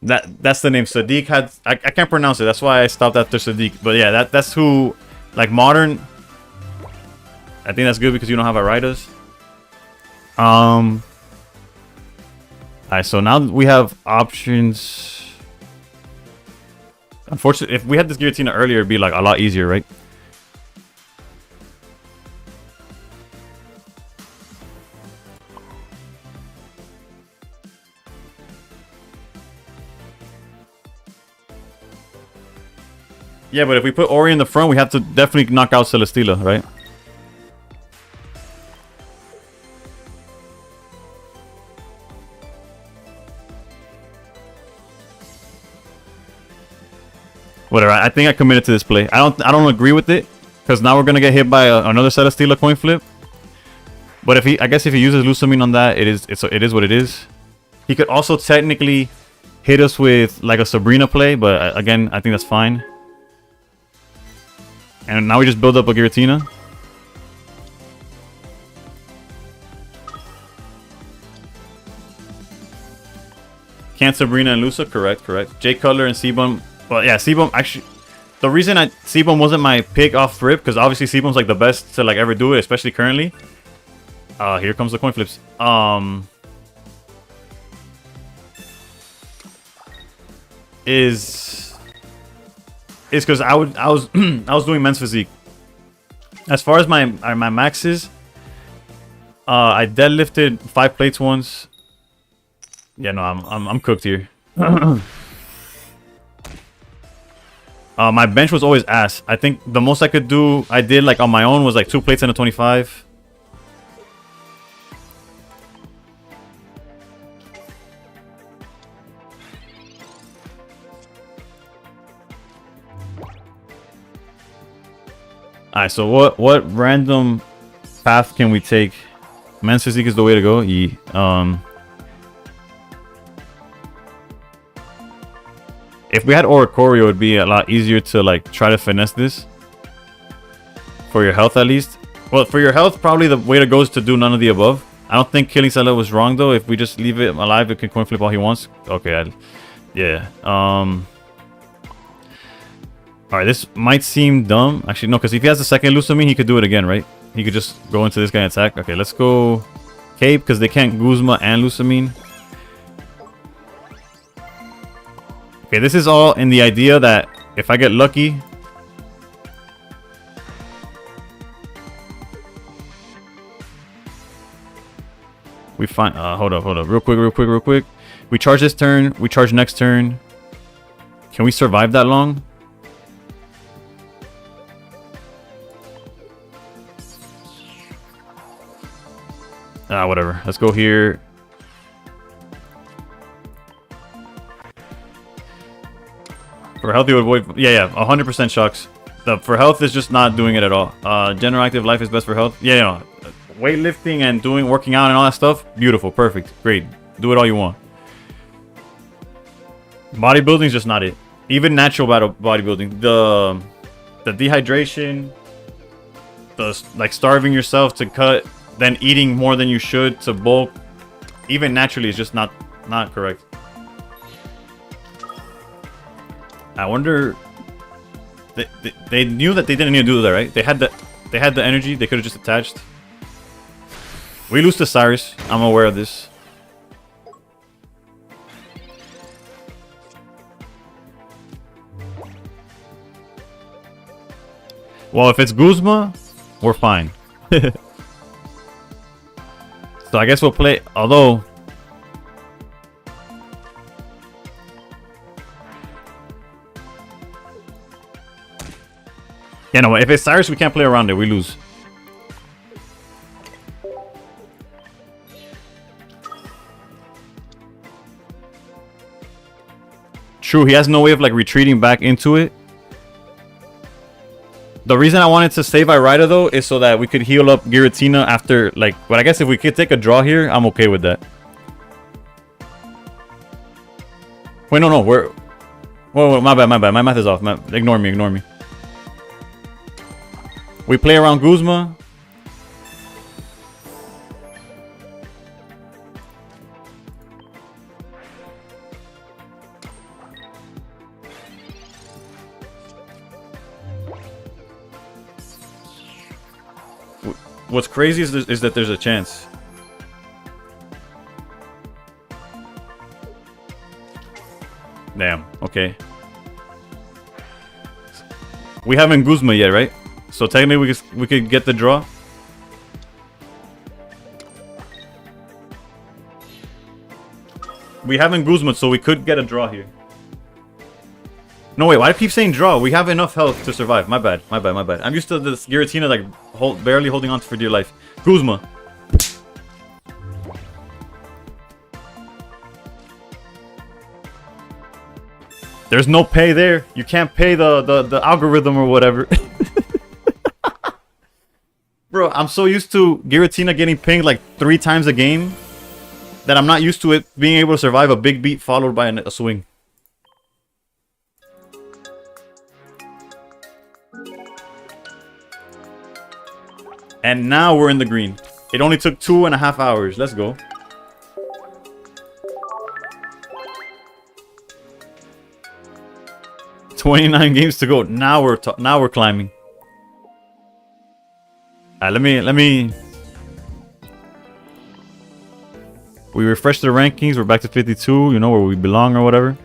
S1: That's the name. Sadiq had I can't pronounce it. That's why I stopped after Sadiq. But yeah, that's who, like modern. I think that's good because you don't have Aridas. Alright, so now we have options. Unfortunately, if we had this Giratina earlier, it'd be like a lot easier, right? Yeah, but if we put Ori in the front, we have to definitely knock out Celesteela, right? Whatever. I think I committed to this play. I don't agree with it because now we're gonna get hit by another Celesteela coin flip. But I guess if he uses Lusamine on that, it is what it is. He could also technically hit us with like a Sabrina play, but again, I think that's fine. And now we just build up a Giratina. Can't Sabrina and Lusa? Correct. Jay Cutler and Seabum. Well, yeah, Seabum actually. The reason Seabum wasn't my pick off rip, because obviously Seabum's like the best to like ever do it, especially currently. Here comes the coin flips. Is because I was I was doing men's physique. As far as my maxes, I deadlifted 5 plates once. Yeah, no, I'm cooked here. My bench was always ass. I think the most I could do, I did like on my own, was like 2 plates and a 25. Alright, so what random path can we take? Men's physique is the way to go. If we had Oricorio, it would be a lot easier to like try to finesse this. For your health at least. Well, for your health, probably the way to go is to do none of the above. I don't think killing Salah was wrong though. If we just leave it alive, it can coin flip all he wants. Okay, yeah. Alright, this might seem dumb. Actually, no, because if he has the second Lusamine, he could do it again, right? He could just go into this guy and attack. Okay, let's go Cape, because they can't Guzma and Lusamine. Okay, this is all in the idea that if I get lucky... We find... hold up. Real quick. We charge this turn. We charge next turn. Can we survive that long? Whatever. Let's go here. For health, you would avoid... Yeah, 100% shocks. For health is just not doing it at all. General active life is best for health. Yeah, you know, weightlifting and working out and all that stuff. Beautiful. Perfect. Great. Do it all you want. Bodybuilding is just not it. Even natural bodybuilding. The dehydration. The like starving yourself to cut. Then eating more than you should to bulk. Even naturally is just not correct. I wonder... They knew that they didn't need to do that, right? They had the energy. They could have just attached. We lose to Cyrus. I'm aware of this. Well, if it's Guzma, we're fine. So I guess we'll play... Although... Yeah, no, if it's Cyrus, we can't play around it. We lose. True, he has no way of like retreating back into it. The reason I wanted to save Irida though is so that we could heal up Giratina after like... But I guess if we could take a draw here, I'm okay with that. Wait, no, we're... Whoa, my bad. My math is off. Ignore me. We play around Guzma. What's crazy is that there's a chance. Damn, okay. We haven't Guzma yet, right? So technically we could get the draw. We haven't Guzma, so we could get a draw here. No, wait, why do I keep saying draw? We have enough health to survive. My bad. I'm used to this Giratina like barely holding on for dear life. Guzma. There's no pay there. You can't pay the algorithm or whatever. Bro, I'm so used to Giratina getting pinged like 3 times a game that I'm not used to it being able to survive a big beat followed by a swing. And now we're in the green. It only took 2.5 hours. Let's go. $29 games to go. Now we're climbing. Let me. We refresh the rankings. We're back to 52. You know where we belong or whatever.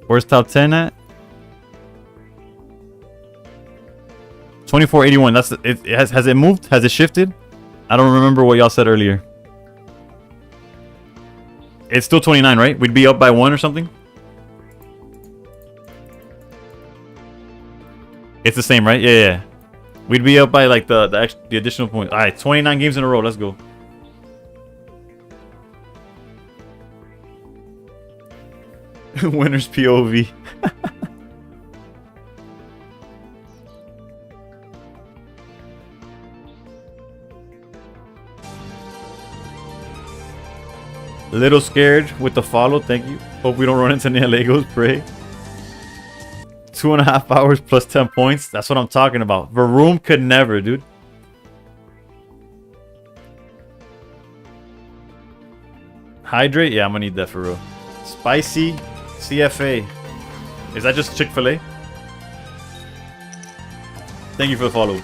S1: Where's top 10 at? 2481. That's it. Has it moved? Has it shifted? I don't remember what y'all said earlier. It's still 29, right? We'd be up by 1 or something. It's the same, right? Yeah, yeah. We'd be up by like the additional points. All right, 29 games in a row. Let's go. Winners POV. Little scared with the follow. Thank you. Hope we don't run into any Legos. Pray. 2.5 hours plus 10 points. That's what I'm talking about. Varoom could never, dude. Hydrate? Yeah, I'm gonna need that for real. Spicy CFA. Is that just Chick-fil-A? Thank you for the follow.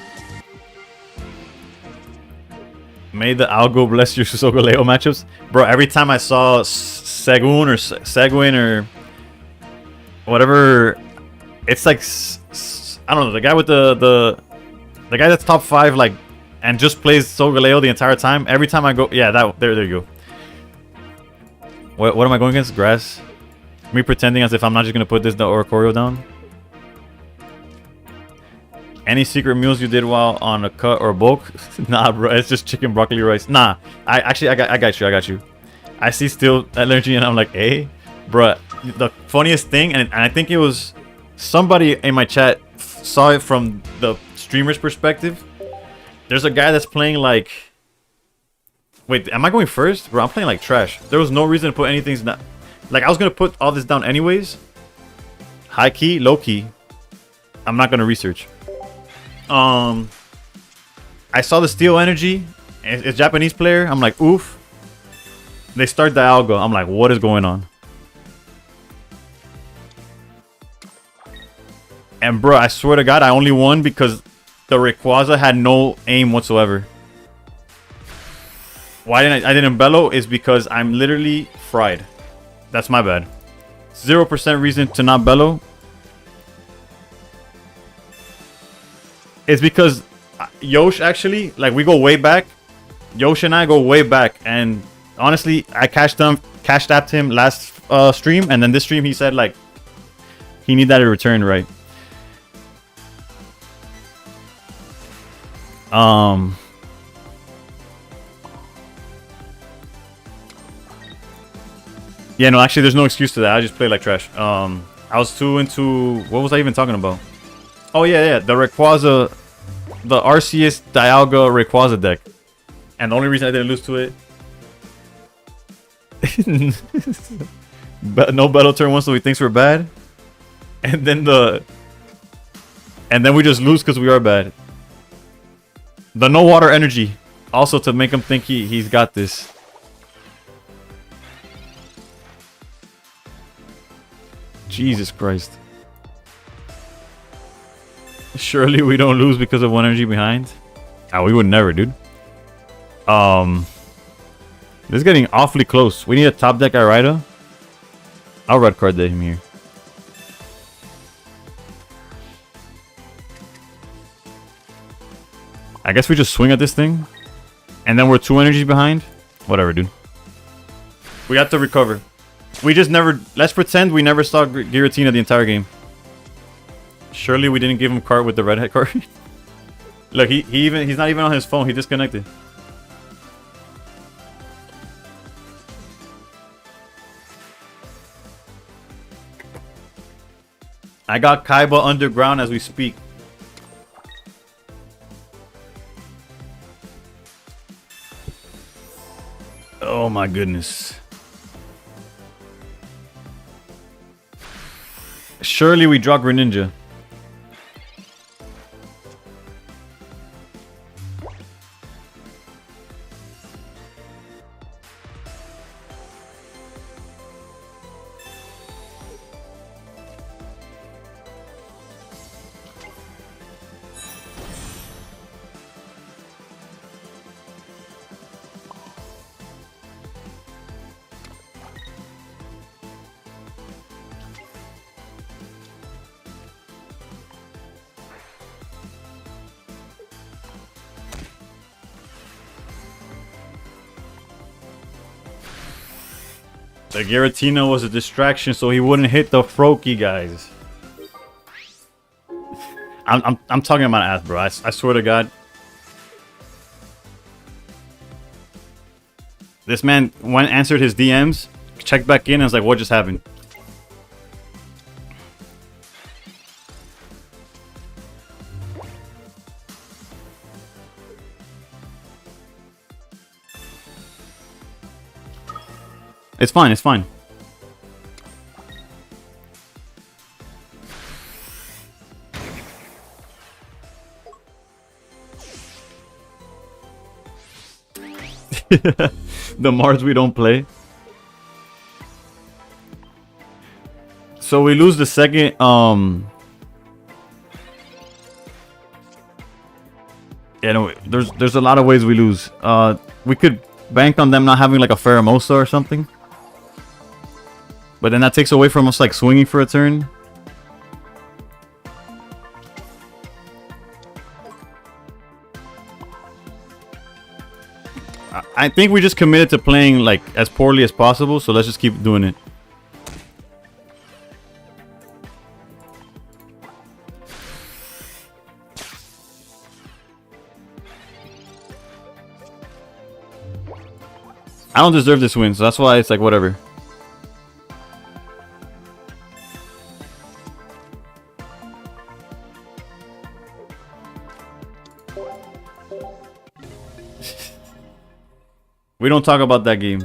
S1: May the algo bless your Sogaleo matchups. Bro, every time I saw Seguin or whatever, it's like, I don't know, the guy with the guy that's top 5, like, and just plays Sogaleo the entire time. Every time I go, yeah, there you go. What am I going against? Grass? Me pretending as if I'm not just gonna put this Oricorio down. Any secret meals you did while on a cut or bulk? Nah, bro. It's just chicken, broccoli, rice. Nah. I got you. I see still energy and I'm like, hey, bro. The funniest thing, and I think it was somebody in my chat saw it from the streamer's perspective. There's a guy that's playing like. Wait, am I going first? Bro, I'm playing like trash. There was no reason to put anything. Like, I was going to put all this down anyways. High key, low key. I'm not going to research. I saw the steel energy. It's Japanese player. I'm like, oof. They start the algo. I'm like, what is going on? And bro, I swear to God, I only won because the Rayquaza had no aim whatsoever. Why I didn't bellow is because I'm literally fried. That's my bad. 0% reason to not bellow. It's because Yosh actually, like, we go way back. Yosh and I go way back, and honestly, I cashed apped him last stream, and then this stream he said like he need that in return, right? Yeah, no, actually, there's no excuse to that. I just play like trash. I was too into... What was I even talking about? Oh, yeah. The Rayquaza... The Arceus Dialga Rayquaza deck. And the only reason I didn't lose to it... no battle turn 1, so he thinks we're bad. And then we just lose because we are bad. The no water energy. Also to make him think he's got this. Jesus Christ. Surely we don't lose because of one energy behind. Oh, we would never, dude. This is getting awfully close. We need a top deck Irida. I'll red card him here. I guess we just swing at this thing. And then we're 2 energies behind. Whatever, dude. We have to recover. We just never... Let's pretend we never saw Giratina the entire game. Surely we didn't give him card with the redhead card. Look, he's not even on his phone. He disconnected. I got Kaiba underground as we speak. Oh my goodness. Surely we draw Greninja. The Giratina was a distraction so he wouldn't hit the Froakie, guys. I'm talking about ass, bro. I swear to God. This man went answered his DMs, checked back in, and was like, "What just happened?" It's fine. It's fine. The Mars we don't play. So we lose the second. Yeah, no, there's a lot of ways we lose. We could bank on them not having like a Pheromosa or something. But then that takes away from us like swinging for a turn. I think we just committed to playing like as poorly as possible, so let's just keep doing it. I don't deserve this win, so that's why it's like whatever. We don't talk about that game.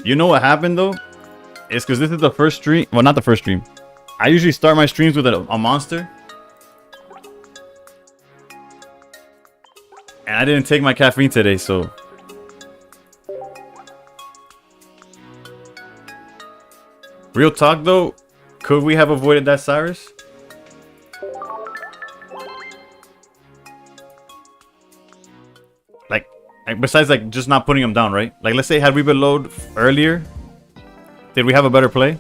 S1: You know what happened though? It's because this is the first stream. Well, not the first stream. I usually start my streams with a monster. And I didn't take my caffeine today, so. Real talk though, could we have avoided that, Cyrus? Like besides like just not putting him down, right? Like let's say had we been low earlier, did we have a better play?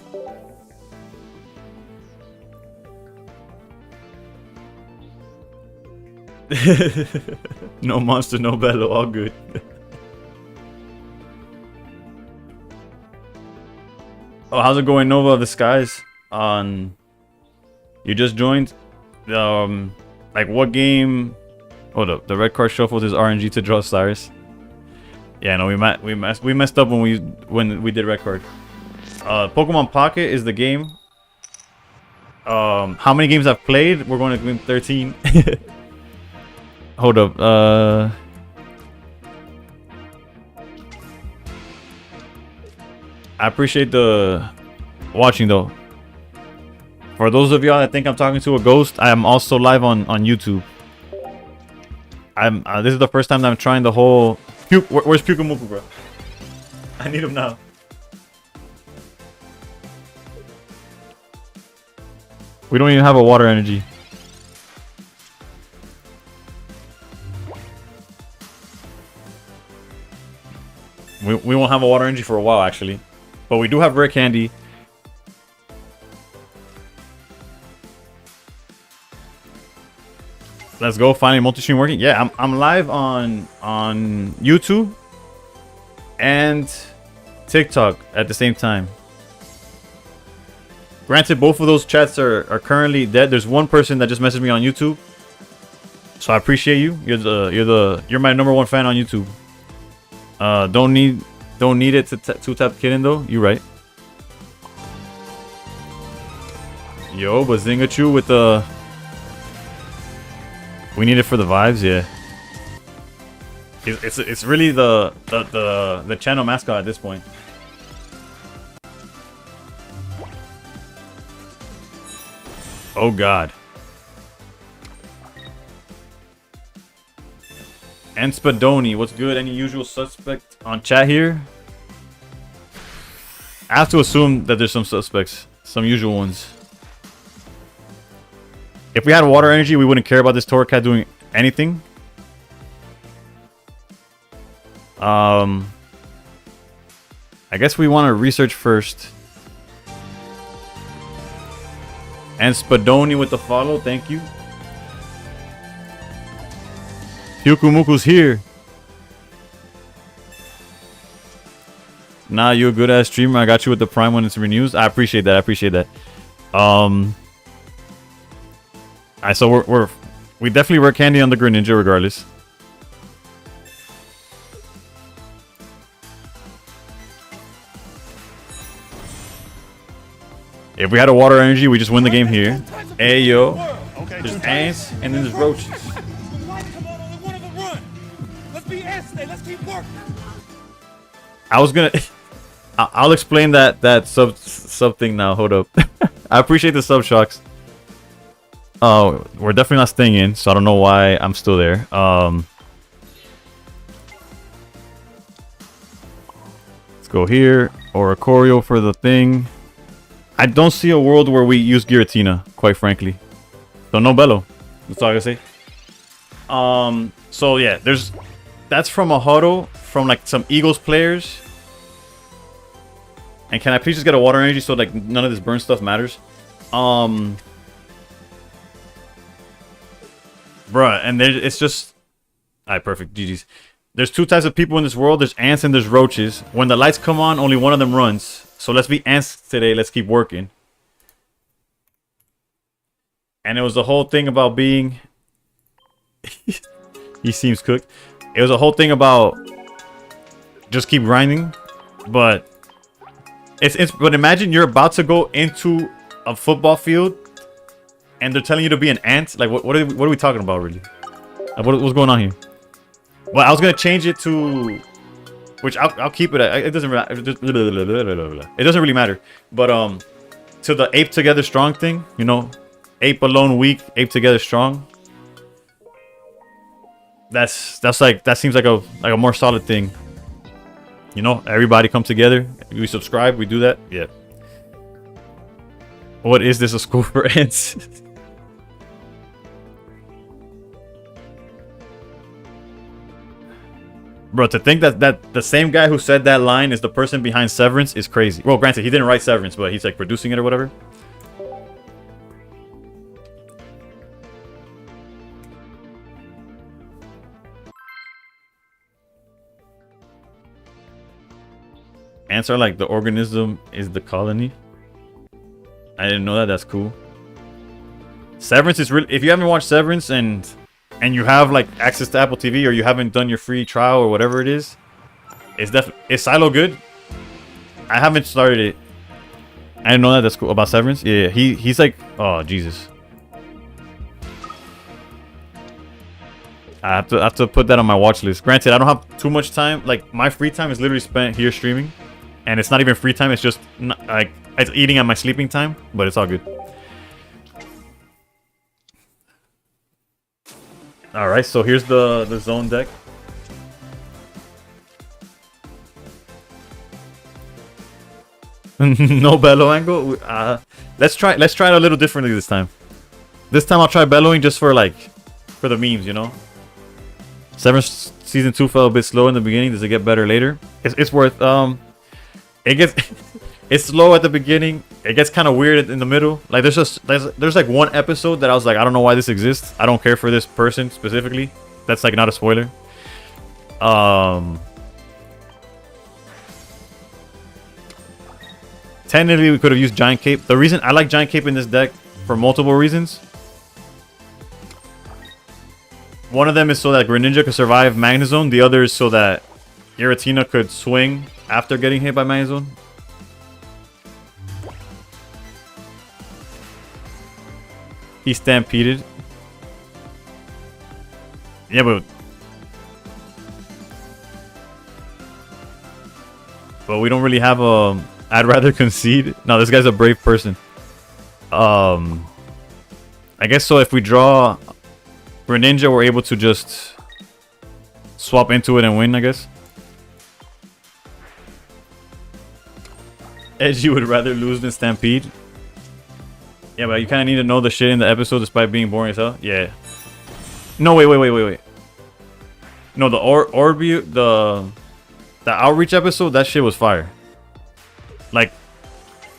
S1: No monster, no bellow, all good. Oh, how's it going, Nova of the Skies? You just joined. Like what game? Hold up, the red card shuffled his RNG to draw Cyrus. Yeah, no, we messed up when we did red card. Pokemon Pocket is the game. How many games I've played? We're going to win 13. Hold up. I appreciate the watching though. For those of y'all that think I'm talking to a ghost, I am also live on YouTube. This is the first time that I'm trying the whole. Where's Pyukumuku, bro? I need him now. We don't even have a water energy. We won't have a water energy for a while, actually. But we do have rare candy. Let's go. Finally, multi-stream working. Yeah, I'm live on YouTube and TikTok at the same time. Granted, both of those chats are currently dead. There's one person that just messaged me on YouTube, so I appreciate you. You're my #1 fan on YouTube. Don't need it to two-tap Kitten though. You right. Yo, but Zingachu with the. We need it for the vibes, yeah. It's really the channel mascot at this point. Oh God. And Spadoni, what's good? Any usual suspect on chat here? I have to assume that there's some suspects, some usual ones. If we had water energy, we wouldn't care about this Torcat doing anything. I guess we want to research first. And Spadoni with the follow, thank you. Pyukumuku's here. Nah, you a good ass streamer. I got you with the Prime when it's renews. I appreciate that. Alright, so we definitely work candy on the Greninja regardless. If we had a water energy, we just win the game here. Hey yo, there's ants and then there's roaches. I was gonna, I'll explain that sub thing now. Hold up. I appreciate the sub shocks. Oh, we're definitely not staying in, so I don't know why I'm still there. Let's go here. Oricorio for the thing. I don't see a world where we use Giratina, quite frankly. So no Bello. That's all I gotta say. So yeah, that's from a huddle from like some Eagles players. And can I please just get a water energy so like none of this burn stuff matters? Bruh, and it's just... Alright, perfect. GG's. There's two types of people in this world. There's ants and there's roaches. When the lights come on, only one of them runs. So let's be ants today. Let's keep working. And it was the whole thing about being... He seems cooked. It was a whole thing about just keep grinding. But but imagine you're about to go into a football field and they're telling you to be an ant. Like what are we talking about really? Like, what's going on here? Well, I was gonna change it to, which I'll keep it. It doesn't really matter. But to the ape together strong thing, you know, ape alone weak, ape together strong. That's like, that seems like a more solid thing. You know, everybody come together. We subscribe. We do that. Yeah. What is this, a school for ants? Bro, to think that the same guy who said that line is the person behind Severance is crazy. Well, granted, he didn't write Severance, but he's like producing it or whatever. Ants are like the organism is the colony. I didn't know that. That's cool. Severance is really... If you haven't watched Severance and you have like access to Apple TV or you haven't done your free trial or whatever it is, it's definitely... Is Silo good? I haven't started it. I didn't know that. That's cool. About Severance? Yeah, he's like... Oh, Jesus. I have to put that on my watch list. Granted, I don't have too much time. Like, my free time is literally spent here streaming. And it's not even free time. It's just like it's eating at my sleeping time. But it's all good. All right. So here's the zone deck. No bellow angle. Let's try it a little differently this time. This time I'll try bellowing just for the memes, you know. Severance season 2 felt a bit slow in the beginning. Does it get better later? It's worth it gets it's slow at the beginning. It gets kind of weird in the middle. Like there's like one episode that I was like, I don't know why this exists. I don't care for this person specifically. That's like not a spoiler. Technically we could have used Giant Cape. The reason I like Giant Cape in this deck for multiple reasons. One of them is so that Greninja could survive Magnezone. The other is so that Giratina could swing after getting hit by Magnezone. He stampeded. Yeah, but we don't really have a... I'd rather concede. No, this guy's a brave person. I guess so if we draw Greninja, we're able to just swap into it and win, I guess. Edgy would rather lose than Stampede. Yeah, but you kind of need to know the shit in the episode despite being boring as hell. Yeah. No, wait. No, the outreach episode, that shit was fire. Like,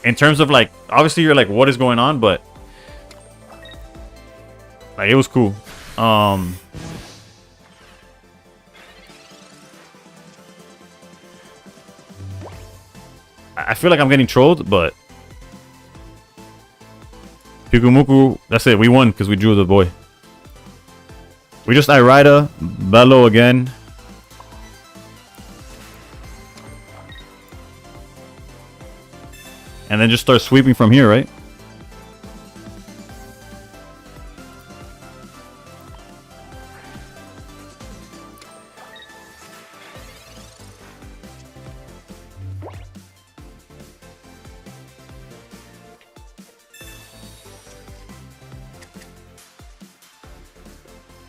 S1: in terms of like, obviously you're like, what is going on? But like, it was cool. I feel like I'm getting trolled, but Pikumuku, that's it. We won because we drew the boy. We just Irida, Bello again. And then just start sweeping from here, right?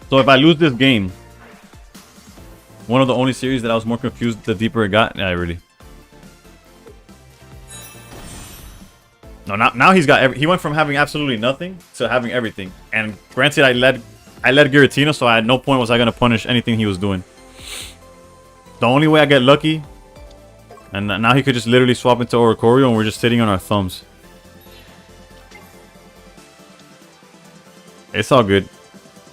S1: So if I lose this game, one of the only series that I was more confused the deeper it got. Yeah, really. No, now he's got he went from having absolutely nothing to having everything. And granted, I led Giratina, so at no point was I gonna punish anything he was doing. The only way I get lucky, and now he could just literally swap into Oricorio, and we're just sitting on our thumbs. It's all good.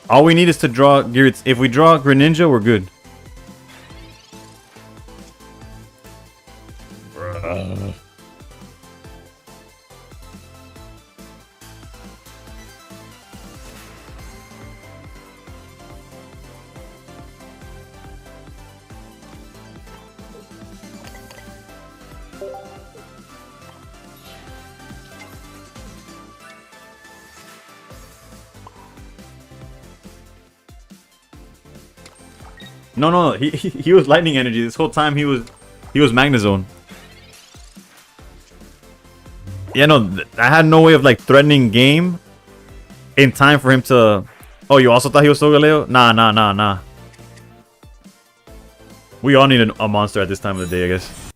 S1: All we need is to draw Girat. If we draw Greninja, we're good. Bruh. No. He was lightning energy this whole time. He was Magnezone. Yeah, no, I had no way of like threatening game in time for him to. Oh, you also thought he was Solgaleo? Nah. We all need a monster at this time of the day, I guess.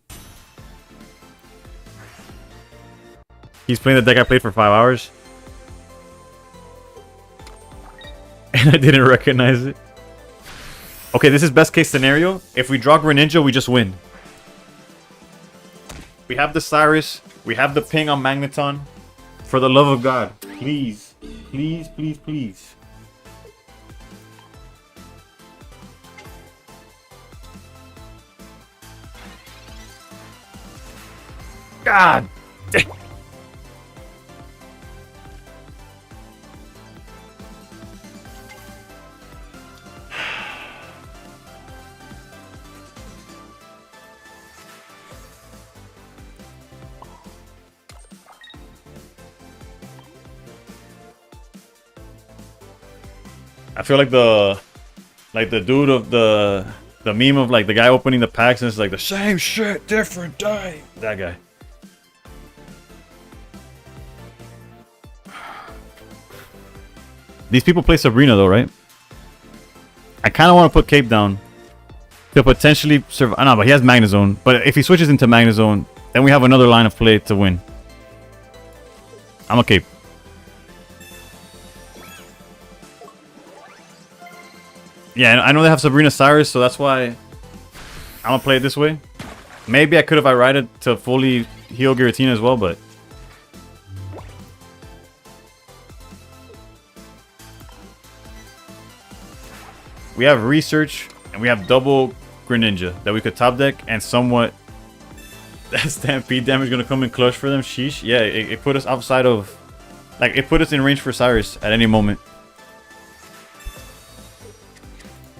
S1: He's playing the deck I played for 5 hours, and I didn't recognize it. Okay, this is best case scenario. If we draw Greninja, we just win. We have the Cyrus. We have the ping on Magneton. For the love of God. Please. Please. God. I feel like the dude of the meme of like the guy opening the packs and it's like the same shit, different day. That guy. These people play Sabrina though, right? I kind of want to put Cape down to potentially survive. No, but he has Magnezone. But if he switches into Magnezone, then we have another line of play to win. I'm a Cape. Yeah, I know they have Sabrina Cyrus, so that's why I'm gonna play it this way. Maybe I could have Irida to fully heal Giratina as well, but we have Research and we have double Greninja that we could top deck and somewhat that Stampede damage gonna come in clutch for them. Sheesh. Yeah, it put us outside of, like, it put us in range for Cyrus at any moment.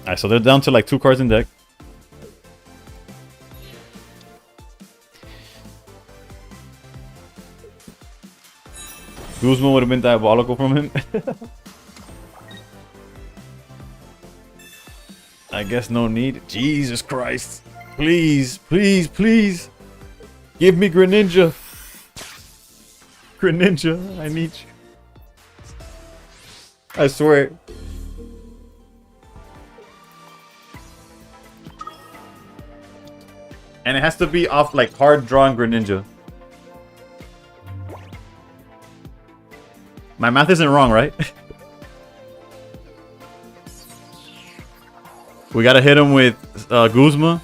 S1: Alright, so they're down to like 2 cards in deck. Guzman would have been diabolical from him. I guess no need. Jesus Christ. Please. Give me Greninja. Greninja, I need you. I swear. And it has to be off like hard drawing Greninja. My math isn't wrong, right? We gotta hit him with Guzma.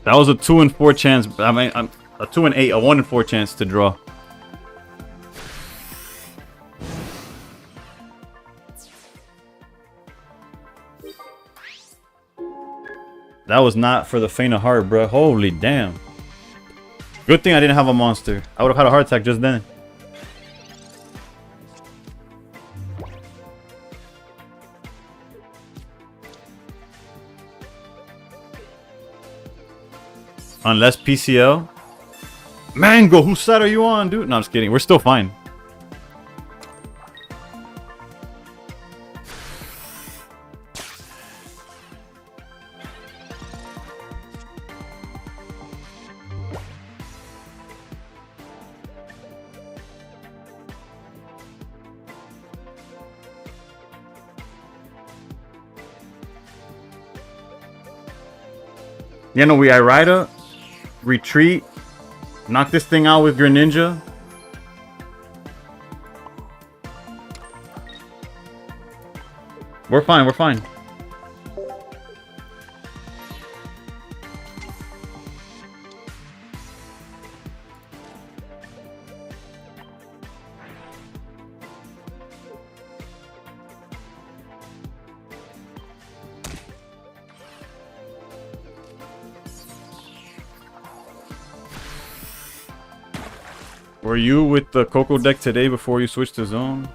S1: That was a 2 in 4 chance. I mean, a 2 in 8, a 1 in 4 chance to draw. That was not for the faint of heart, bro. Holy damn. Good thing I didn't have a monster. I would have had a heart attack just then. Unless PCL. Mango, whose side are you on, dude? No, I'm just kidding. We're still fine. Yeah, no, we Irida, retreat, knock this thing out with Greninja. We're fine, we're fine. Were you with the Coco deck today before you switched to Zone?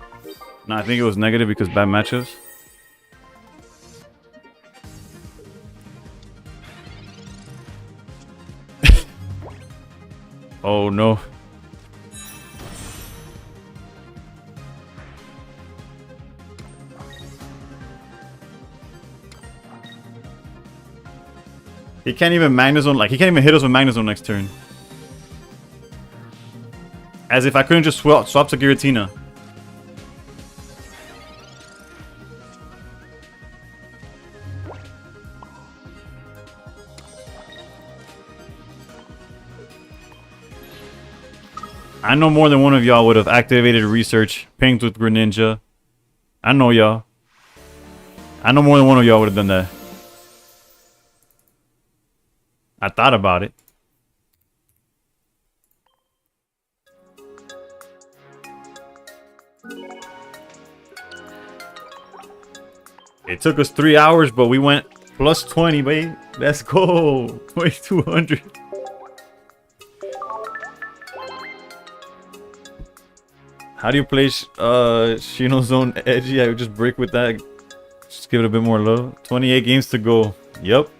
S1: No, I think it was negative because bad matches. Oh no. He can't even Magnezone, like he can't even hit us with Magnezone next turn. As if I couldn't just swap to Giratina. I know more than one of y'all would have activated research, pinged with Greninja. I know y'all. I know more than one of y'all would have done that. I thought about it. It took us 3 hours, but we went plus 20, babe. Let's go. 2200. How do you play Shino Zone Edgy? I would just break with that. Just give it a bit more love. 28 games to go. Yep.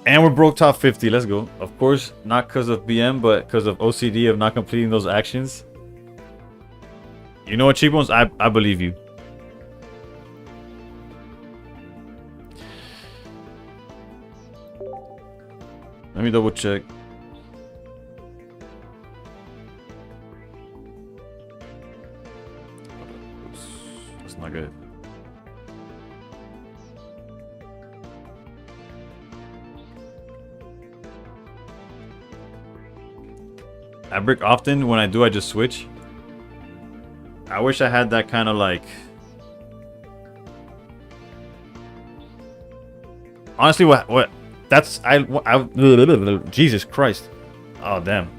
S1: And we're broke top 50. Let's go. Of course, not because of BM, but because of OCD of not completing those actions. You know what, Cheap Ones? I believe you. Let me double check. That's not good. I brick often. When I do, I just switch. I wish I had that kind of like... Honestly, what? That's... Jesus Christ. Oh, damn.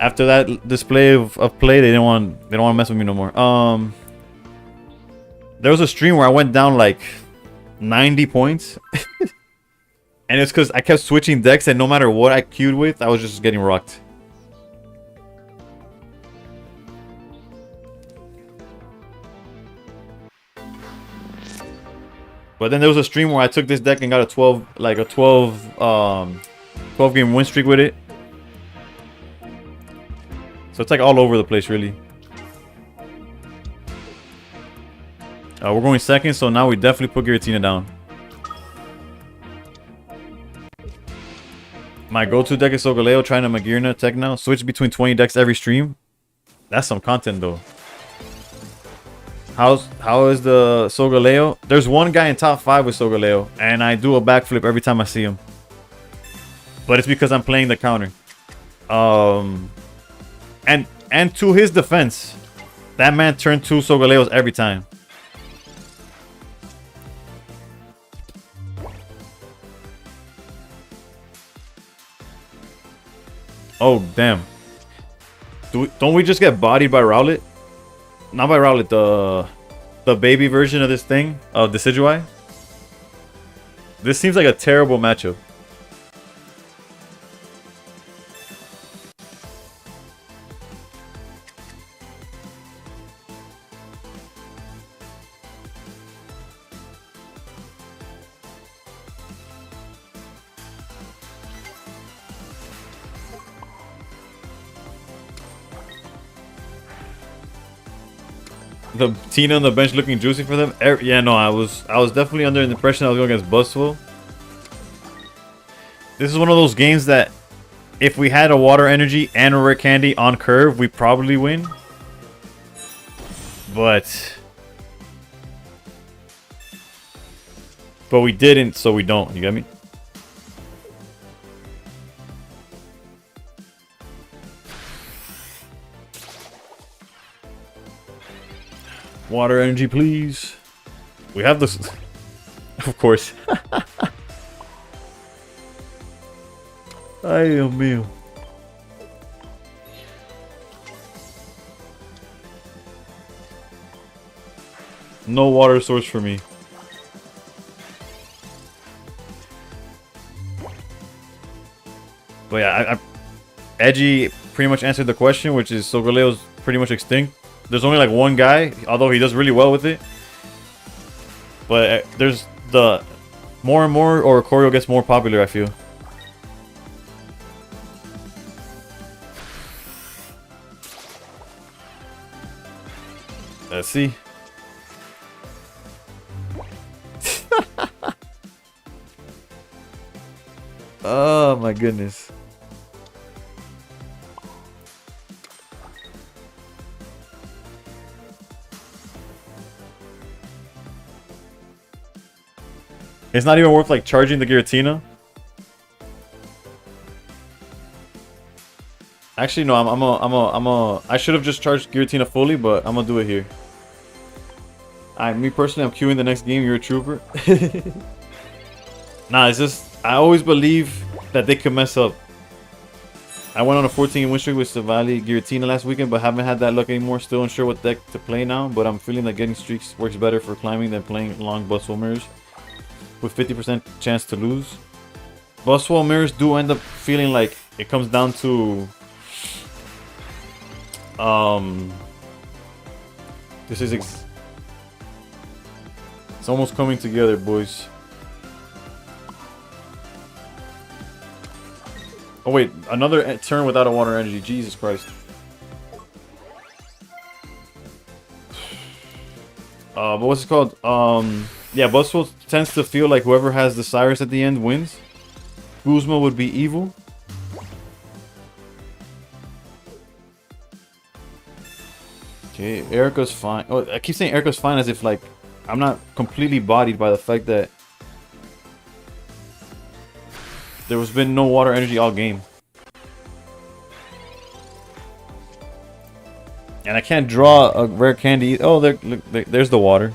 S1: After that display of play, they don't want to mess with me no more. There was a stream where I went down like 90 points. And it's because I kept switching decks, and no matter what I queued with, I was just getting rocked. But then there was a stream where I took this deck and got a 12 game win streak with it. So it's like all over the place, really. We're going second, so now we definitely put Giratina down. My go-to deck is Solgaleo, trying to Magirna tech now. Switch between 20 decks every stream. That's some content, though. How is the Solgaleo? There's one guy in top 5 with Solgaleo, and I do a backflip every time I see him. But it's because I'm playing the counter. And to his defense, that man turned 2 Solgaleos every time. Oh, damn. Don't we just get bodied by Rowlet? Not by Rowlet, the baby version of this thing, of the Decidueye. This seems like a terrible matchup. The Tina on the bench looking juicy for them. Yeah, no, I was definitely under the impression I was going against Buzzful. This is one of those games that if we had a water energy and a rare candy on curve, we probably win. But we didn't, so we don't. You get me? Water energy, please. We have this. Of course. Ay, Dios mío. No water source for me. But yeah, Edgy pretty much answered the question, which is Solgaleo's pretty much extinct. There's only like one guy, although he does really well with it. But there's the more and more Oricorio gets more popular, I feel. Let's see. Oh my goodness. It's not even worth like charging the Giratina. Actually, no. I should have just charged Giratina fully, but I'm gonna do it here. Me personally, I'm queuing the next game. You're a trooper. Nah, it's just I always believe that they can mess up. I went on a 14 win streak with Savali Giratina last weekend, but haven't had that luck anymore. Still unsure what deck to play now, but I'm feeling that getting streaks works better for climbing than playing long Buzzwole mirrors with 50% chance to lose. Buzzwole mirrors do end up feeling like it comes down to this is it's almost coming together, boys. Oh wait, another turn without a water energy. Jesus Christ. But what's it called? Yeah, Buzzwole tends to feel like whoever has the Cyrus at the end wins. Guzma would be evil. Okay, Erica's fine. Oh, I keep saying Erica's fine as if like I'm not completely bodied by the fact that there was been no water energy all game. And I can't draw a rare candy. Oh, there's the water.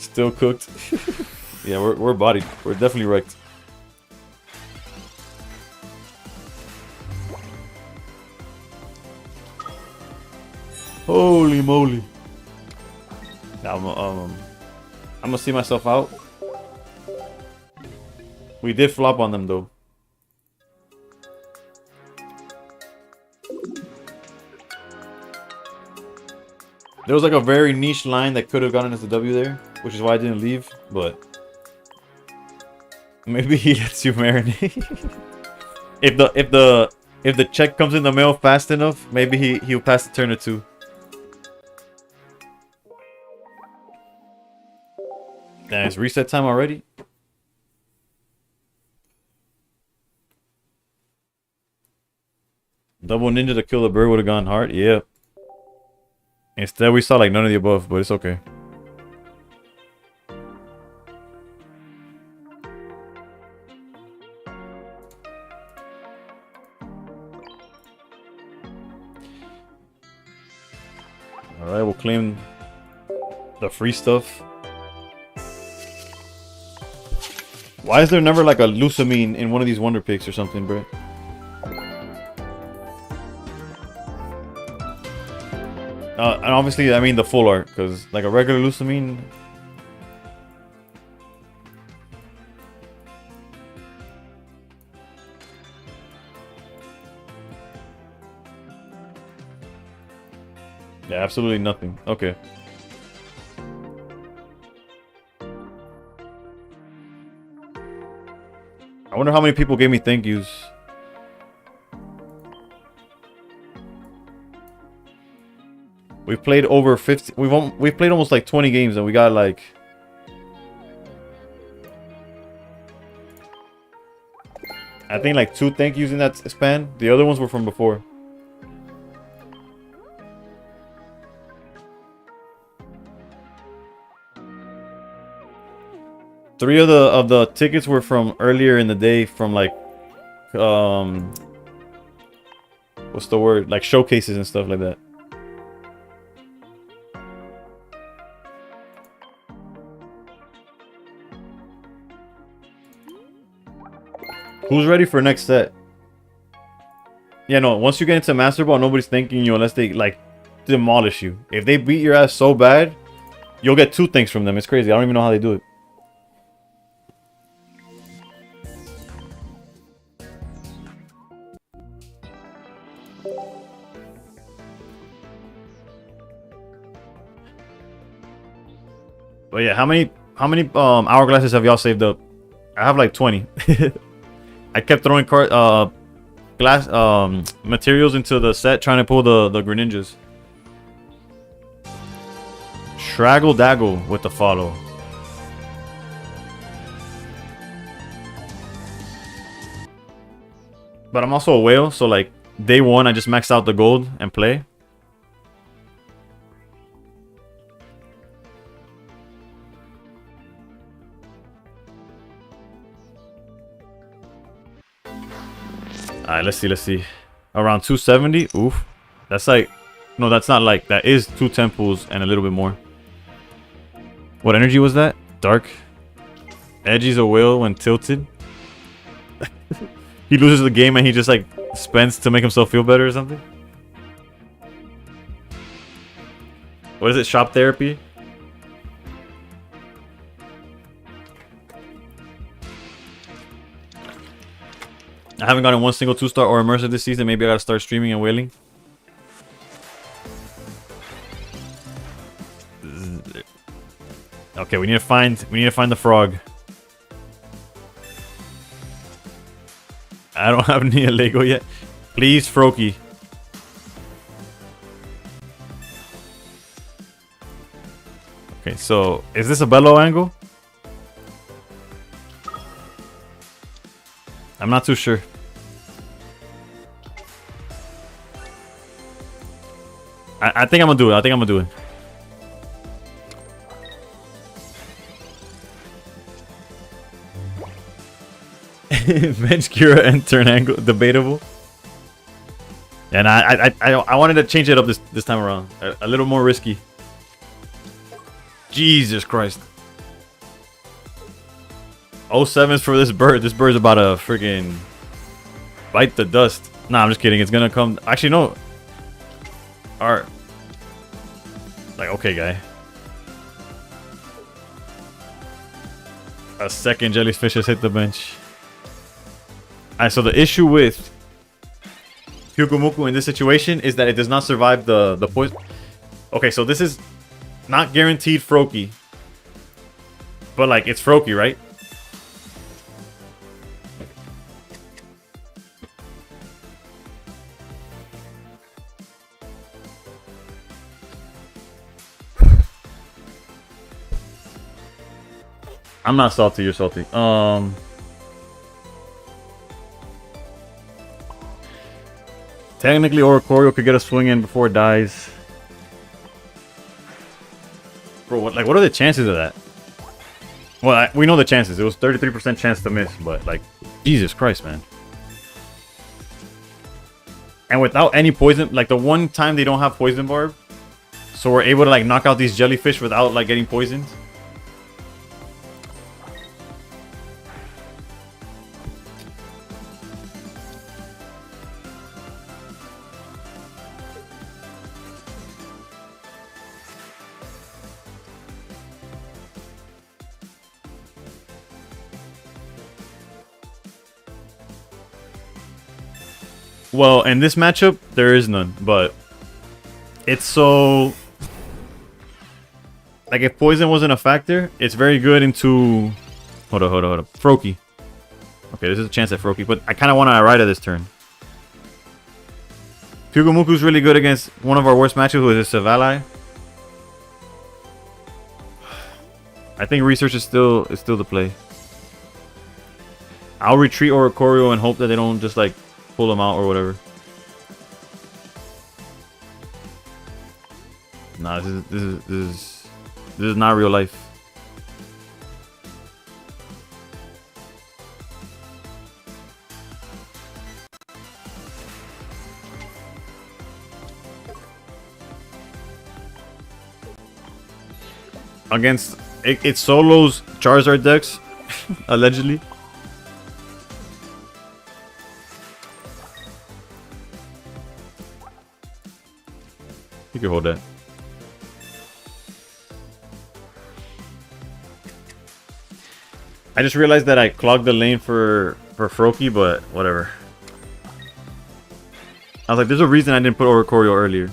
S1: Still cooked. Yeah, we're bodied. We're definitely wrecked. Holy moly. I'm gonna see myself out. We did flop on them though. There was like a very niche line that could have gotten us the W there, which is why I didn't leave, but maybe he lets you marinate. if the check comes in the mail fast enough, maybe he'll pass the turn or two. Damn, it's reset time already. Double ninja to kill the bird would have gone hard. Yep. Instead, we saw like none of the above, but it's okay. Alright, we'll claim the free stuff. Why is there never like a Lusamine in one of these Wonder Picks or something, bro? And obviously, I mean the full art, because like a regular Lusamine. Yeah, absolutely nothing. Okay. I wonder how many people gave me thank yous. We've played over 50. We've played almost like 20 games and we got like I think like 2 thank yous in that span. The other ones were from before. Three of the tickets were from earlier in the day from like what's the word? Like showcases and stuff like that. Who's ready for next set? Yeah, no, once you get into Masterball, nobody's thanking you unless they like demolish you. If they beat your ass so bad, you'll get 2 thanks from them. It's crazy. I don't even know how they do it. But yeah, how many hourglasses have y'all saved up? I have like 20. I kept throwing glass materials into the set trying to pull the Greninjas. Shraggle Daggle with the follow. But I'm also a whale, so like day 1 I just maxed out the gold and play. Alright, let's see. Around 270. Oof. That's like... No, that's not like... That is 2 temples and a little bit more. What energy was that? Dark. Edgy's a whale when tilted. He loses the game and he just like spends to make himself feel better or something. What is it? Shop therapy? I haven't gotten 1 single 2-star or immersive this season. Maybe I gotta start streaming and whaling. Okay, we need to find the frog. I don't have any Lego yet. Please, Froakie. Okay, so is this a bellow angle? I'm not too sure. I think I'm gonna do it. I think I'm gonna do it. Bench Cura and turn angle debatable. And I wanted to change it up this time around. A little more risky. Jesus Christ. 07s for this bird. This bird's about to freaking bite the dust. Nah, I'm just kidding. It's gonna come. Actually, no. Alright. Like, okay, guy. A second jellyfish has hit the bench. Alright, so the issue with Hyugumuku in this situation is that it does not survive the poison. Okay, so this is not guaranteed Froakie. But, like, it's Froakie, right? I'm not salty, you're salty. Technically, Oricorio could get a swing in before it dies. Bro, what are the chances of that? Well, we know the chances. It was 33% chance to miss, but like, Jesus Christ, man. And without any poison, like the one time they don't have poison barb, So we're able to like knock out these jellyfish without like getting poisoned. Well, in this matchup, there is none, but it's so... Like, if poison wasn't a factor, it's very good into... Hold up. Froakie. Okay, this is a chance at Froakie, but I kind of want to Irida this turn. Pugumuku's really good against one of our worst matchups, which is Savali. I think Research is still the play. I'll retreat Oricorio and hope that they don't just, like, pull him out or whatever. Nah, this is not real life. Against it solos Charizard decks, allegedly. You can hold that. I just realized that I clogged the lane for Froakie, but whatever. I was like, there's a reason I didn't put Oricorio earlier.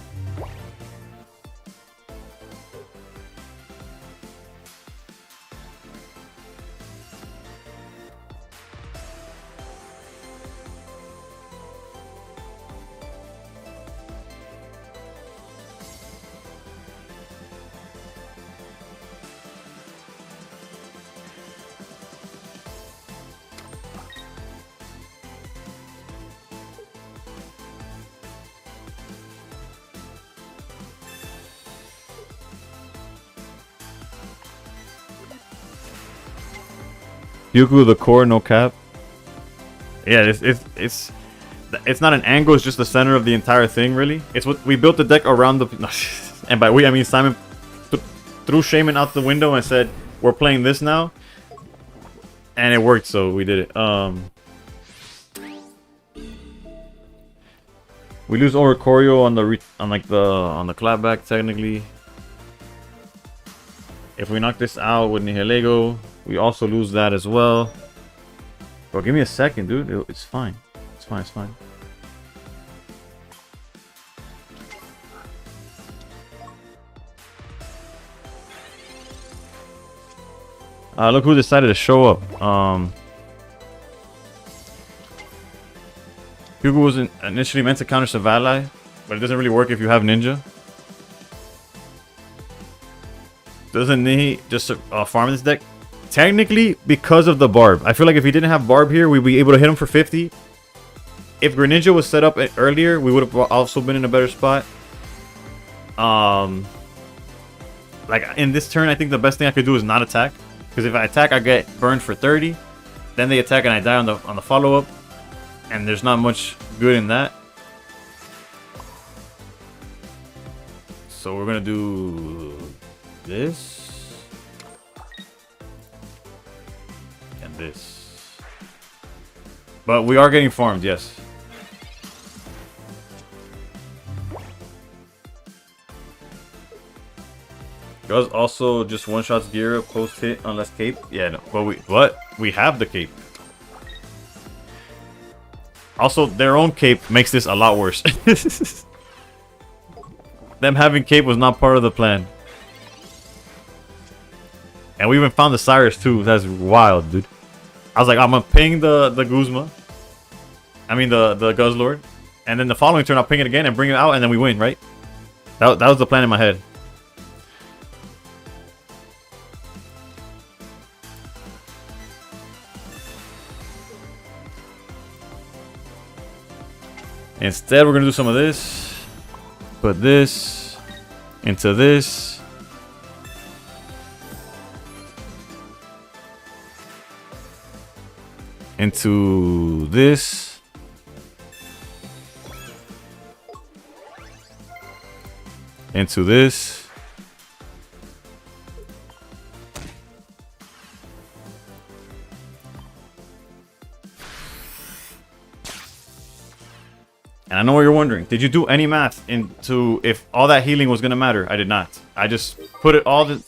S1: Yuku, the core, no cap. Yeah, it's not an angle. It's just the center of the entire thing, really. It's what we built the deck around the. And by we, I mean Simon threw Shaman out the window and said, "We're playing this now," and it worked. So we did it. We lose Oricorio on the on the clapback technically. If we knock this out with Nihilego, we also lose that as well. Bro, give me a second, dude. It's fine. It's fine. It's fine. Look who decided to show up. Hugo was initially meant to counter Savali, but it doesn't really work if you have Ninja. Doesn't he just farm this deck? Technically, because of the Barb. I feel like if he didn't have Barb here, we'd be able to hit him for 50. If Greninja was set up earlier, we would have also been in a better spot. Like, in this turn, I think the best thing I could do is not attack. Because if I attack, I get burned for 30. Then they attack and I die on the follow-up. And there's not much good in that. So we're going to do this. And this. But we are getting farmed, yes. Does also just one-shots gear up post hit unless cape. Yeah, no, but we have the cape. Also, their own cape makes this a lot worse. Them having cape was not part of the plan. And we even found the Cyrus too. That's wild, dude. I was like, I'm gonna ping the Guzma. I mean the Guzzlord. And then the following turn I'll ping it again and bring it out and then we win, right? That was the plan in my head. Instead, we're going to do some of this. Put this into this. Into this. into this. And I know what you're wondering. Did you do any math into if all that healing was gonna matter? I did not. I just put it all.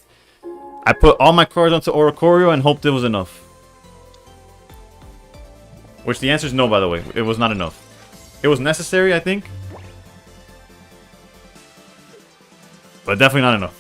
S1: I put all my cards onto Oricorio and hoped it was enough. Which the answer is no, by the way. It was not enough. It was necessary, I think. But definitely not enough.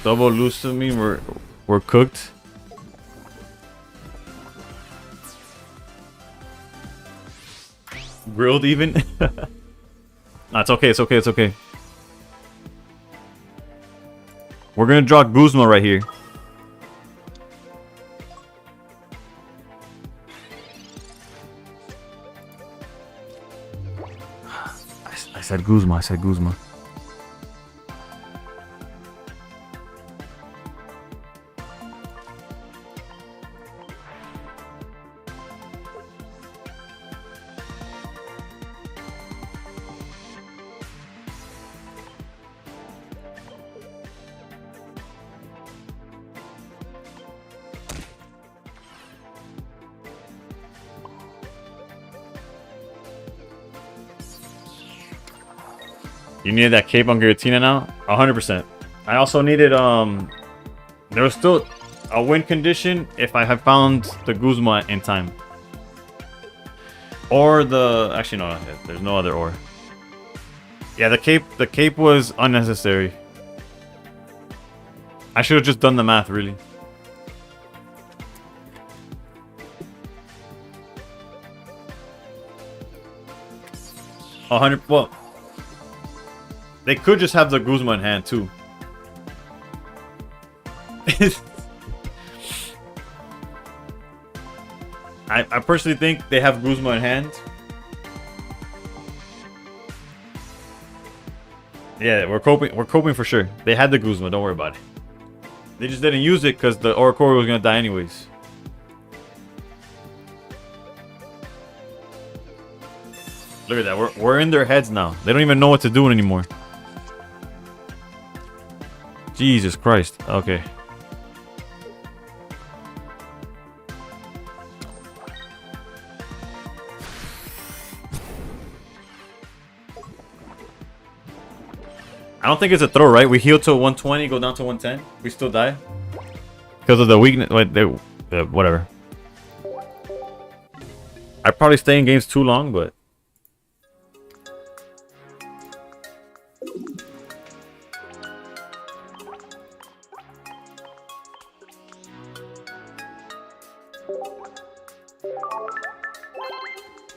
S1: Double Lucamine, we're cooked. Grilled even? No, it's okay, it's okay, it's okay. We're gonna draw Guzma right here. I said Guzma, I said Guzma. You needed that cape on Giratina now? 100%. I also needed, there was still a win condition if I had found the Guzma in time. Or the, actually no, there's no other or. Yeah, the cape was unnecessary. I should have just done the math, really. Well, they could just have the Guzma in hand too. I personally think they have Guzma in hand. Yeah, we're coping for sure. They had the Guzma, don't worry about it. They just didn't use it because the Oricorio was gonna die anyways. Look at that, we're in their heads now. They don't even know what to do anymore. Jesus Christ. Okay. I don't think it's a throw, right? We heal to 120, go down to 110. We still die. Because of the weakness. Wait, whatever. I probably stay in games too long, but...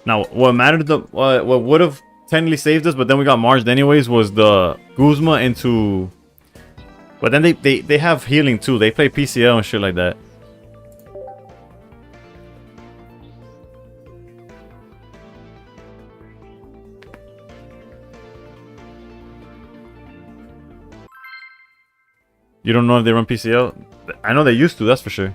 S1: Now, what mattered, what would have technically saved us, but then we got marged anyways, was the Guzma into... But then they have healing too. They play PCL and shit like that. You don't know if they run PCL? I know they used to, that's for sure.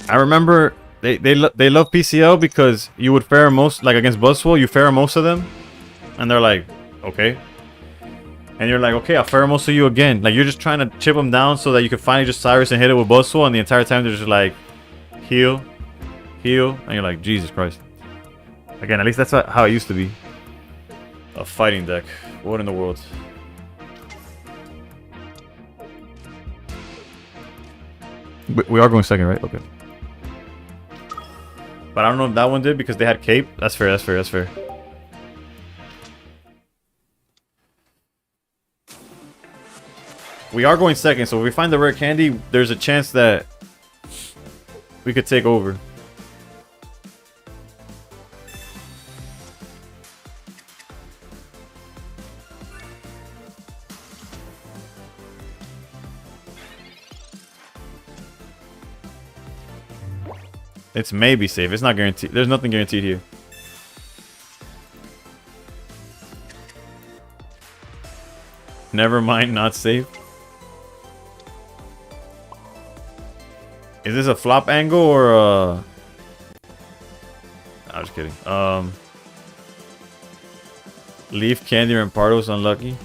S1: I remember they love PCL because you would fare most, like against Buzzswole, you fare most of them, and they're like, okay, and you're like, okay, I'll fare most of you again. Like you're just trying to chip them down so that you can finally just Cyrus and hit it with Buzzswole, and the entire time they're just like, heal, heal, and you're like, Jesus Christ. Again, at least that's how it used to be. A fighting deck. What in the world? We are going second, right? Okay. But I don't know if that one did because they had cape. That's fair, that's fair, that's fair. We are going second, so if we find the rare candy, there's a chance that we could take over. It's maybe safe. It's not guaranteed. There's nothing guaranteed here. Never mind, not safe. Is this a flop angle or a... I'm just kidding. Leaf, Candy, and Pardos unlucky.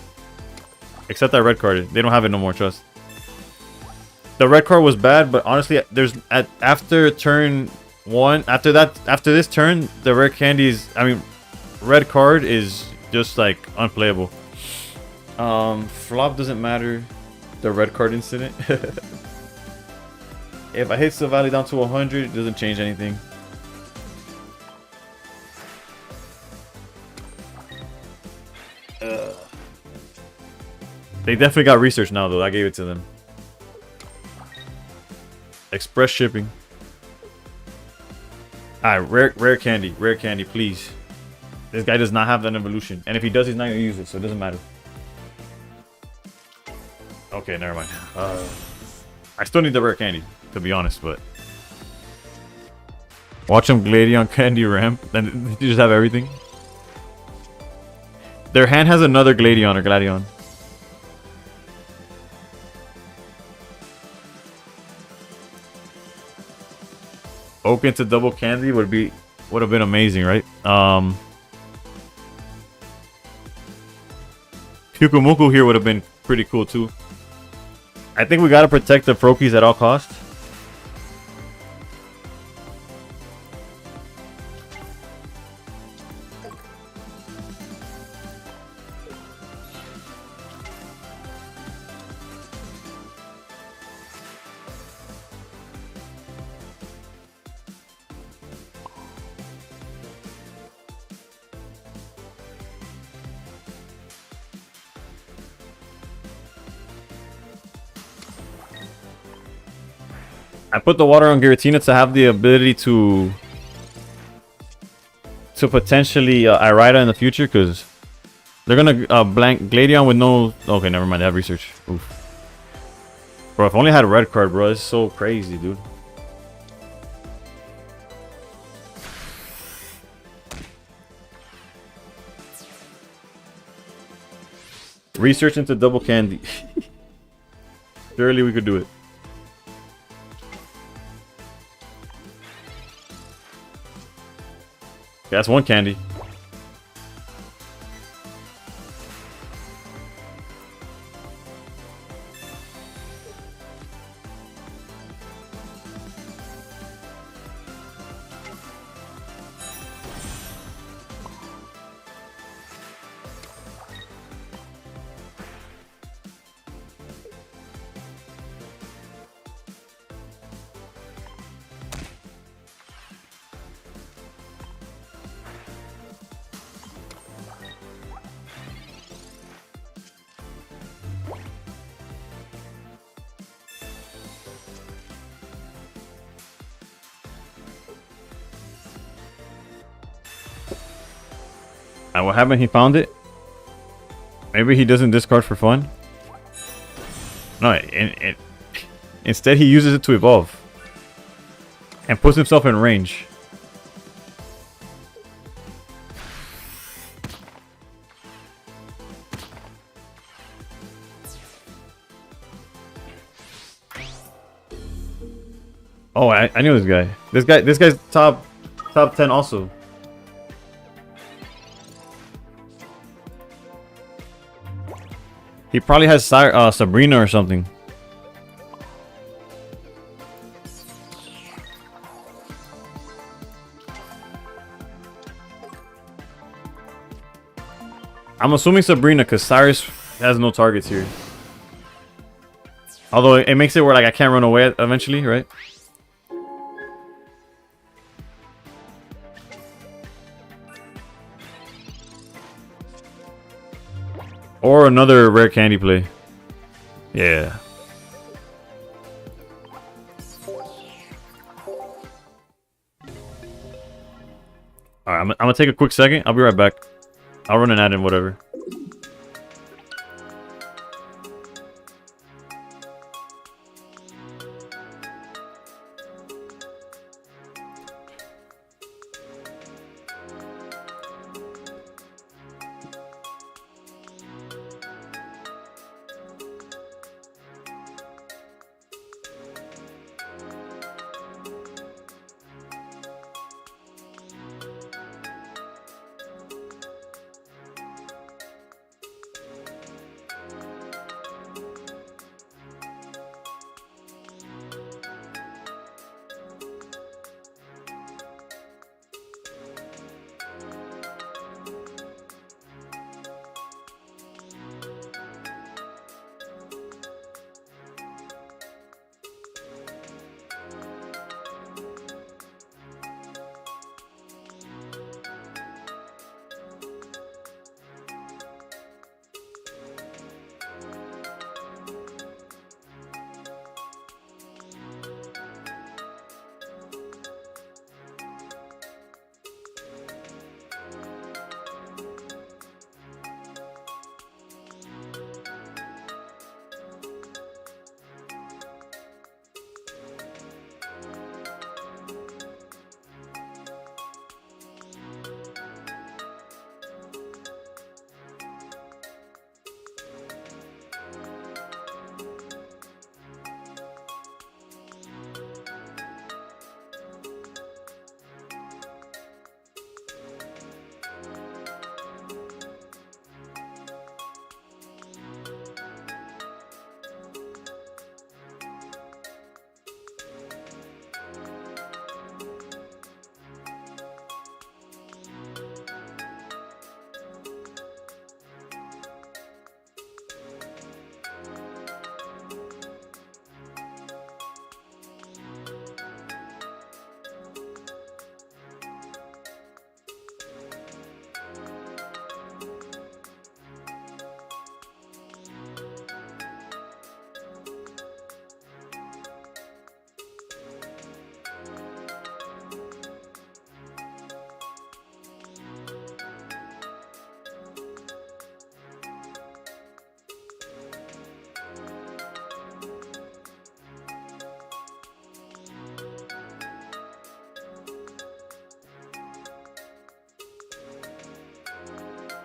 S1: Except that red card. They don't have it no more, trust. The red card was bad, but honestly, there's after turn 1, after this turn, the red candies, I mean, red card is just like unplayable. Flop doesn't matter. The red card incident. If I hit Silvally down to 100, it doesn't change anything. They definitely got research now, though. I gave it to them. Express shipping. Alright, rare candy, please. This guy does not have that evolution, and if he does, he's not gonna use it, so it doesn't matter. Okay, never mind. I still need the rare candy, to be honest, but watch him Gladion candy ramp, then you just have everything. Their hand has another Gladion or Gladion. Oak into double candy would have been amazing, right? Pyukumuku here would have been pretty cool too. I think we gotta protect the Froakies at all costs. I put the water on Giratina to have the ability to potentially Irida in the future, because they're gonna blank Gladion with no... Okay, never mind, they have research. Oof. Bro, if I only had a red card, bro, it's so crazy, dude. Research into double candy. Surely we could do it. That's one candy. And what happened? He found it? Maybe he doesn't discard for fun? No, instead he uses it to evolve. And puts himself in range. Oh, I knew this guy. This guy's top 10 also. He probably has Sabrina or something. I'm assuming Sabrina because Cyrus has no targets here. Although it makes it where like I can't run away eventually, right? Or another rare candy play. Yeah. Alright, I'm gonna take a quick second. I'll be right back. I'll run an ad and whatever.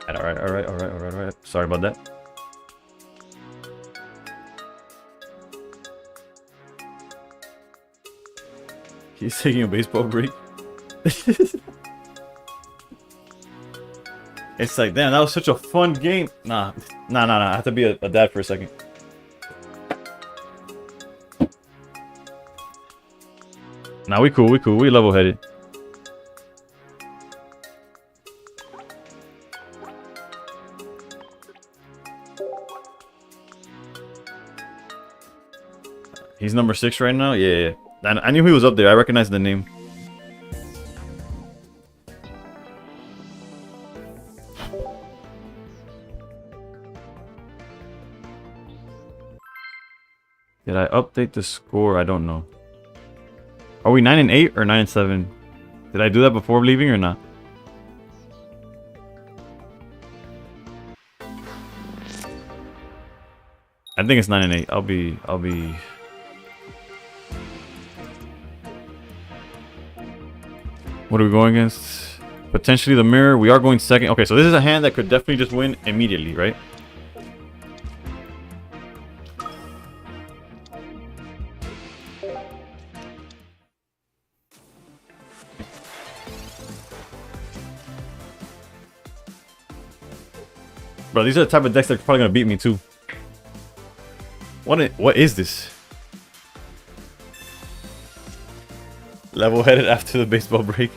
S1: Alright. Sorry about that. He's taking a baseball break. It's like, damn, that was such a fun game. Nah. I have to be a dad for a second. Nah, we cool. We level-headed. He's number 6 right now? Yeah. I knew he was up there. I recognized the name. Did I update the score? I don't know. Are we 9 and 8 or 9 and 7? Did I do that before leaving or not? I think it's 9 and 8. I'll be What are we going against? Potentially the mirror. We are going second. Okay, so this is a hand that could definitely just win immediately, right? Bro, these are the type of decks that are probably gonna beat me too. What is this? Level-headed after the baseball break.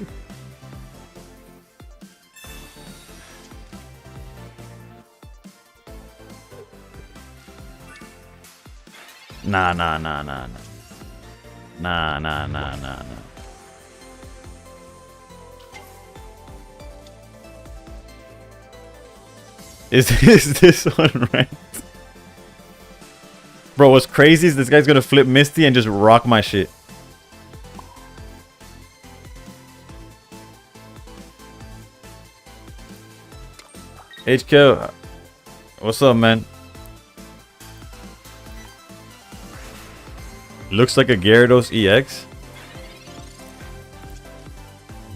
S1: Nah. Is this one right? Bro, what's crazy is this guy's gonna flip Misty and just rock my shit. HK, what's up, man? Looks like a Gyarados EX.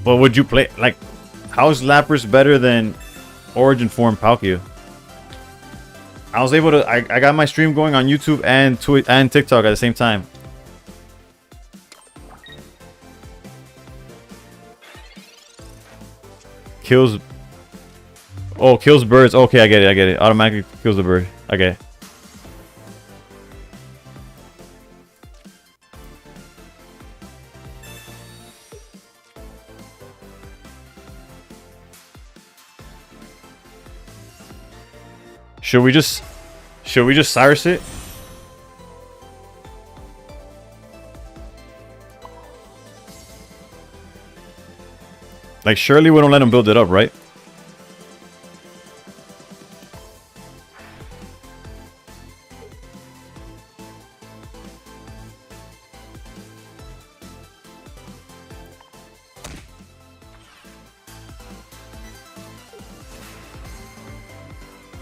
S1: But would you play, like, how's Lapras better than Origin Form Palkia? I was able to, I got my stream going on YouTube and TikTok at the same time. Kills birds. Okay, I get it. Automatically kills the bird. Okay. Should we just Cyrus it? Like, surely we don't let him build it up, right?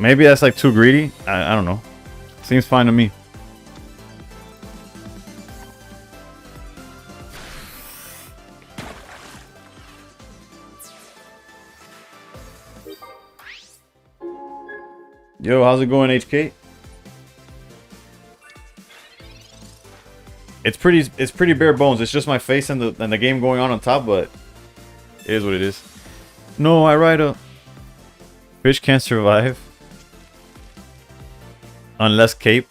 S1: Maybe that's like too greedy. I don't know. Seems fine to me. Yo, how's it going, HK? It's pretty bare bones. It's just my face and the game going on top, but it is what it is. No, I ride a fish can't survive. Unless cape.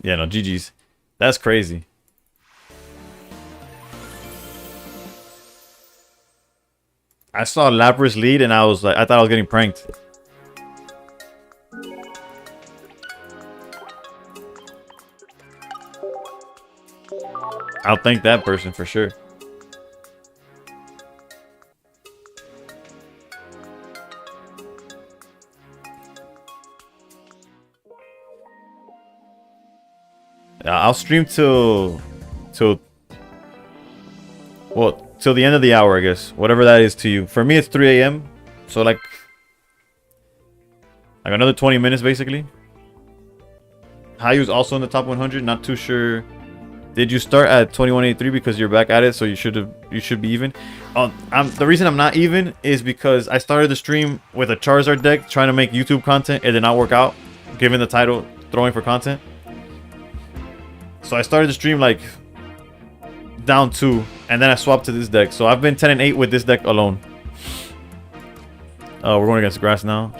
S1: Yeah, no, GG's. That's crazy. I saw Lapras lead and I was like, I thought I was getting pranked. I'll thank that person for sure. I'll stream till the end of the hour, I guess. Whatever that is to you. For me, it's 3 a.m. So like another 20 minutes, basically. Hayu's also in the top 100. Not too sure. Did you start at 2183 because you're back at it, so you should be even? The reason I'm not even is because I started the stream with a Charizard deck trying to make YouTube content. It did not work out, given the title throwing for content. So I started the stream like down 2, and then I swapped to this deck. So I've been 10 and 8 with this deck alone. We're going against grass now.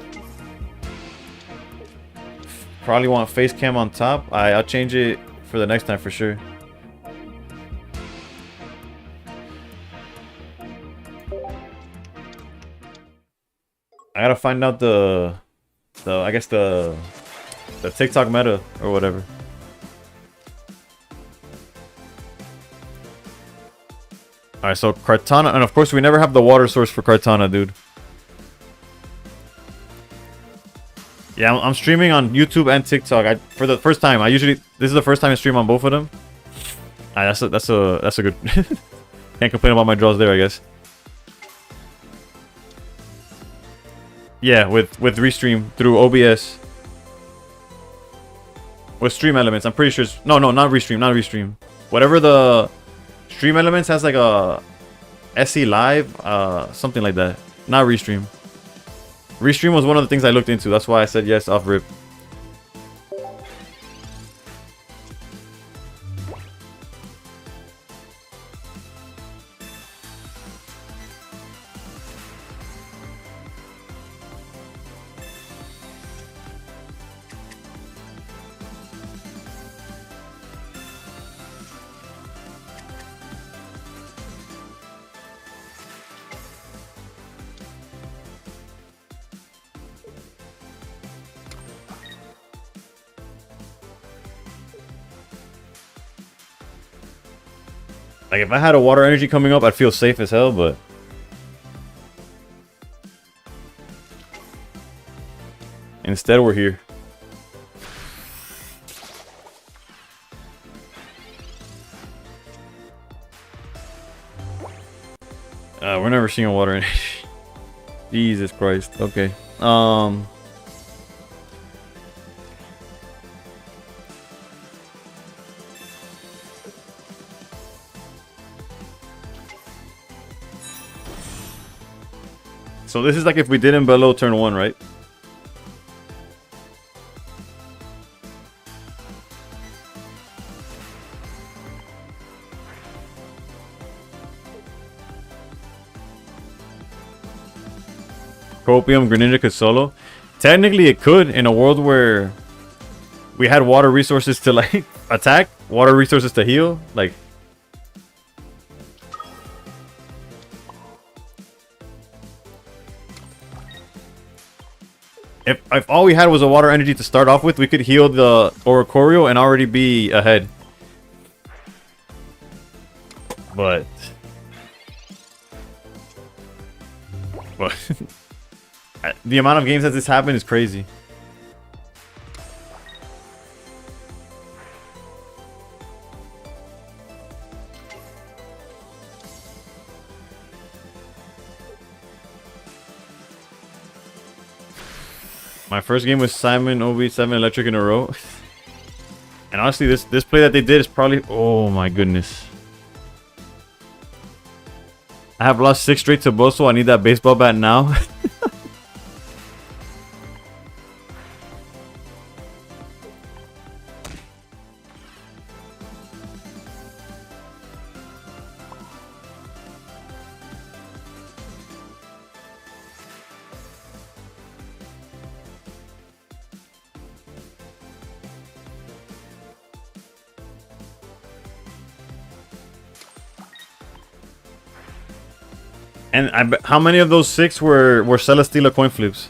S1: Probably want face cam on top. I'll change it for the next time for sure. I gotta find out I guess the TikTok meta or whatever. Alright, so Kartana, and of course we never have the water source for Kartana, dude. Yeah, I'm streaming on YouTube and TikTok. For the first time. This is the first time I stream on both of them. Alright, that's a good. Can't complain about my draws there, I guess. Yeah, with restream through OBS. With stream elements, I'm pretty sure it's... No, not restream. Whatever the stream elements has, like a SE Live, something like that. Not restream. Restream was one of the things I looked into. That's why I said yes off rip. Like, if I had a water energy coming up, I'd feel safe as hell, but... Instead, we're here. We're never seeing a water energy. Jesus Christ. Okay. So this is like if we didn't below turn 1, right? Copium, Greninja could solo. Technically it could, in a world where we had water resources to like attack, water resources to heal, like... If all we had was a water energy to start off with, we could heal the Oricorio and already be ahead. But the amount of games that this happened is crazy. My first game was Simon OB7 Electric in a row. And honestly, this play that they did is probably... Oh my goodness. I have lost 6 straight to Bosso. I need that baseball bat now. And how many of those 6 were Celesteela coin flips?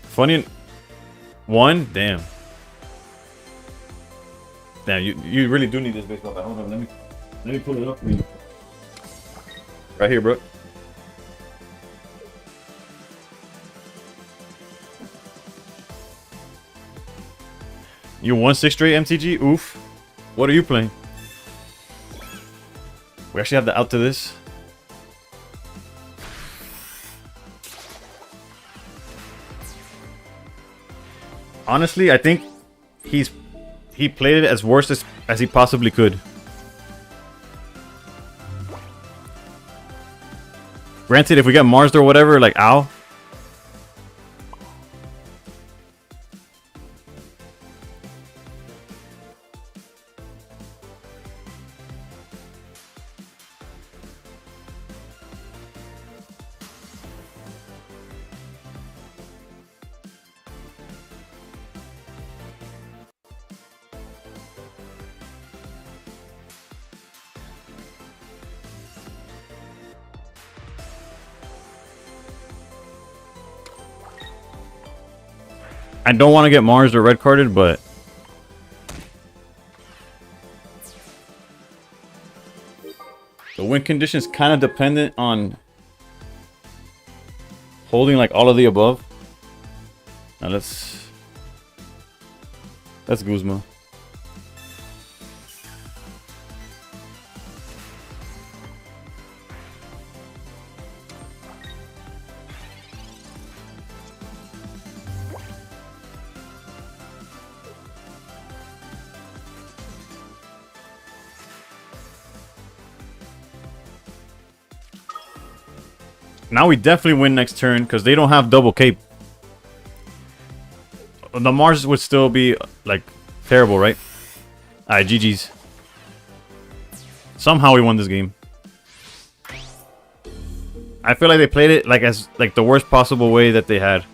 S1: Funny. 1? Damn. Damn, you really do need this baseball bat. Hold on, let me pull it up for you. Right here, bro. You won 6 straight MTG? Oof. What are you playing? We actually have the out to this. Honestly, I think he played it as worse as he possibly could. Granted, if we get Mars or whatever, like, ow. I don't want to get Mars or red carded, but the win condition is kind of dependent on holding like all of the above. Now let's Guzma. Now we definitely win next turn because they don't have double cape. The Mars would still be like terrible, right? Alright, GG's. Somehow we won this game. I feel like they played it like as like the worst possible way that they had.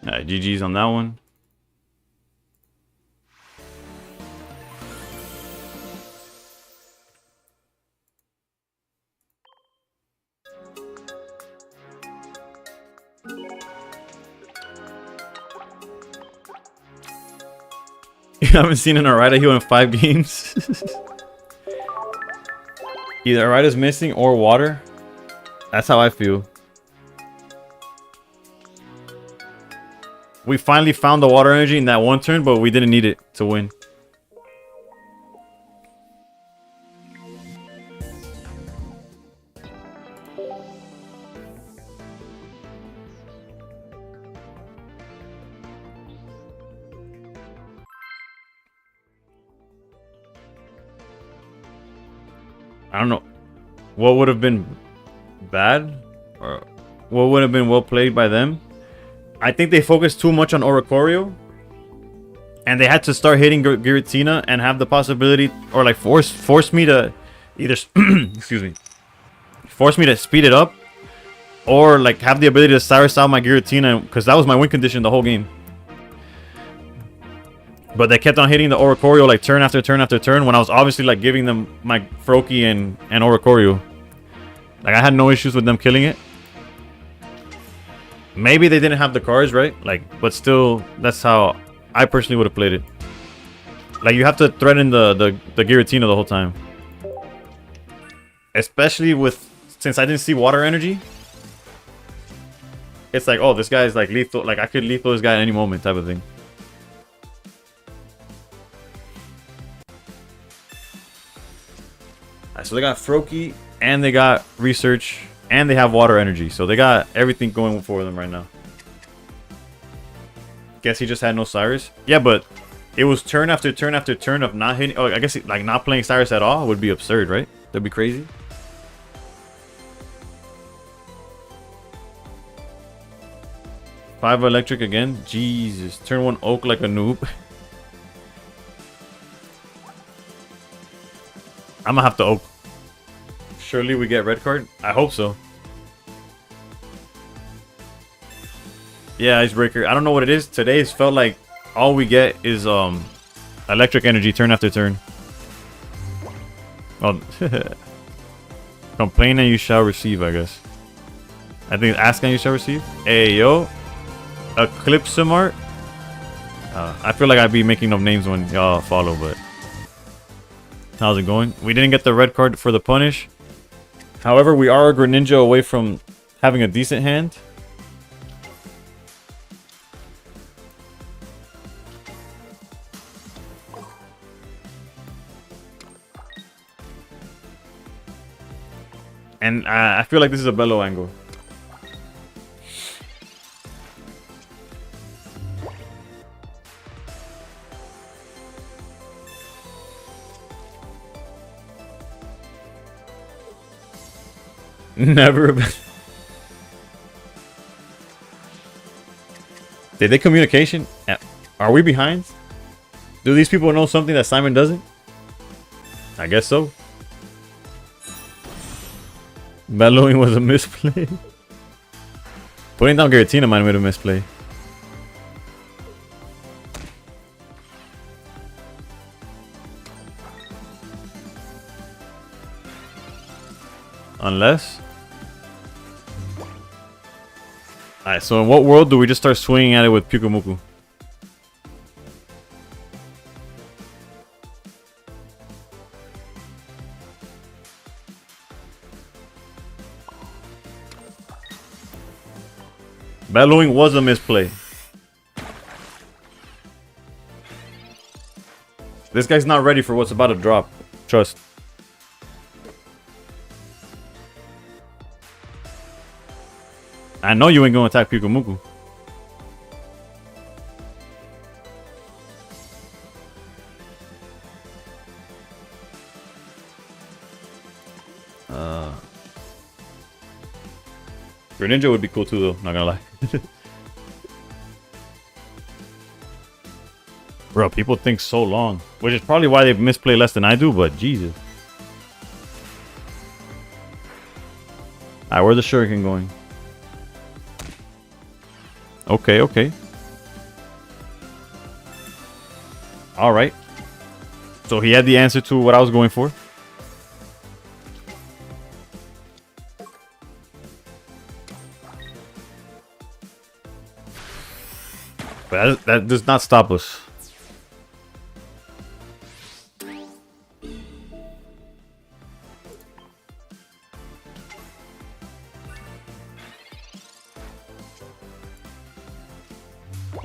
S1: Alright, GG's on that one. You haven't seen an Arida heal in 5 games? Either Arida's missing or water. That's how I feel. We finally found the water energy in that one turn, but we didn't need it to win. I don't know what would have been bad or what would have been well played by them. I think they focused too much on Oricorio, and they had to start hitting Giratina and have the possibility, or like force me to either excuse me, force me to speed it up, or like have the ability to Cyrus out my Giratina, because that was my win condition the whole game. But they kept on hitting the Oricorio like turn after turn after turn when I was obviously like giving them my Froakie and Oricorio. Like I had no issues with them killing it. Maybe they didn't have the cards, right? Like, but still, that's how I personally would have played it. Like, you have to threaten the Giratina the whole time. Especially with, since I didn't see water energy. It's like, oh, this guy's like lethal. Like, I could lethal this guy at any moment type of thing. Alright, so they got Froakie and they got Research. And they have water energy, so they got everything going for them right now. Guess he just had no Cyrus. Yeah, but it was turn after turn after turn of not hitting. Oh, I guess like not playing Cyrus at all would be absurd, right? That'd be crazy. Five electric again. Jesus, turn 1 Oak like a noob. I'm gonna have to Oak. Surely we get red card. I hope so. Yeah, Icebreaker. I don't know what it is. Today's felt like all we get is electric energy turn after turn. Well, complain and you shall receive, I guess. I think ask and you shall receive. Hey yo, Eclipsemart. I feel like I'd be making up names when y'all follow, but How's it going? We didn't get the red card for the punish. However, we are a Greninja away from having a decent hand. And I feel like this is a bellow angle. Never. Did they communication? Are we behind? Do these people know something that Simon doesn't? I guess so. Bellowing was a misplay. Putting down Giratina might have made a misplay. Unless... Alright, so in what world do we just start swinging at it with Pyukumuku? Bellowing was a misplay. This guy's not ready for what's about to drop. Trust. I know you ain't gonna attack Pyukumuku. Greninja would be cool too, though. Not gonna lie. Bro, people think so long, which is probably why they misplay less than I do. But Jesus. Alright, where's the Shuriken going? Okay, okay. Alright. So he had the answer to what I was going for. But that does not stop us.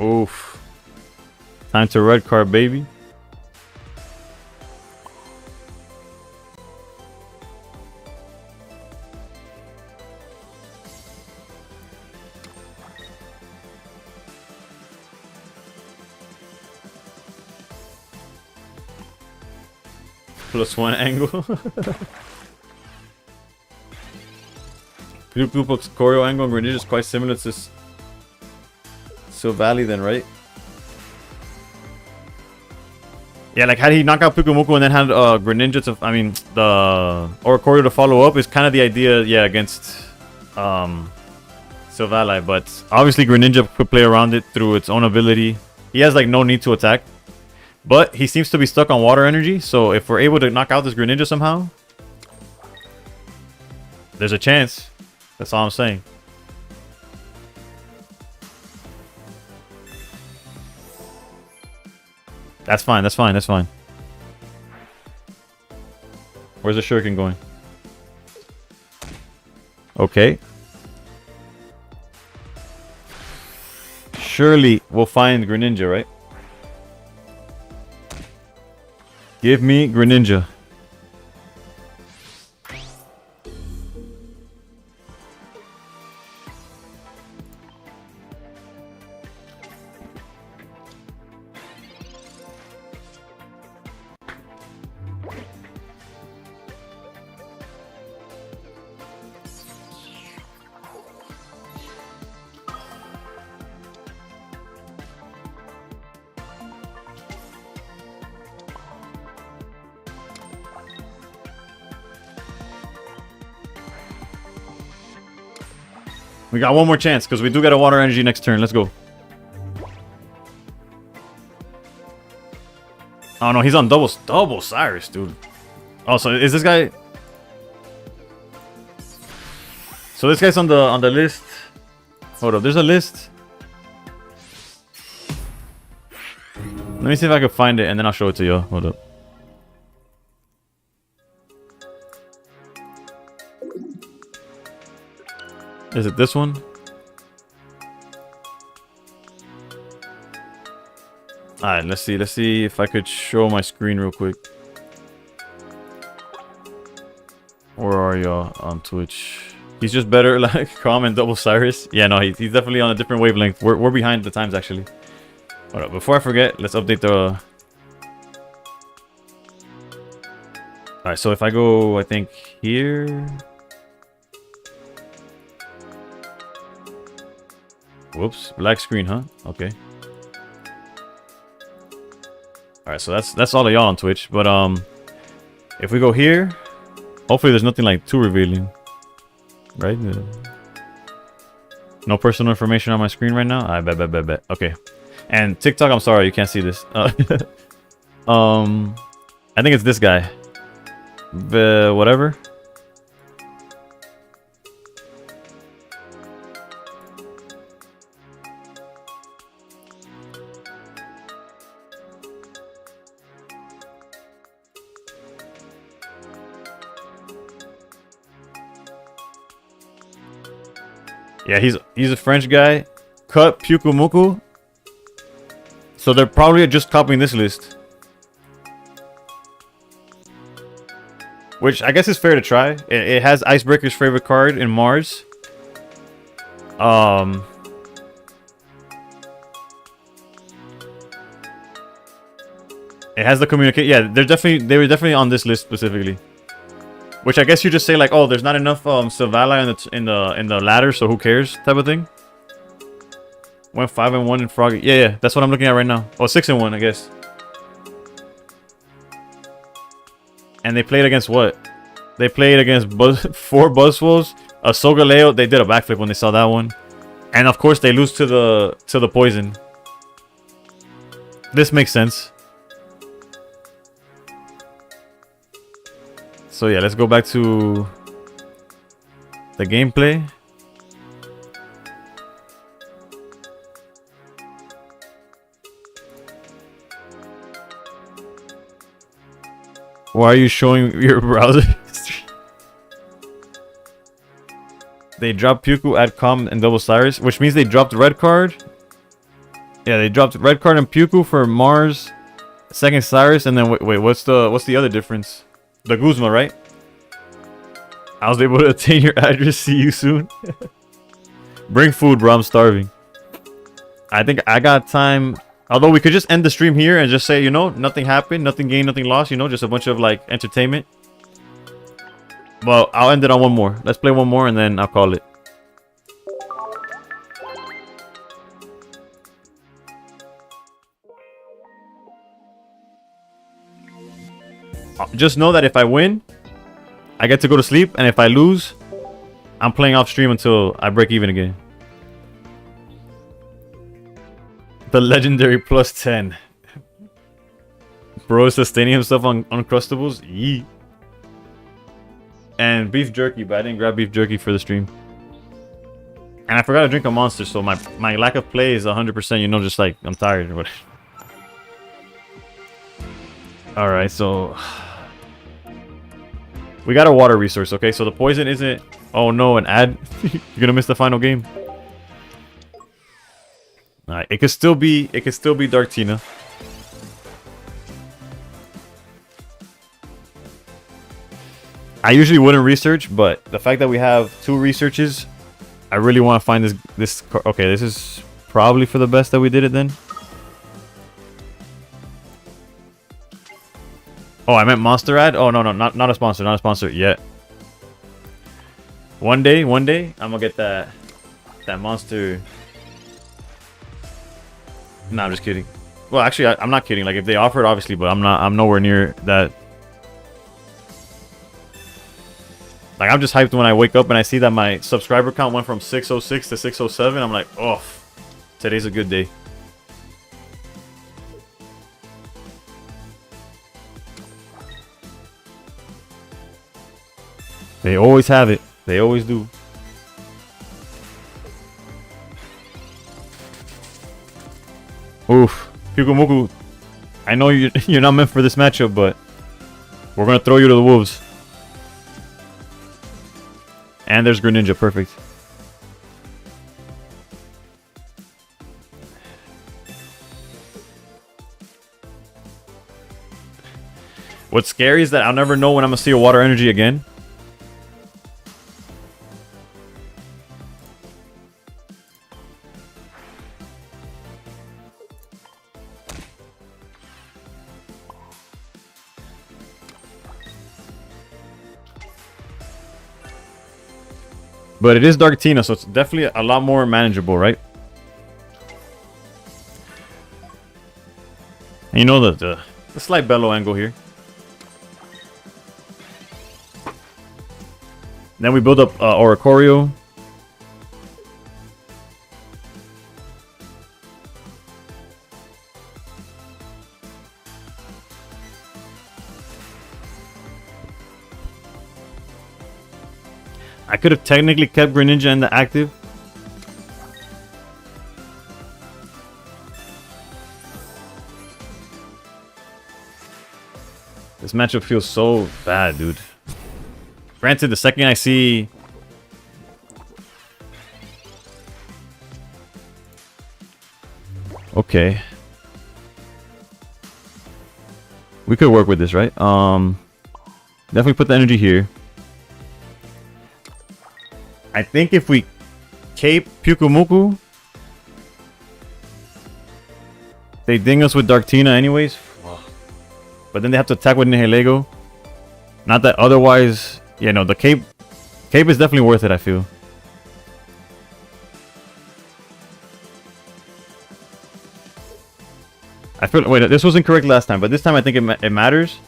S1: Oof. Time to red card, baby. +1 angle. Pyukumuku's choreo angle and Greninja is quite similar to Silvally then, right? Yeah, like had he knocked out Pyukumuku and then had Greninja to, I mean, the choreo to follow up is kind of the idea, yeah, against Silvally. But obviously Greninja could play around it through its own ability. He has like no need to attack. But he seems to be stuck on water energy, so if we're able to knock out this Greninja somehow, there's a chance. That's all I'm saying. That's fine, that's fine, that's fine. Where's the Shuriken going? Okay. Surely we'll find Greninja, right? Give me Greninja. We got one more chance because we do get a water energy next turn. Let's go. Oh no, he's on double Cyrus, dude. Oh, so is this guy? So this guy's on the list. Hold up, there's a list. Let me see if I can find it and then I'll show it to you. Hold up. Is it this one? Alright, let's see. Let's see if I could show my screen real quick. Where are y'all on Twitch? He's just better like Calm and Double Cyrus. Yeah, no, he's definitely on a different wavelength. We're behind the times, actually. Hold up, before I forget, let's update the... Alright, so if I go, I think, here... Whoops, black screen, huh? Okay. Alright, so that's all of y'all on Twitch. But, if we go here... Hopefully there's nothing, like, too revealing. Right? No personal information on my screen right now? I bet. Okay. And TikTok, I'm sorry, you can't see this. I think it's this guy. Whatever. Yeah, he's a French guy. Cut Pukumuku. So they're probably just copying this list. Which I guess is fair to try. It has Icebreaker's favorite card in Mars. It has the communicate. Yeah, they were definitely on this list specifically. Which I guess you just say like, oh, there's not enough Silvala in the ladder, so who cares, type of thing. Went 5-1 in Froggy. Yeah, that's what I'm looking at right now. Oh, 6-1, I guess. And they played against what? They played against 4 Buzzwolves, a Sogaleo. They did a backflip when they saw that one, and of course they lose to the poison. This makes sense. So yeah, let's go back to the gameplay. Why are you showing your browser history? They dropped Puku, add Calm, and Double Cyrus, which means they dropped red card. Yeah, they dropped red card and Puku for Mars, second Cyrus, and then wait, what's the other difference? The Guzma, right? I was able to attain your address. See you soon. Bring food, bro. I'm starving. I think I got time. Although we could just end the stream here and just say, you know, nothing happened, nothing gained, nothing lost. You know, just a bunch of like entertainment. Well, I'll end it on one more. Let's play one more and then I'll call it. Just know that if I win, I get to go to sleep, and if I lose, I'm playing off stream until I break even again. The legendary +10. Bro is sustaining himself on Uncrustables. Yee. And beef jerky, but I didn't grab beef jerky for the stream. And I forgot to drink a Monster, so my lack of play is 100%, you know, just like I'm tired or whatever. Alright, so we got a water resource, okay? So the poison isn't... Oh no, an ad? You're gonna miss the final game. Alright, it could still be Dark Tina. I usually wouldn't research, but the fact that we have 2 researches, I really want to find this. Okay, this is probably for the best that we did it then. Oh, I meant monster ad? Oh, no, not a sponsor yet. One day, I'm gonna get that monster. No, I'm just kidding. Well, actually, I'm not kidding. Like, if they offer it, obviously, but I'm nowhere near that. Like, I'm just hyped when I wake up and I see that my subscriber count went from 606 to 607. I'm like, oh, today's a good day. They always have it. They always do. Oof. Pukumuku, I know you're not meant for this matchup, but we're going to throw you to the wolves. And there's Greninja. Perfect. What's scary is that I'll never know when I'm gonna see a water energy again. But it is Dartina, so it's definitely a lot more manageable, right? And you know the slight bellow angle here. Then we build up Oricorio. I could have technically kept Greninja in the active. This matchup feels so bad, dude. Granted, the second I see... Okay. We could work with this, right? Definitely put the energy here. I think if we cape Pyukumuku, they ding us with Dartina anyways. But then they have to attack with Nihilego. Not that otherwise... Yeah, no, the cape is definitely worth it, I feel. Wait, this was incorrect last time, but this time I think it matters.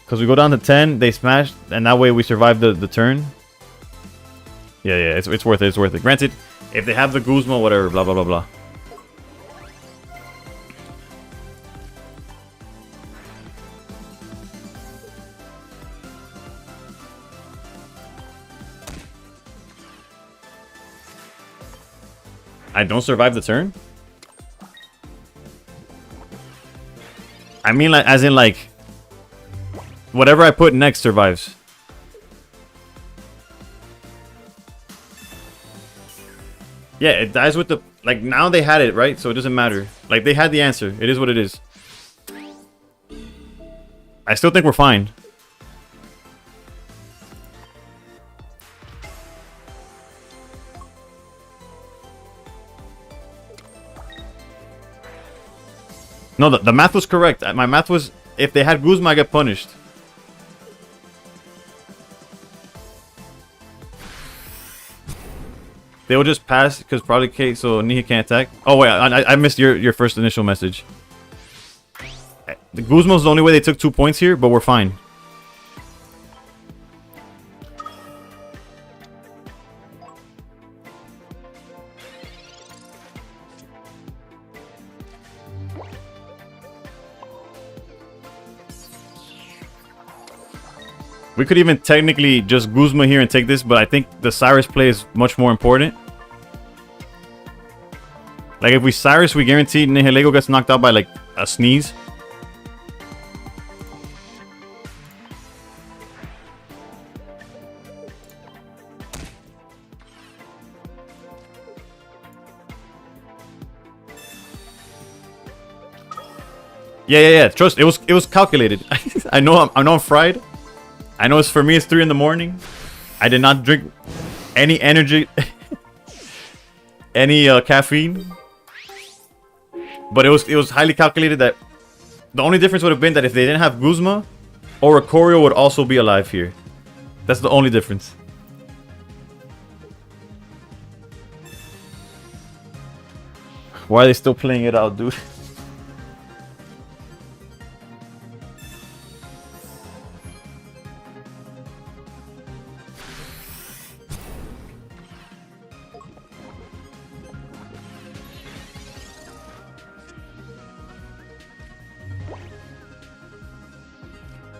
S1: Because we go down to 10, they smash, and that way we survive the turn. Yeah, it's worth it, it's worth it. Granted, if they have the Guzma, whatever, blah, blah, blah, blah. I don't survive the turn? I mean, like, as in, like, whatever I put next survives. Yeah, it dies with the... Like, now they had it, right? So it doesn't matter. Like, they had the answer. It is what it is. I still think we're fine. No, the math was correct. My math was... If they had Guzma, I get punished. They will just pass because probably K, so Nihi can't attack. Oh wait, I missed your first initial message. The Guzma's the only way they took 2 points here, but we're fine. We could even technically just Guzma here and take this, but I think the Cyrus play is much more important. Like, if we Cyrus, we guarantee Nihilego gets knocked out by, like, a sneeze. Yeah. Trust, it was calculated. I know I'm fried. I know for me it's 3 in the morning. I did not drink any energy, any caffeine. But it was highly calculated that the only difference would have been that if they didn't have Guzma, Oricorio would also be alive here. That's the only difference. Why are they still playing it out, dude?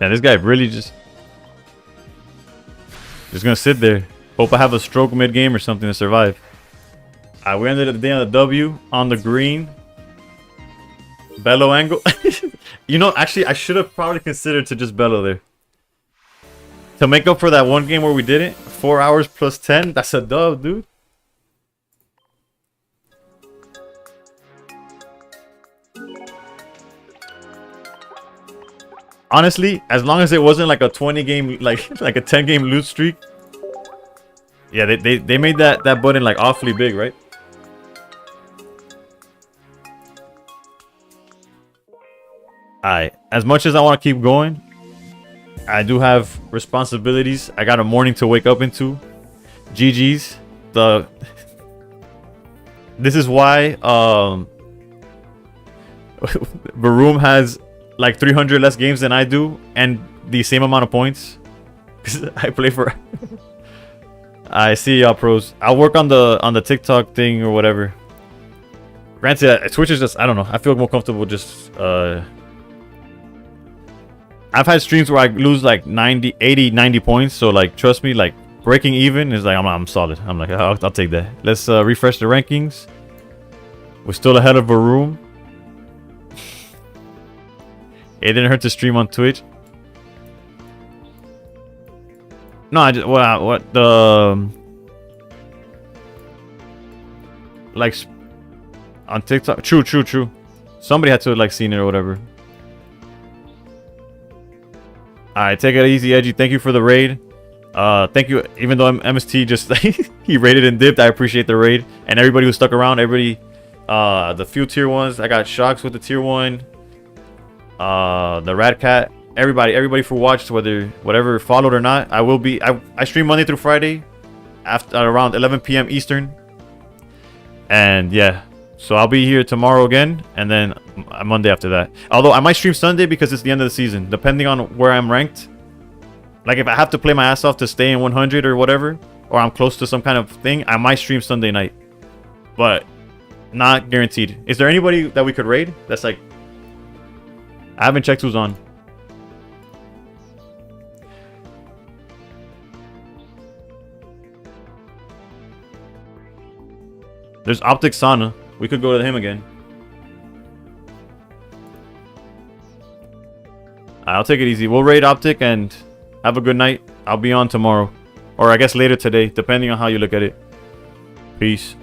S1: Yeah, this guy really just gonna sit there. Hope I have a stroke mid-game or something to survive. We ended the day on the W, on the green. Bellow angle. You know, actually, I should have probably considered to just bellow there. To make up for that one game where we did it. 4 hours plus 10. That's a dub, dude. honestly, as long as it wasn't like a 20 game, like a 10 game lose streak. Yeah, they made that button like awfully big, right? Alright, as much as I want to keep going, I do have responsibilities. I got a morning to wake up into. GG's. This is why Baroom has like 300 less games than I do and the same amount of points. I play for. I see y'all pros. I'll work on the TikTok thing or whatever. Granted, Twitch is just, I don't know. I feel more comfortable just I've had streams where I lose like 90, 80, 90 points. So like, trust me, like breaking even is like, I'm solid. I'm like, I'll take that. Let's refresh the rankings. We're still ahead of Baroom. It didn't hurt to stream on Twitch. No, I just what the like on TikTok. True. Somebody had to like seen it or whatever. Alright, take it easy, Edgy. Thank you for the raid. Thank you. Even though MST just he raided and dipped, I appreciate the raid and everybody who stuck around. Everybody, the few tier ones. I got Shocks with the tier 1. The Rat Cat. Everybody for watched, whatever followed or not. I stream Monday through Friday after around 11 p.m. Eastern. And yeah, so I'll be here tomorrow again, and then Monday after that. Although I might stream Sunday because it's the end of the season, depending on where I'm ranked. Like if I have to play my ass off to stay in 100 or whatever, or I'm close to some kind of thing, I might stream Sunday night, but not guaranteed. Is there anybody that we could raid? That's like, I haven't checked who's on. There's Optic Sauna. We could go to him again. I'll take it easy. We'll raid Optic and have a good night. I'll be on tomorrow. Or I guess later today, depending on how you look at it. Peace.